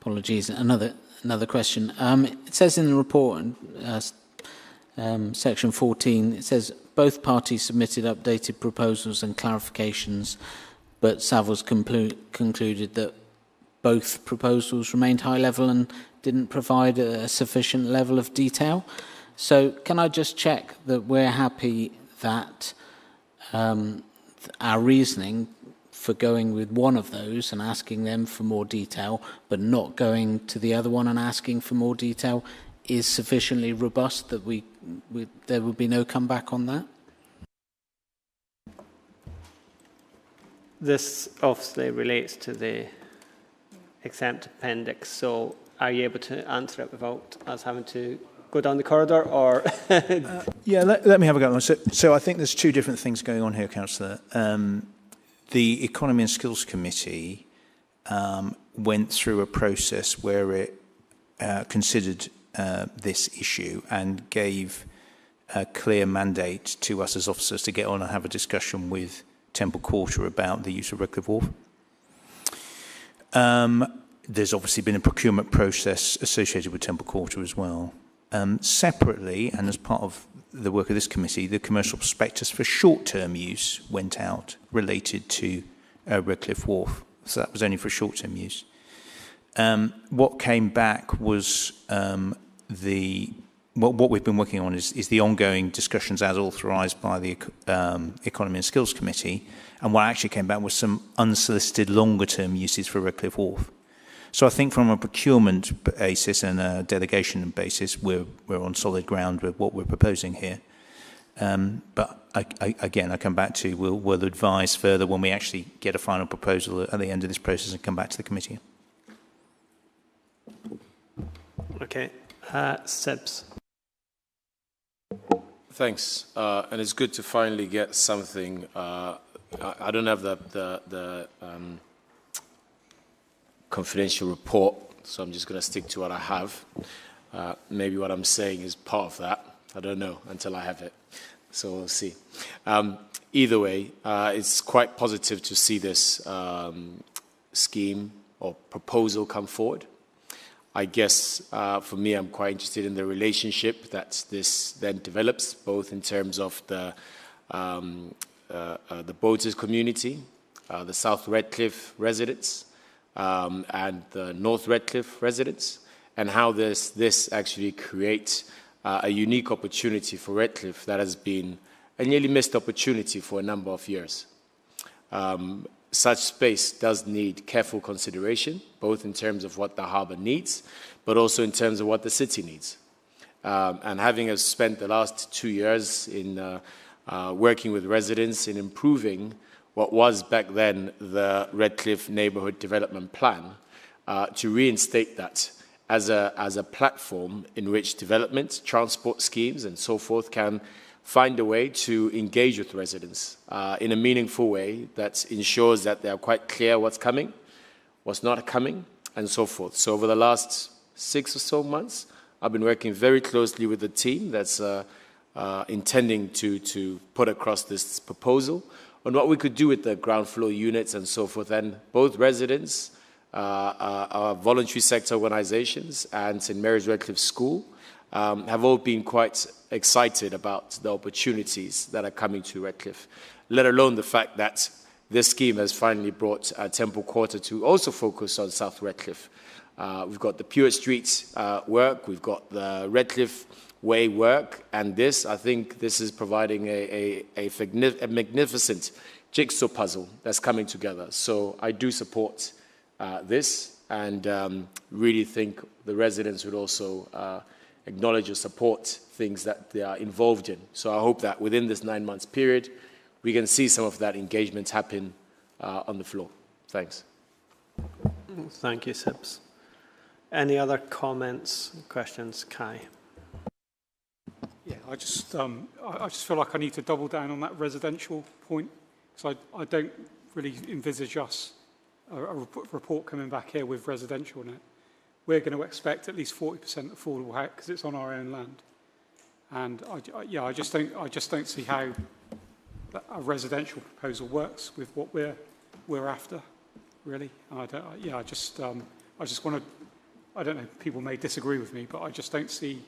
apologies. Another question. It says in the report, section 14, it says both parties submitted updated proposals and clarifications, but Savills concluded that both proposals remained high level and didn't provide a sufficient level of detail. So can I just check that we're happy that our reasoning for going with one of those and asking them for more detail, but not going to the other one and asking for more detail, is sufficiently robust that there would be no comeback on that? This obviously relates to the exempt appendix, so are you able to answer it without us having to go down the corridor, or? Yeah, let me have a go. So I think there's two different things going on here, Councillor. The Economy and Skills Committee went through a process where it considered this issue and gave a clear mandate to us as officers to get on and have a discussion with Temple Quarter about the use of Redcliffe Wharf. There's obviously been a procurement process associated with Temple Quarter as well. Separately, and as part of the work of this committee, the commercial prospectus for short-term use went out related to Redcliffe Wharf. So that was only for short-term use. What came back was what we've been working on is the ongoing discussions as authorised by the Economy and Skills Committee, and what actually came back was some unsolicited longer-term uses for Redcliffe Wharf. So I think from a procurement basis and a delegation basis, we're on solid ground with what we're proposing here. But again, I come back to we'll advise further when we actually get a final proposal at the end of this process and come back to the committee. Okay, Sibs. Thanks, and it's good to finally get something. I don't have the confidential report, so I'm just going to stick to what I have. Maybe what I'm saying is part of that. I don't know until I have it, so we'll see. Either way, it's quite positive to see this scheme or proposal come forward. I guess for me, I'm quite interested in the relationship that this then develops, both in terms of the boaters community, the South Redcliffe residents, and the North Redcliffe residents, and how this actually creates a unique opportunity for Redcliffe that has been a nearly missed opportunity for a number of years. Such space does need careful consideration, both in terms of what the harbour needs, but also in terms of what the city needs. And having spent the last 2 years in working with residents in improving what was back then the Redcliffe Neighbourhood Development Plan, to reinstate that as a platform in which development, transport schemes and so forth can find a way to engage with residents in a meaningful way that ensures that they are quite clear what's coming, what's not coming, and so forth. So over the last 6 or so months, I've been working very closely with the team that's intending to put across this proposal on what we could do with the ground floor units and so forth. And both residents, our voluntary sector organizations, and St. Mary's Redcliffe School have all been quite excited about the opportunities that are coming to Redcliffe, let alone the fact that this scheme has finally brought Temple Quarter to also focus on South Redcliffe. We've got the Pewit Street work, we've got the Redcliffe Way work, and this, I think this is providing a magnificent jigsaw puzzle that's coming together. So I do support this, and really think the residents would also acknowledge or support things that they are involved in. So I hope that within this 9 months period, we can see some of that engagement happen on the floor. Thanks. Thank you, Sibs. Any other comments, questions? Kai? Yeah, I just feel like I need to double down on that residential point, because I don't really envisage us a report coming back here with residential in it. We're going to expect at least 40% affordable house because it's on our own land, and I just don't see how a residential proposal works with what we're after, really. And I just want to. I don't know. People may disagree with me, but I just don't see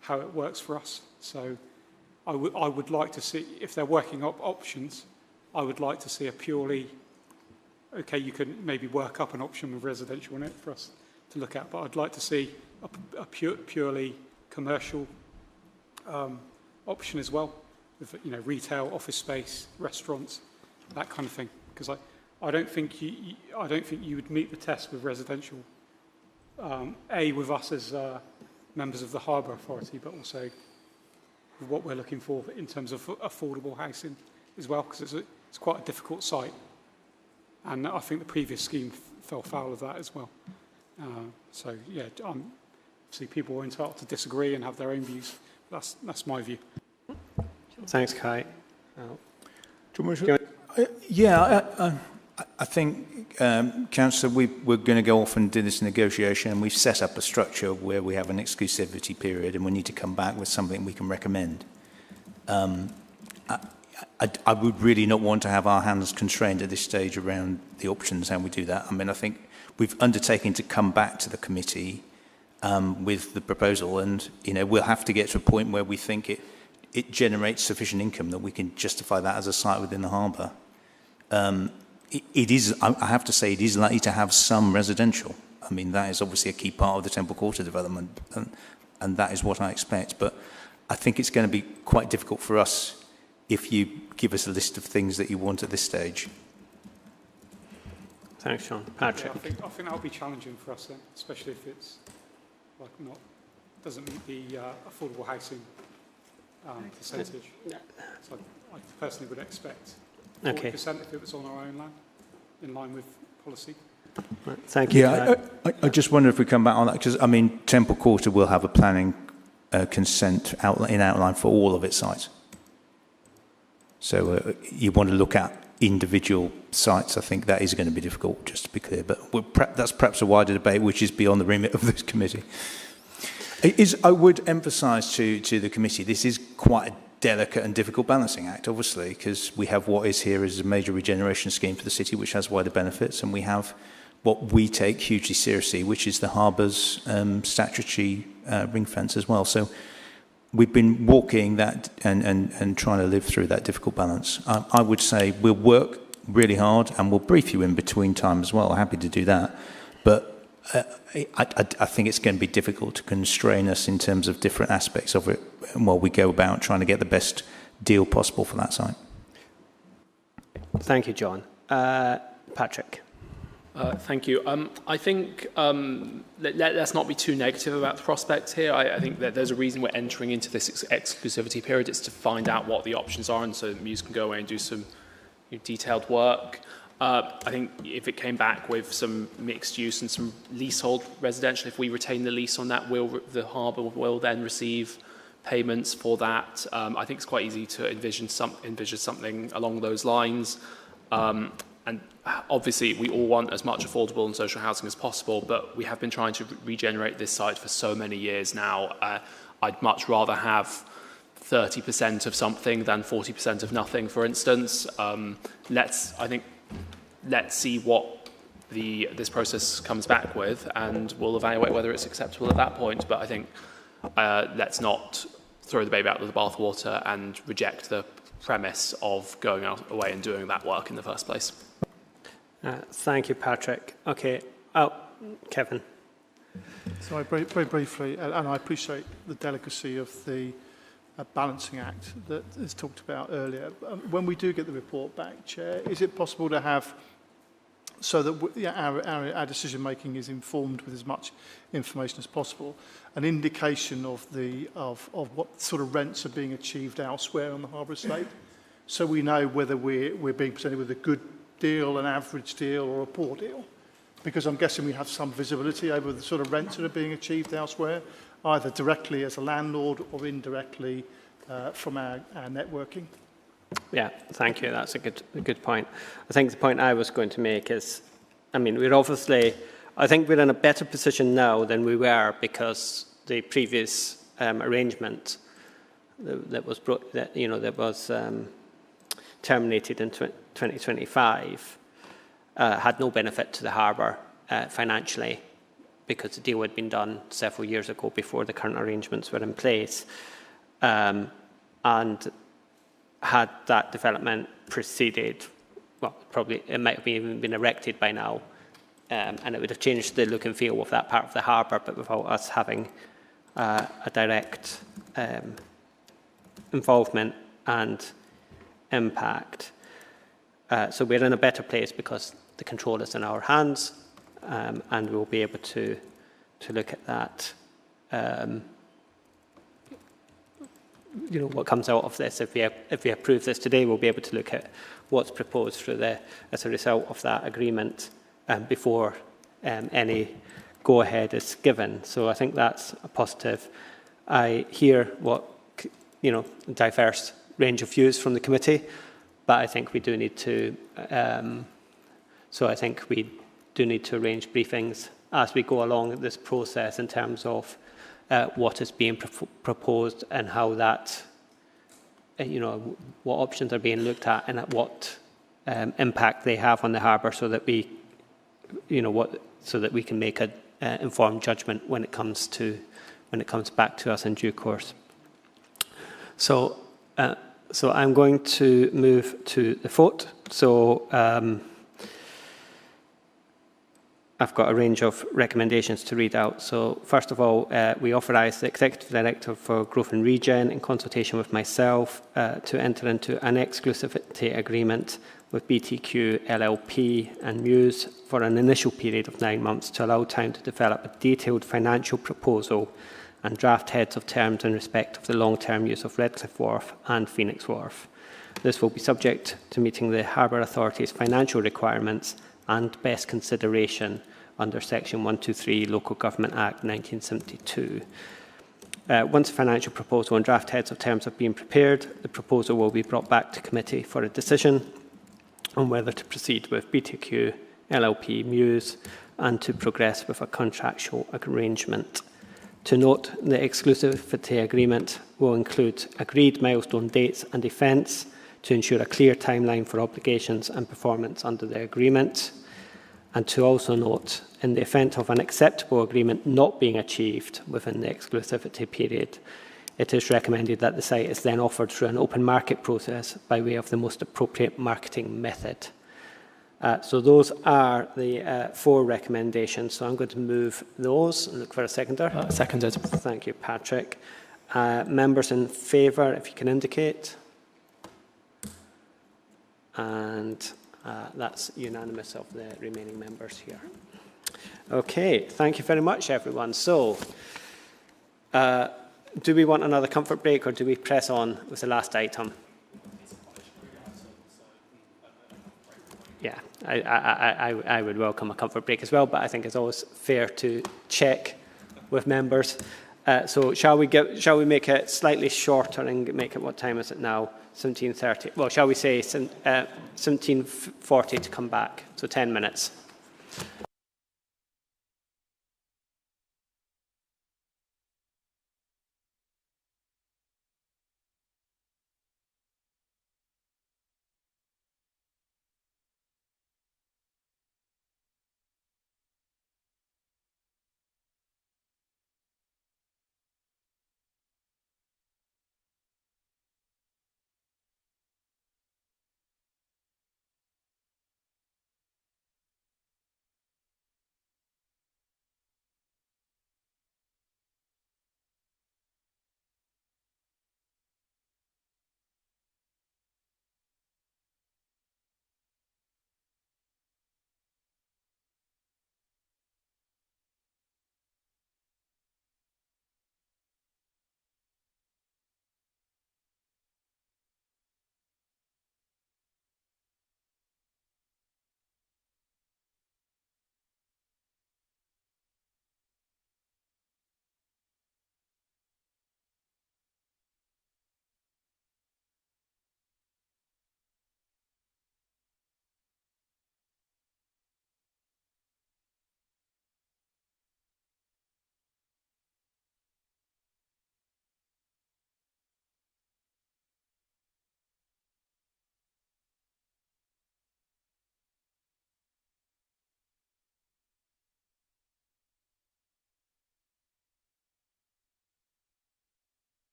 how it works for us. So I would like to see, if they're working up options, I would like to see a purely, okay, you can maybe work up an option with residential in it for us to look at, but I'd like to see a purely commercial option as well, with retail, office space, restaurants, that kind of thing. Because I don't think you would meet the test with residential. With us as members of the Harbour Authority, but also with what we're looking for in terms of affordable housing as well, because it's quite a difficult site, and I think the previous scheme fell foul of that as well. So yeah, obviously people are entitled to disagree and have their own views. That's my view. Thanks, Kai. I think, Councillor, we're going to go off and do this negotiation, and we've set up a structure where we have an exclusivity period, and we need to come back with something we can recommend. I would really not want to have our hands constrained at this stage around the options, how we do that. I mean, I think we've undertaken to come back to the committee with the proposal, and we'll have to get to a point where we think it generates sufficient income that we can justify that as a site within the harbour. It is, I have to say, it is likely to have some residential. I mean, that is obviously a key part of the Temple Quarter development, and that is what I expect. But I think it's going to be quite difficult for us if you give us a list of things that you want at this stage. Thanks, Sean. Patrick? Yeah, I think that'll be challenging for us then, especially if it's doesn't meet the affordable housing percentage. So I personally would expect 40% if it was on our own land, in line with policy. Right, thank you. Yeah, I just wonder if we come back on that, because, I mean, Temple Quarter will have a planning consent in outline for all of its sites. So you want to look at individual sites. I think that is going to be difficult, just to be clear. But that's perhaps a wider debate, which is beyond the remit of this committee. I would emphasise to the committee, this is quite a delicate and difficult balancing act, obviously, because we have what is here as a major regeneration scheme for the city, which has wider benefits, and we have what we take hugely seriously, which is the harbour's statutory ring fence as well. So we've been walking that and trying to live through that difficult balance. I would say we'll work really hard, and we'll brief you in between time as well. Happy to do that. But I think it's going to be difficult to constrain us in terms of different aspects of it while we go about trying to get the best deal possible for that site. Thank you, John. Patrick? Thank you. I think let's not be too negative about the prospects here. I think that there's a reason we're entering into this exclusivity period. It's to find out what the options are, and so that Muse can go away and do some detailed work. I think if it came back with some mixed use and some leasehold residential, if we retain the lease on that, the Harbour will then receive payments for that. I think it's quite easy to envision something along those lines. And obviously, we all want as much affordable and social housing as possible, but we have been trying to regenerate this site for so many years now. I'd much rather have 30% of something than 40% of nothing, for instance. Let's see what this process comes back with, and we'll evaluate whether it's acceptable at that point. But I think let's not throw the baby out with the bathwater and reject the premise of going away and doing that work in the first place. Thank you, Patrick. Okay, Kevin. So very briefly, and I appreciate the delicacy of the balancing act that is talked about earlier. When we do get the report back, Chair, is it possible to have, so that our decision-making is informed with as much information as possible, an indication of what sort of rents are being achieved elsewhere on the Harbour estate, so we know whether we're being presented with a good deal, an average deal, or a poor deal? Because I'm guessing we have some visibility over the sort of rents that are being achieved elsewhere, either directly as a landlord or indirectly from our networking. Yeah, thank you. That's a good point. I think the point I was going to make is, I mean, I think we're in a better position now than we were because the previous arrangement that was terminated in 2025 had no benefit to the Harbour financially, because the deal had been done several years ago before the current arrangements were in place. And had that development proceeded, well, probably it might have even been erected by now, and it would have changed the look and feel of that part of the harbour, but without us having a direct involvement and impact. So we're in a better place because the control is in our hands, and we'll be able to look at that. What comes out of this. If we approve this today, we'll be able to look at what's proposed as a result of that agreement before any go-ahead is given. So I think that's a positive. I hear diverse range of views from the committee, but I think we do need to. So I think we do need to arrange briefings as we go along this process in terms of what is being proposed and how that, what options are being looked at and at what impact they have on the harbour, so that we, so that we can make an informed judgment when it comes back to us in due course. So I'm going to move to the vote. So I've got a range of recommendations to read out. So first of all, we authorise the Executive Director for Growth and Regen, in consultation with myself, to enter into an exclusivity agreement with BTQ LLP and Muse for an initial period of 9 months to allow time to develop a detailed financial proposal and draft heads of terms in respect of the long-term use of Redcliffe Wharf and Phoenix Wharf. This will be subject to meeting the Harbour Authority's financial requirements and best consideration under Section 123 Local Government Act 1972. Once the financial proposal and draft heads of terms have been prepared, the proposal will be brought back to committee for a decision on whether to proceed with BTQ, LLP, Muse, and to progress with a contractual arrangement. To note, the exclusivity agreement will include agreed milestone dates and events to ensure a clear timeline for obligations and performance under the agreement. And to also note, in the event of an acceptable agreement not being achieved within the exclusivity period, it is recommended that the site is then offered through an open market process by way of the most appropriate marketing method. So those are the 4 recommendations. So I'm going to move those and look for a seconder. Seconded. Thank you, Patrick. Members in favour, if you can indicate. And that's unanimous of the remaining members here. Okay, thank you very much, everyone. So, do we want another comfort break, or do we press on with the last item? Yeah, I would welcome a comfort break as well, but I think it's always fair to check with members. So shall we make it slightly shorter and make it, what time is it now? 17:30. Well, shall we say 17:40 to come back? So 10 minutes.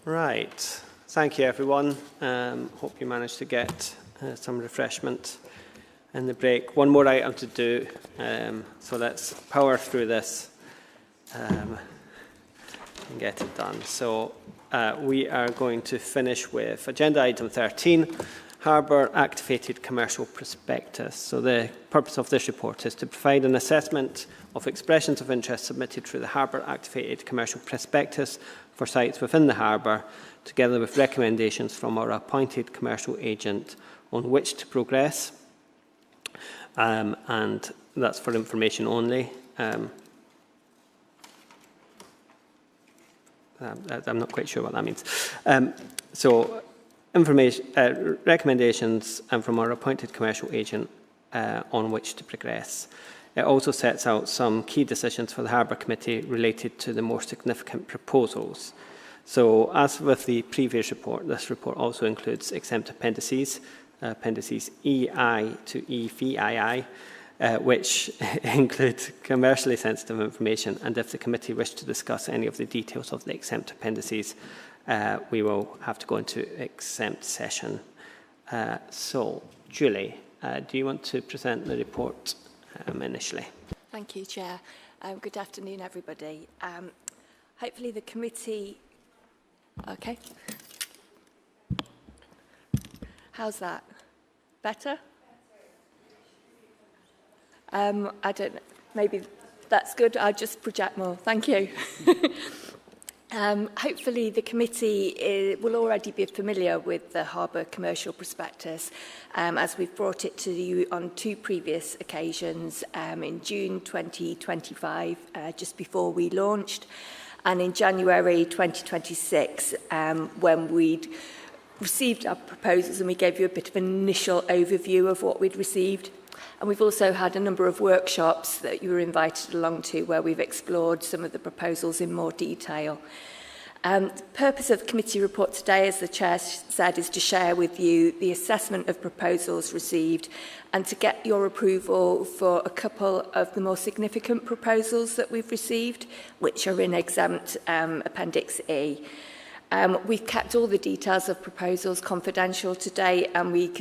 Right. Thank you, everyone. Hope you managed to get some refreshment in the break. One more item to do, so let's power through this and get it done. So we are going to finish with agenda item 13, Harbour Activated Commercial Prospectus. So the purpose of this report is to provide an assessment of expressions of interest submitted through the Harbour Activated Commercial Prospectus for sites within the harbour, together with recommendations from our appointed commercial agent on which to progress. And that's for information only. I'm not quite sure what that means. Recommendations from our appointed commercial agent on which to progress. It also sets out some key decisions for the Harbour Committee related to the more significant proposals. So, as with the previous report, this report also includes exempt appendices, appendices EI to EVII, which include commercially sensitive information, and if the committee wish to discuss any of the details of the exempt appendices, we will have to go into exempt session. So, Julie, do you want to present the report initially? Thank you, Chair. Good afternoon, everybody. Hopefully the committee... Okay. How's that? Better? I don't know. Maybe that's good. I'll just project more. Thank you. Hopefully the committee will already be familiar with the Harbour Commercial Prospectus, as we've brought it to you on 2 previous occasions, in June 2025, just before we launched, and in January 2026, when we'd received our proposals and we gave you a bit of an initial overview of what we'd received. And we've also had a number of workshops that you were invited along to where we've explored some of the proposals in more detail. The purpose of the committee report today, as the Chair said, is to share with you the assessment of proposals received and to get your approval for a couple of the more significant proposals that we've received, which are in exempt Appendix E. We've kept all the details of proposals confidential today, and we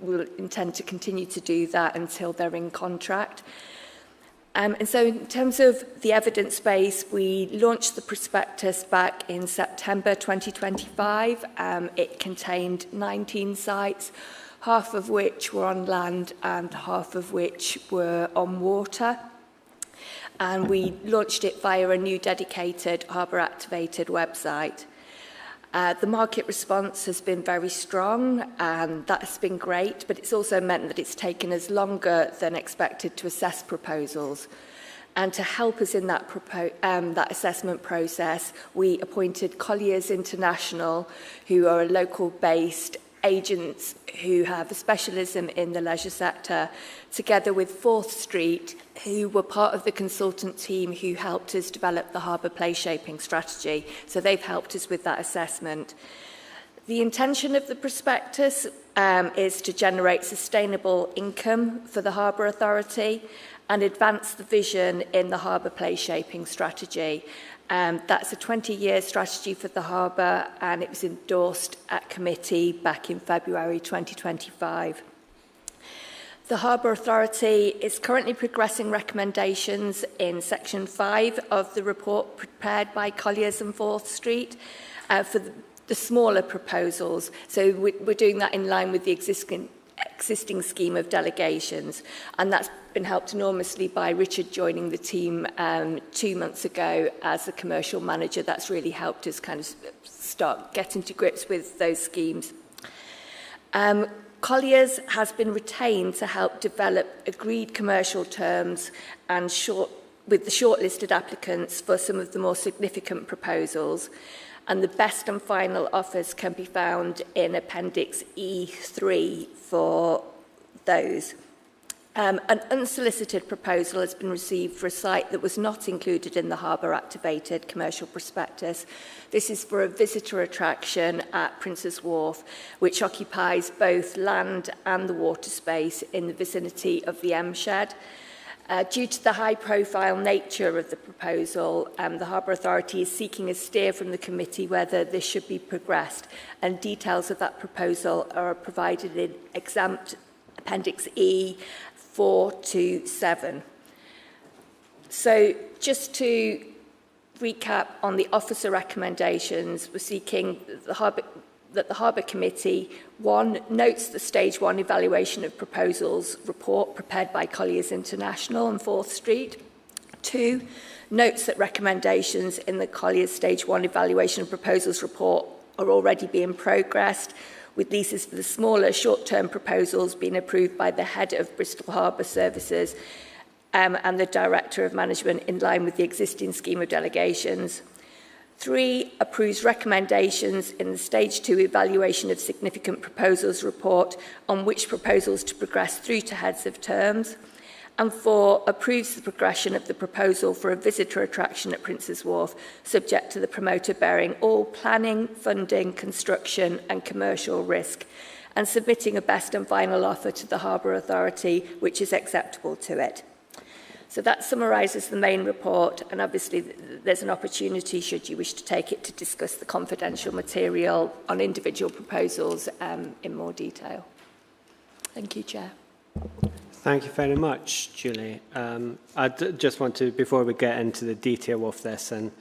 will intend to continue to do that until they're in contract. And so in terms of the evidence base, we launched the prospectus back in September 2025. It contained 19 sites, half of which were on land and half of which were on water. And we launched it via a new dedicated Harbour Activated website. The market response has been very strong, and that has been great, but it's also meant that it's taken us longer than expected to assess proposals. And to help us in that assessment process, we appointed Colliers International, who are a local-based agents who have a specialism in the leisure sector, together with 4th Street, who were part of the consultant team who helped us develop the harbour place shaping strategy. So they've helped us with that assessment. The intention of the prospectus is to generate sustainable income for the Harbour Authority and advance the vision in the harbour place shaping strategy. That's a 20-year strategy for the harbour, and it was endorsed at committee back in February 2025. The Harbour Authority is currently progressing recommendations in Section 5 of the report prepared by Colliers and 4th Street for the smaller proposals. So we're doing that in line with the existing scheme of delegations, and that's been helped enormously by Richard joining the team 2 months ago as the commercial manager. That's really helped us kind of start getting to grips with those schemes. Colliers has been retained to help develop agreed commercial terms and with the shortlisted applicants for some of the more significant proposals, and the best and final offers can be found in Appendix E3 for those. An unsolicited proposal has been received for a site that was not included in the Harbour Activated Commercial Prospectus. This is for a visitor attraction at Prince's Wharf, which occupies both land and the water space in the vicinity of the M Shed. Due to the high-profile nature of the proposal, the Harbour Authority is seeking a steer from the committee whether this should be progressed, and details of that proposal are provided in exempt Appendix E 4 to 7. So just to recap on the officer recommendations, we're seeking that the Harbour Committee, 1, notes the Stage 1 evaluation of proposals report prepared by Colliers International on 4th Street. 2, notes that recommendations in the Colliers Stage 1 evaluation of proposals report are already being progressed, with leases for the smaller short-term proposals being approved by the head of Bristol Harbour Services and the Director of Management in line with the existing scheme of delegations. 3, approves recommendations in the Stage 2 evaluation of significant proposals report on which proposals to progress through to heads of terms. And 4, approves the progression of the proposal for a visitor attraction at Prince's Wharf, subject to the promoter bearing all planning, funding, construction and commercial risk, and submitting a best and final offer to the Harbour Authority, which is acceptable to it. So that summarises the main report, and obviously there's an opportunity, should you wish to take it, to discuss the confidential material on individual proposals in more detail. Thank you, Chair. Thank you very much, Julie. I just want to, before we get into the detail of this, and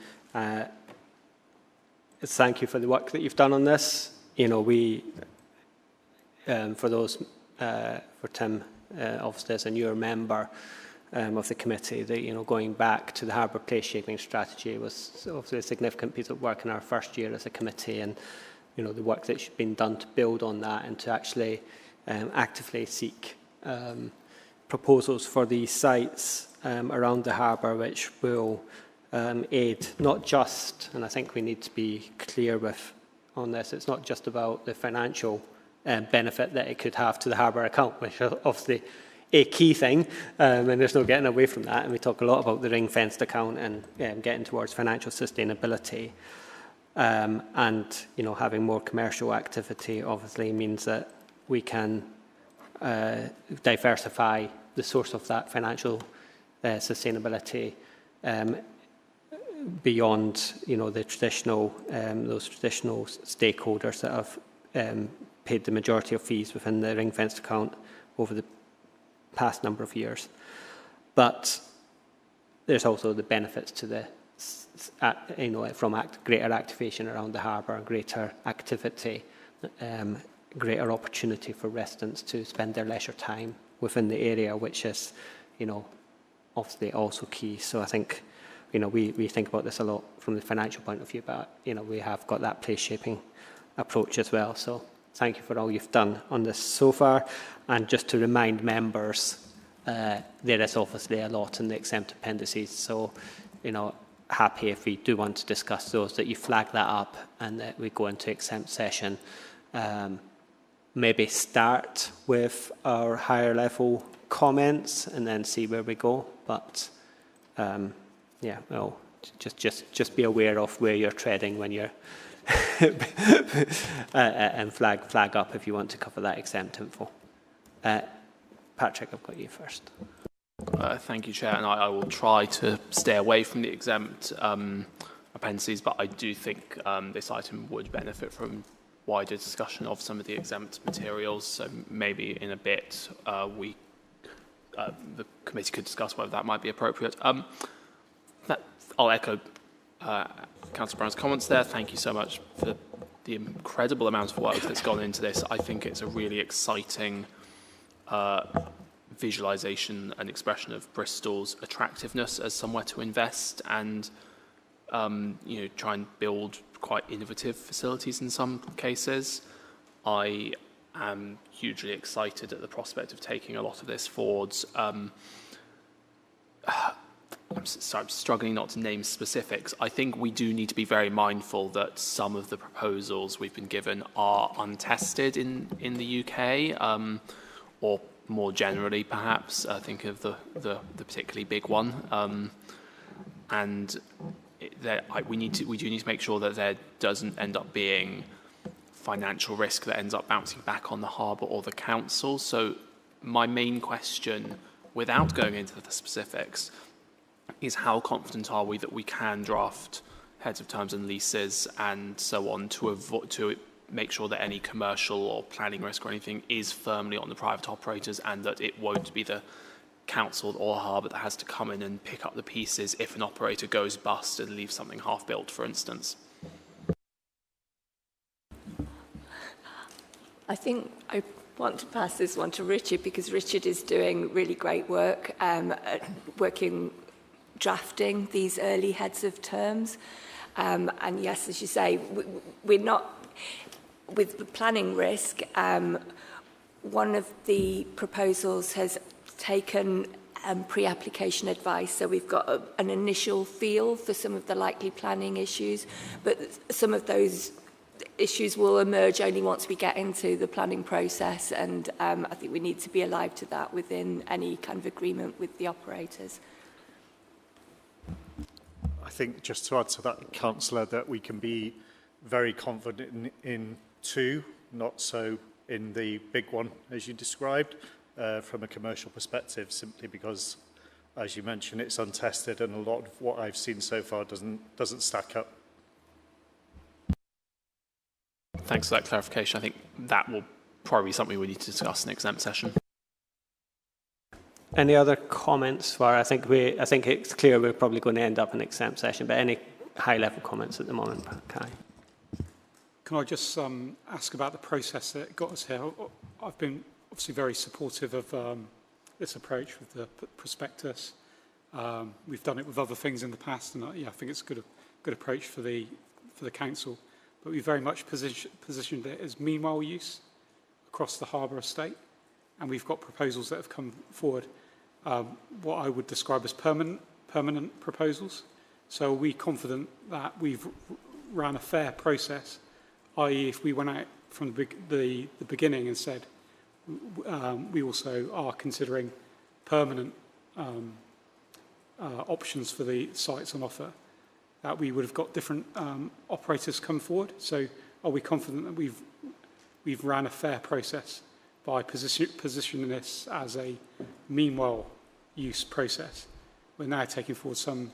thank you for the work that you've done on this. You know, for those, for Tim, obviously as a newer member, of the committee, that going back to the harbour place shaping strategy was obviously a significant piece of work in our first year as a committee, and the work that's been done to build on that and to actually actively seek proposals for these sites around the harbour, which will aid not just, and I think we need to be clear on this, it's not just about the financial benefit that it could have to the harbour account, which obviously a key thing, and there's no getting away from that. And we talk a lot about the ring-fenced account and getting towards financial sustainability. And having more commercial activity obviously means that we can diversify the source of that financial sustainability beyond the traditional those traditional stakeholders that have paid the majority of fees within the ring-fenced account over the past number of years. But there's also the benefits to the from greater activation around the harbour, greater activity, greater opportunity for residents to spend their leisure time within the area, which is obviously also key. So I think we think about this a lot from the financial point of view, but we have got that place shaping approach as well. So thank you for all you've done on this so far. And just to remind members, there is obviously a lot in the exempt appendices. So, happy if we do want to discuss those, that you flag that up and that we go into exempt session. Maybe start with our higher level comments and then see where we go. But, just be aware of where you're treading when you're and flag up if you want to cover that exempt info. Patrick, I've got you first. Thank you, Chair, and I will try to stay away from the exempt appendices, but I do think this item would benefit from wider discussion of some of the exempt materials. So maybe in a bit the committee could discuss whether that might be appropriate. I'll echo Councillor Brown's comments there. Thank you so much for the incredible amount of work that's gone into this. I think it's a really exciting visualisation and expression of Bristol's attractiveness as somewhere to invest and try and build quite innovative facilities in some cases. I am hugely excited at the prospect of taking a lot of this forwards. I'm struggling not to name specifics. I think we do need to be very mindful that some of the proposals we've been given are untested in the UK, or more generally, perhaps. I think of the particularly big one, and we do need to make sure that there doesn't end up being financial risk that ends up bouncing back on the harbour or the council. So my main question without going into the specifics, is how confident are we that we can draft heads of terms and leases and so on to make sure that any commercial or planning risk or anything is firmly on the private operators, and that it won't be the council or Harbour that has to come in and pick up the pieces if an operator goes bust and leaves something half built, for instance. I think I want to pass this one to Richard, because Richard is doing really great work drafting these early heads of terms. And yes, as you say, we're not, with the planning risk, one of the proposals has taken pre-application advice, so we've got an initial feel for some of the likely planning issues, but some of those issues will emerge only once we get into the planning process, and I think we need to be alive to that within any kind of agreement with the operators. I think just to add to that, Councillor, that we can be very confident in two, not so in the big one, as you described, from a commercial perspective, simply because, as you mentioned, it's untested, and a lot of what I've seen so far doesn't stack up. Thanks for that clarification. I think that will probably be something we need to discuss in exempt session. Any other comments? I think it's clear we're probably going to end up in exempt session, but any high-level comments at the moment, Kai? Can I just ask about the process that got us here? I've been obviously very supportive of this approach with the prospectus. We've done it with other things in the past, and I think it's a good approach for the council. But we very much positioned it as meanwhile use across the Harbour estate, and we've got proposals that have come forward, what I would describe as permanent proposals. So are we confident that we've ran a fair process, i.e. if we went out from the beginning and said we also are considering permanent options for the sites on offer, that we would have got different operators come forward? So are we confident that we've ran a fair process by positioning this as a meanwhile use process? We're now taking forward some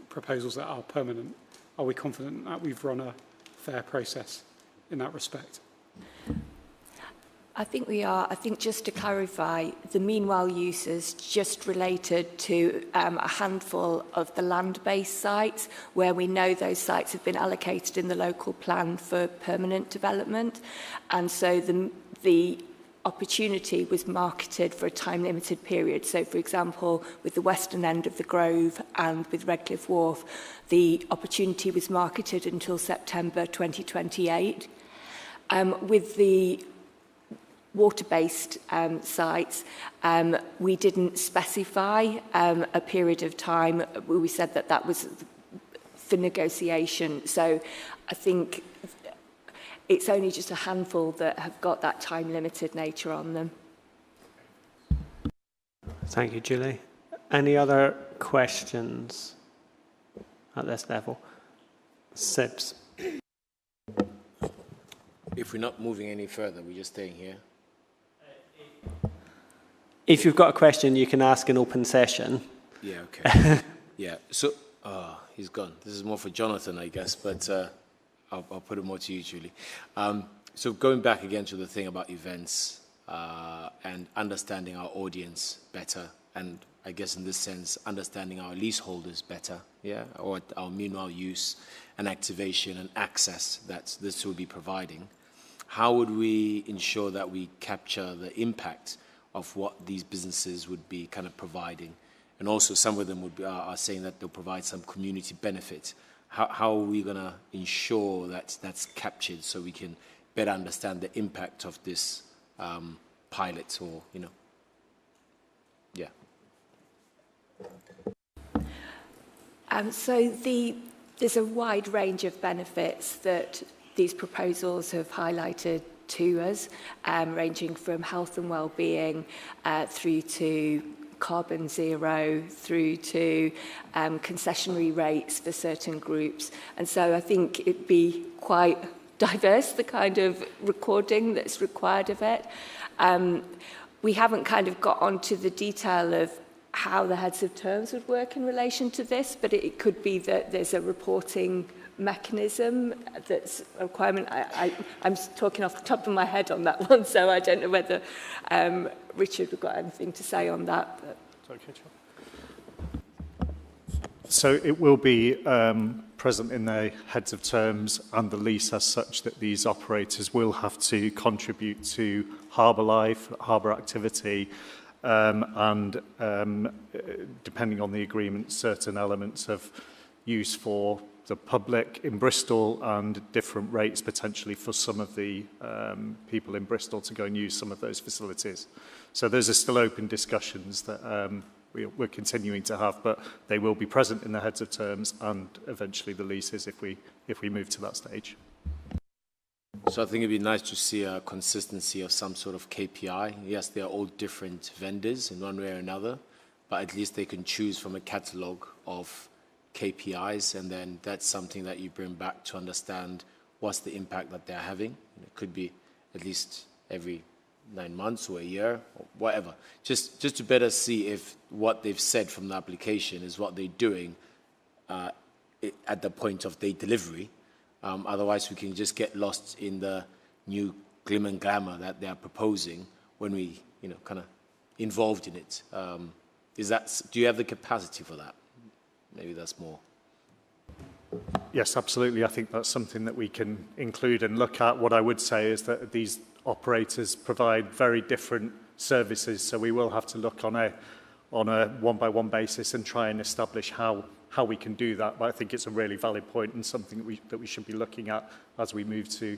proposals that are permanent. Are we confident that we've run a fair process in that respect? I think we are. I think just to clarify, the meanwhile use is just related to a handful of the land-based sites where we know those sites have been allocated in the local plan for permanent development. And so the opportunity was marketed for a time-limited period. So, for example, with the western end of the Grove and with Redcliffe Wharf, the opportunity was marketed until September 2028. With the water-based sites, we didn't specify a period of time. We said that that was for negotiation. So I think it's only just a handful that have got that time-limited nature on them. Thank you, Julie. Any other questions at this level? Sibs. If we're not moving any further, we're just staying here. If you've got a question, you can ask in open session. Yeah, okay. Yeah, so, he's gone. This is more for Jonathan, I guess, but I'll put it more to you, Julie. So going back again to the thing about events and understanding our audience better, and I guess in this sense, understanding our leaseholders better, yeah, or our meanwhile use and activation and access that this will be providing. How would we ensure that we capture the impact of what these businesses would be kind of providing? And also some of them would be, are saying that they'll provide some community benefit. How are we going to ensure that that's captured so we can better understand the impact of this pilot, or, you know, yeah. So there's a wide range of benefits that these proposals have highlighted to us, ranging from health and well-being through to carbon zero, through to concessionary rates for certain groups. And so I think it'd be quite diverse, the kind of recording that's required of it. we haven't kind of got onto the detail of how the heads of terms would work in relation to this, but it could be that there's a reporting mechanism that's a requirement. I'm talking off the top of my head on that one, so I don't know whether Richard have got anything to say on that. But. So it will be present in the heads of terms and the lease as such that these operators will have to contribute to harbour life, harbour activity, and depending on the agreement, certain elements of use for the public in Bristol and different rates potentially for some of the people in Bristol to go and use some of those facilities. So those are still open discussions that we're continuing to have, but they will be present in the heads of terms and eventually the leases if we move to that stage. So I think it'd be nice to see a consistency of some sort of KPI. Yes, they are all different vendors in one way or another, but at least they can choose from a catalogue of KPIs, and then that's something that you bring back to understand what's the impact that they're having. It could be at least every 9 months or a year or whatever, just to better see if what they've said from the application is what they're doing at the point of their delivery. Otherwise, we can just get lost in the new glim and glamour that they are proposing when we, kind of involved in it. Do you have the capacity for that? Maybe that's more. Yes, absolutely. I think that's something that we can include and look at. What I would say is that these operators provide very different services, so we will have to look on a one-by-one basis and try and establish how we can do that. But I think it's a really valid point and something that we should be looking at as we move to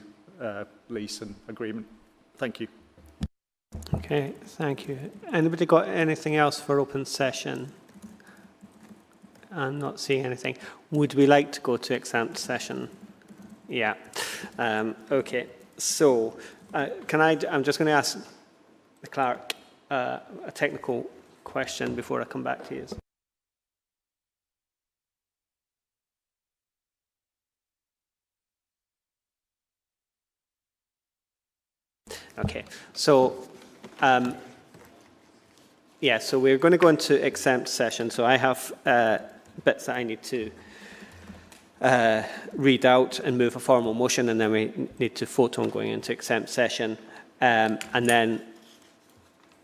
lease and agreement. Thank you. Okay, thank you. Anybody got anything else for open session? I'm not seeing anything. Would we like to go to exempt session? Yeah. Okay. So, I'm just going to ask the clerk a technical question before I come back to you. Okay. So, so we're going to go into exempt session. So I have bits that I need to read out and move a formal motion, and then we need to vote on going into exempt session. And then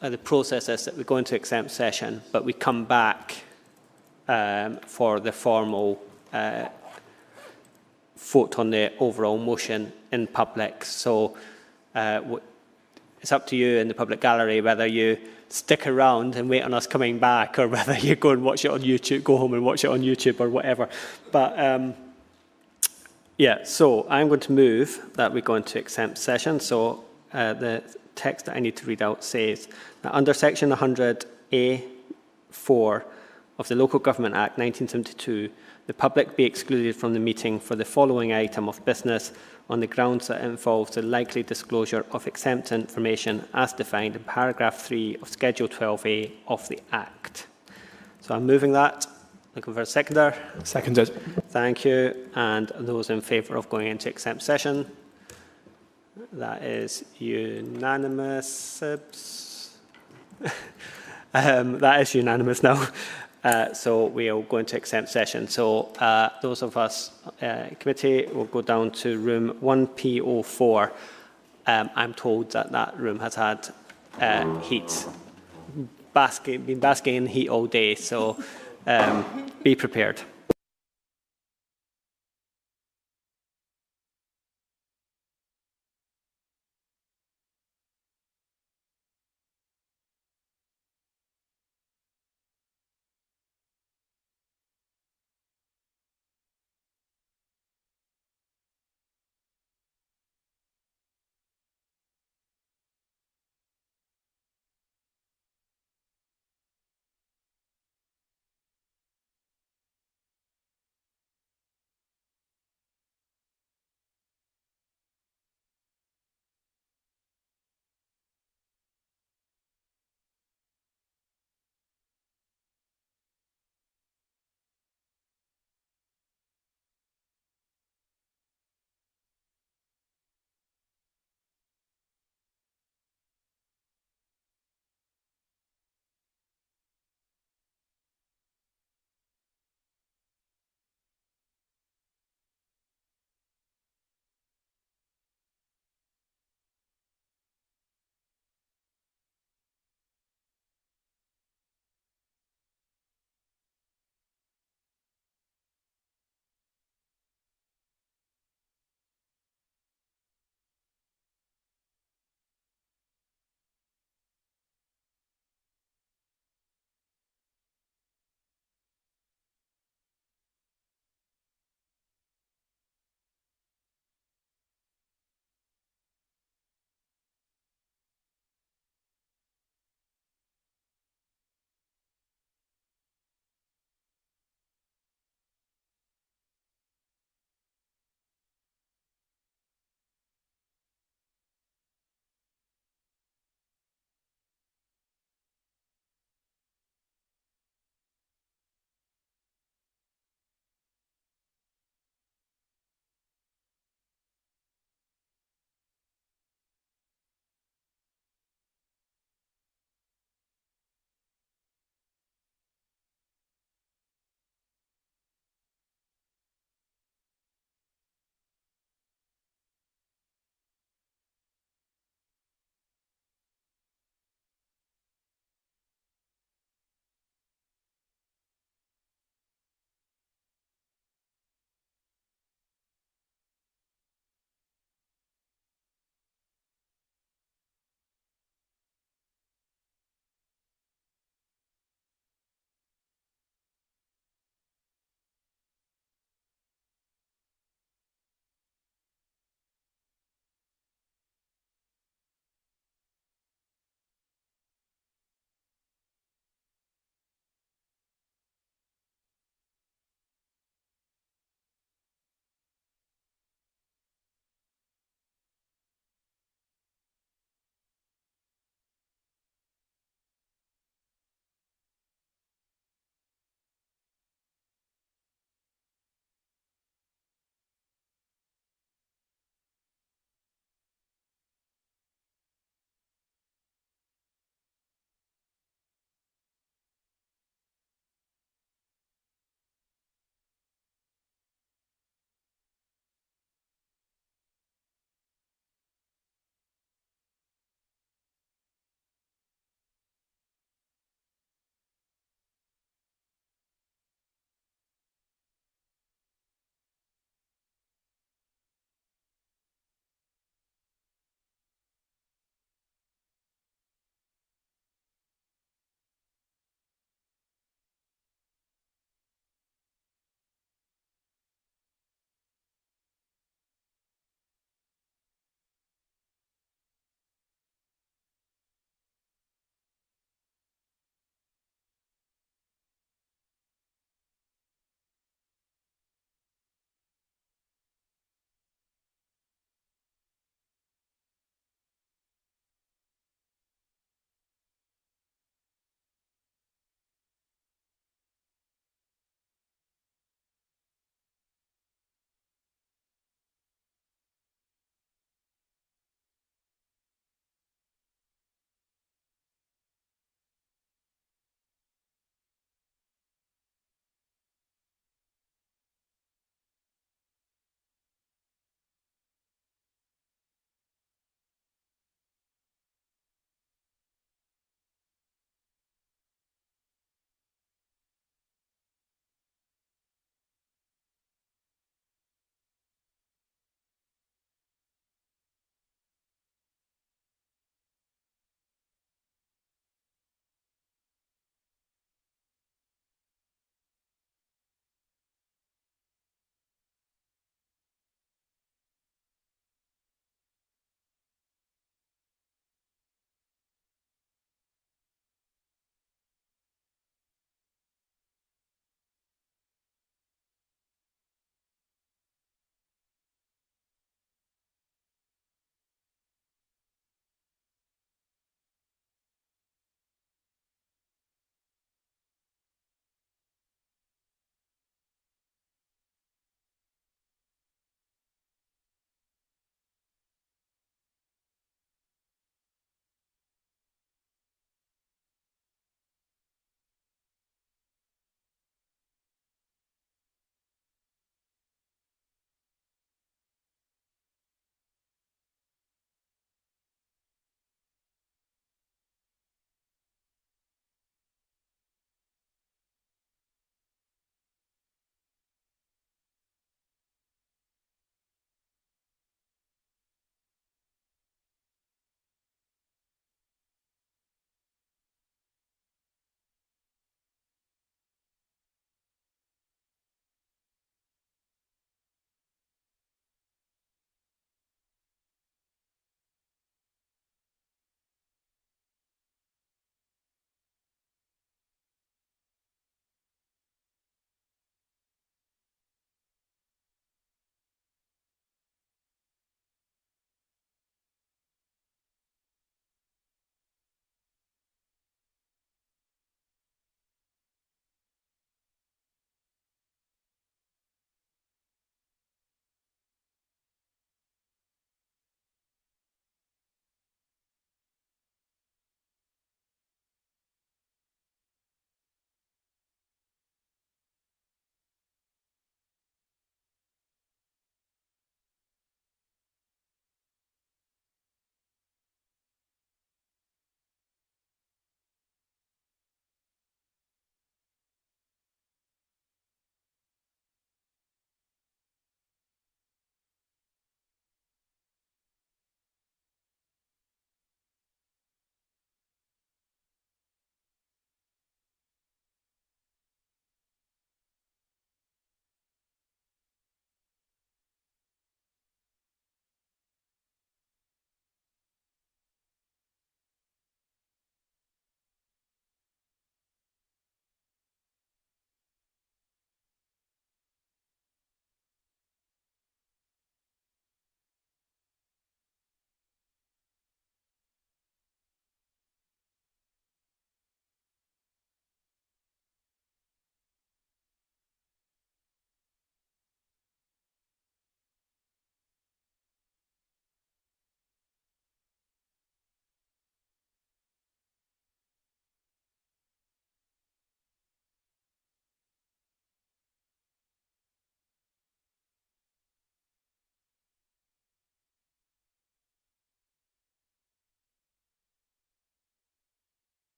the process is that we go into exempt session, but we come back for the formal vote on the overall motion in public. So it's up to you in the public gallery whether you stick around and wait on us coming back, or whether you go and watch it on YouTube, go home and watch it on YouTube or whatever. But so I'm going to move that we go into exempt session. So the text that I need to read out says that under section 100A(4) of the Local Government Act 1972, the public be excluded from the meeting for the following item of business on the grounds that it involves the likely disclosure of exempt information as defined in paragraph 3 of Schedule 12A of the Act. So I'm moving that. Looking for a seconder. Seconded. Thank you. And those in favour of going into exempt session? That is unanimous. That is unanimous now. So we'll go into exempt session. So those of us committee will go down to room 1P04. I'm told that room has had heat, been basking in heat all day. So be prepared.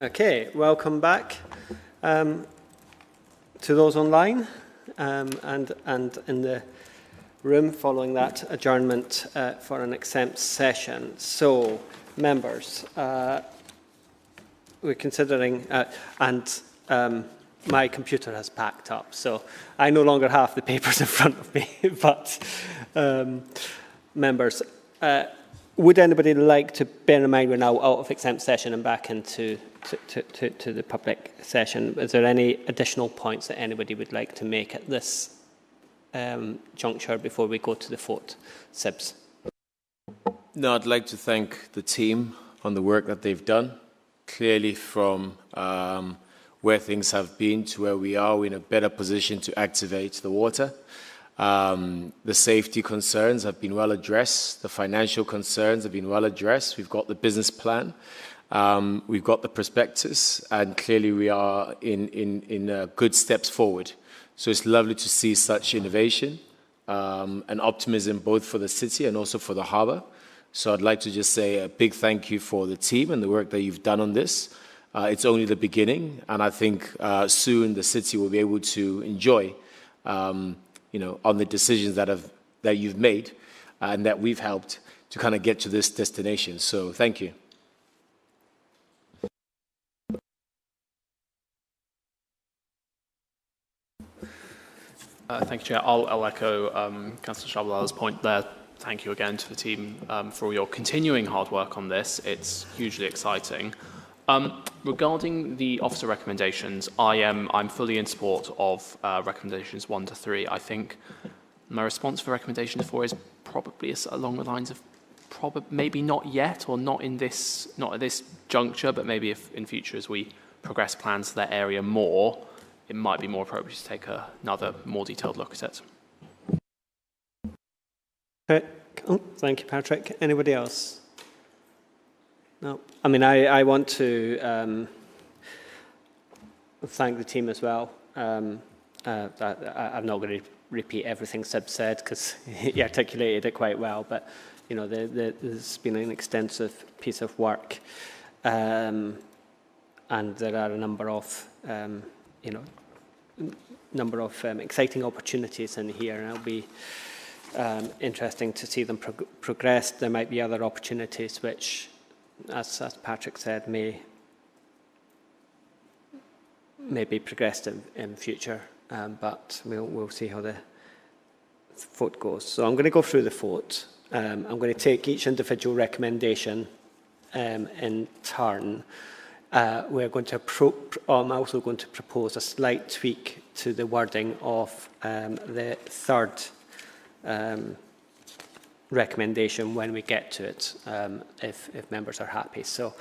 Okay, welcome back to those online and in the room following that adjournment for an exempt session. So, members, we're considering, my computer has packed up, so I no longer have the papers in front of me, but members, would anybody like to bear in mind we're now out of exempt session and back into to the public session? Is there any additional points that anybody would like to make at this juncture before we go to the vote? Sibs. No, I'd like to thank the team on the work that they've done. Clearly from where things have been to where we are, we're in a better position to activate the water. The safety concerns have been well addressed. The financial concerns have been well addressed. We've got the business plan. We've got the prospectus, and clearly we are in good steps forward. So it's lovely to see such innovation and optimism both for the city and also for the harbour. So I'd like to just say a big thank you for the team and the work that you've done on this. It's only the beginning, and I think soon the city will be able to enjoy, on the decisions that you've made and that we've helped to kind of get to this destination. So thank you. Thank you, Chair. I'll echo Councillor Shabalala's point there. Thank you again to the team for all your continuing hard work on this. It's hugely exciting. Regarding the officer recommendations, I'm fully in support of recommendations 1 to 3. I think my response for recommendation 4 is probably along the lines of maybe not yet, or not at this juncture, but maybe if in future as we progress plans to that area more, it might be more appropriate to take another more detailed look at it. Okay. Oh, thank you, Patrick. Anybody else? No. I mean, I want to thank the team as well. I'm not going to repeat everything Sib said because he articulated it quite well, but there's been an extensive piece of work, and there are a number of exciting opportunities in here, and it'll be interesting to see them progress. There might be other opportunities which, as Patrick said, may be progressed in future, but we'll see how the vote goes. So I'm going to go through the vote. I'm going to take each individual recommendation in turn. We're going to I'm also going to propose a slight tweak to the wording of the third recommendation when we get to it, if members are happy. So,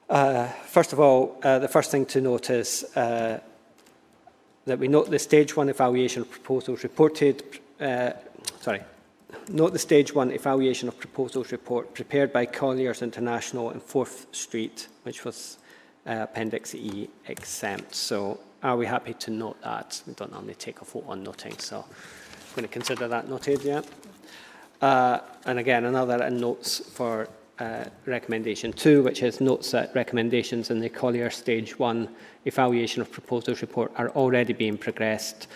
first of all, the first thing to note is that we note the Stage 1 evaluation of proposals reported. Note the Stage 1 evaluation of proposals report prepared by Colliers International in 4th Street, which was Appendix E exempt. So, are we happy to note that? We don't normally take a vote on noting, so I'm going to consider that noted, yeah. And again, another notes for recommendation 2, which is notes that recommendations in the Collier Stage 1 evaluation of proposals report are already being progressed,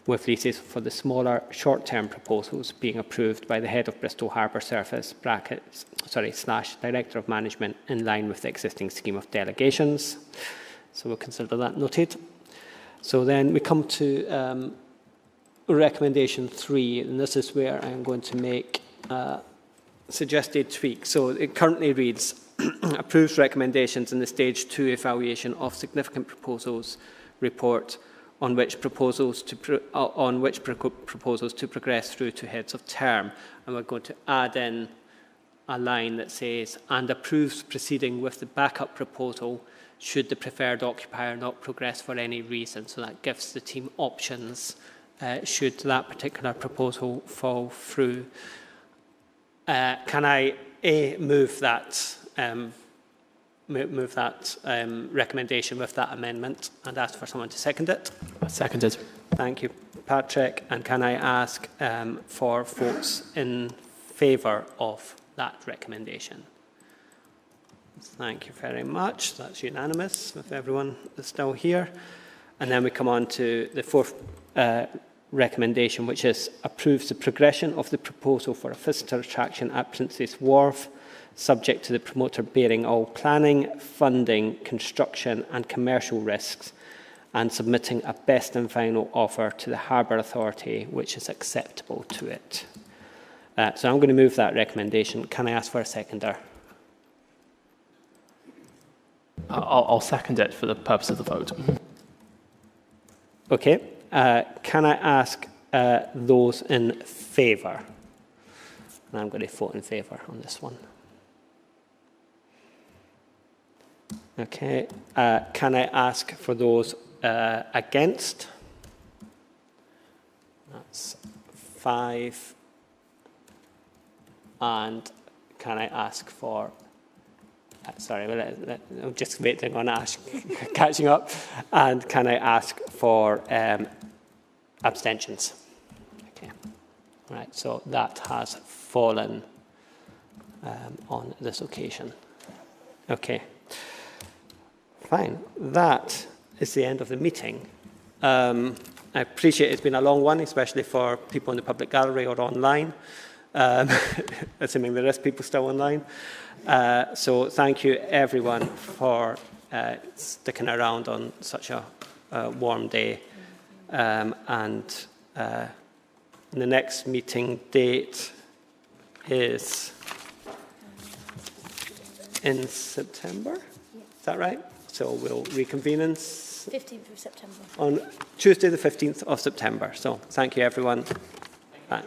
with leases for the smaller short-term proposals being approved by the head of Bristol Harbour Service / Director of Management in line with the existing scheme of delegations. So we'll consider that noted. So then we come to recommendation 3, and this is where I'm going to make suggested tweak. So it currently reads, approves recommendations in the Stage 2 evaluation of significant proposals report on which proposals to progress through to heads of term. And we're going to add in a line that says, and approves proceeding with the backup proposal should the preferred occupier not progress for any reason. So that gives the team options should that particular proposal fall through. Can I move that recommendation with that amendment and ask for someone to second it? Seconded. Thank you, Patrick. And can I ask for votes in favour of that recommendation? Thank you very much. That's unanimous with everyone that's still here. And then we come on to the fourth recommendation, which is approves the progression of the proposal for a visitor attraction at Princess Wharf, subject to the promoter bearing all planning, funding, construction and commercial risks, and submitting a best and final offer to the Harbour Authority, which is acceptable to it. So I'm going to move that recommendation. Can I ask for a seconder? I'll second it for the purpose of the vote. Okay. Can I ask those in favour? And I'm going to vote in favour on this one. Okay. Can I ask for those against? That's 5. And can I ask for... sorry, I'm just waiting on Ash catching up. And can I ask for abstentions? Okay. Right, so that has fallen on this occasion. Okay. Fine. That is the end of the meeting. I appreciate it's been a long one, especially for people in the public gallery or online, assuming there is people still online. So thank you, everyone, for sticking around on such a warm day. And the next meeting date is in September. Is that right? So we'll reconvene in 15th of September. On Tuesday, the 15th of September. So thank you, everyone. Bye.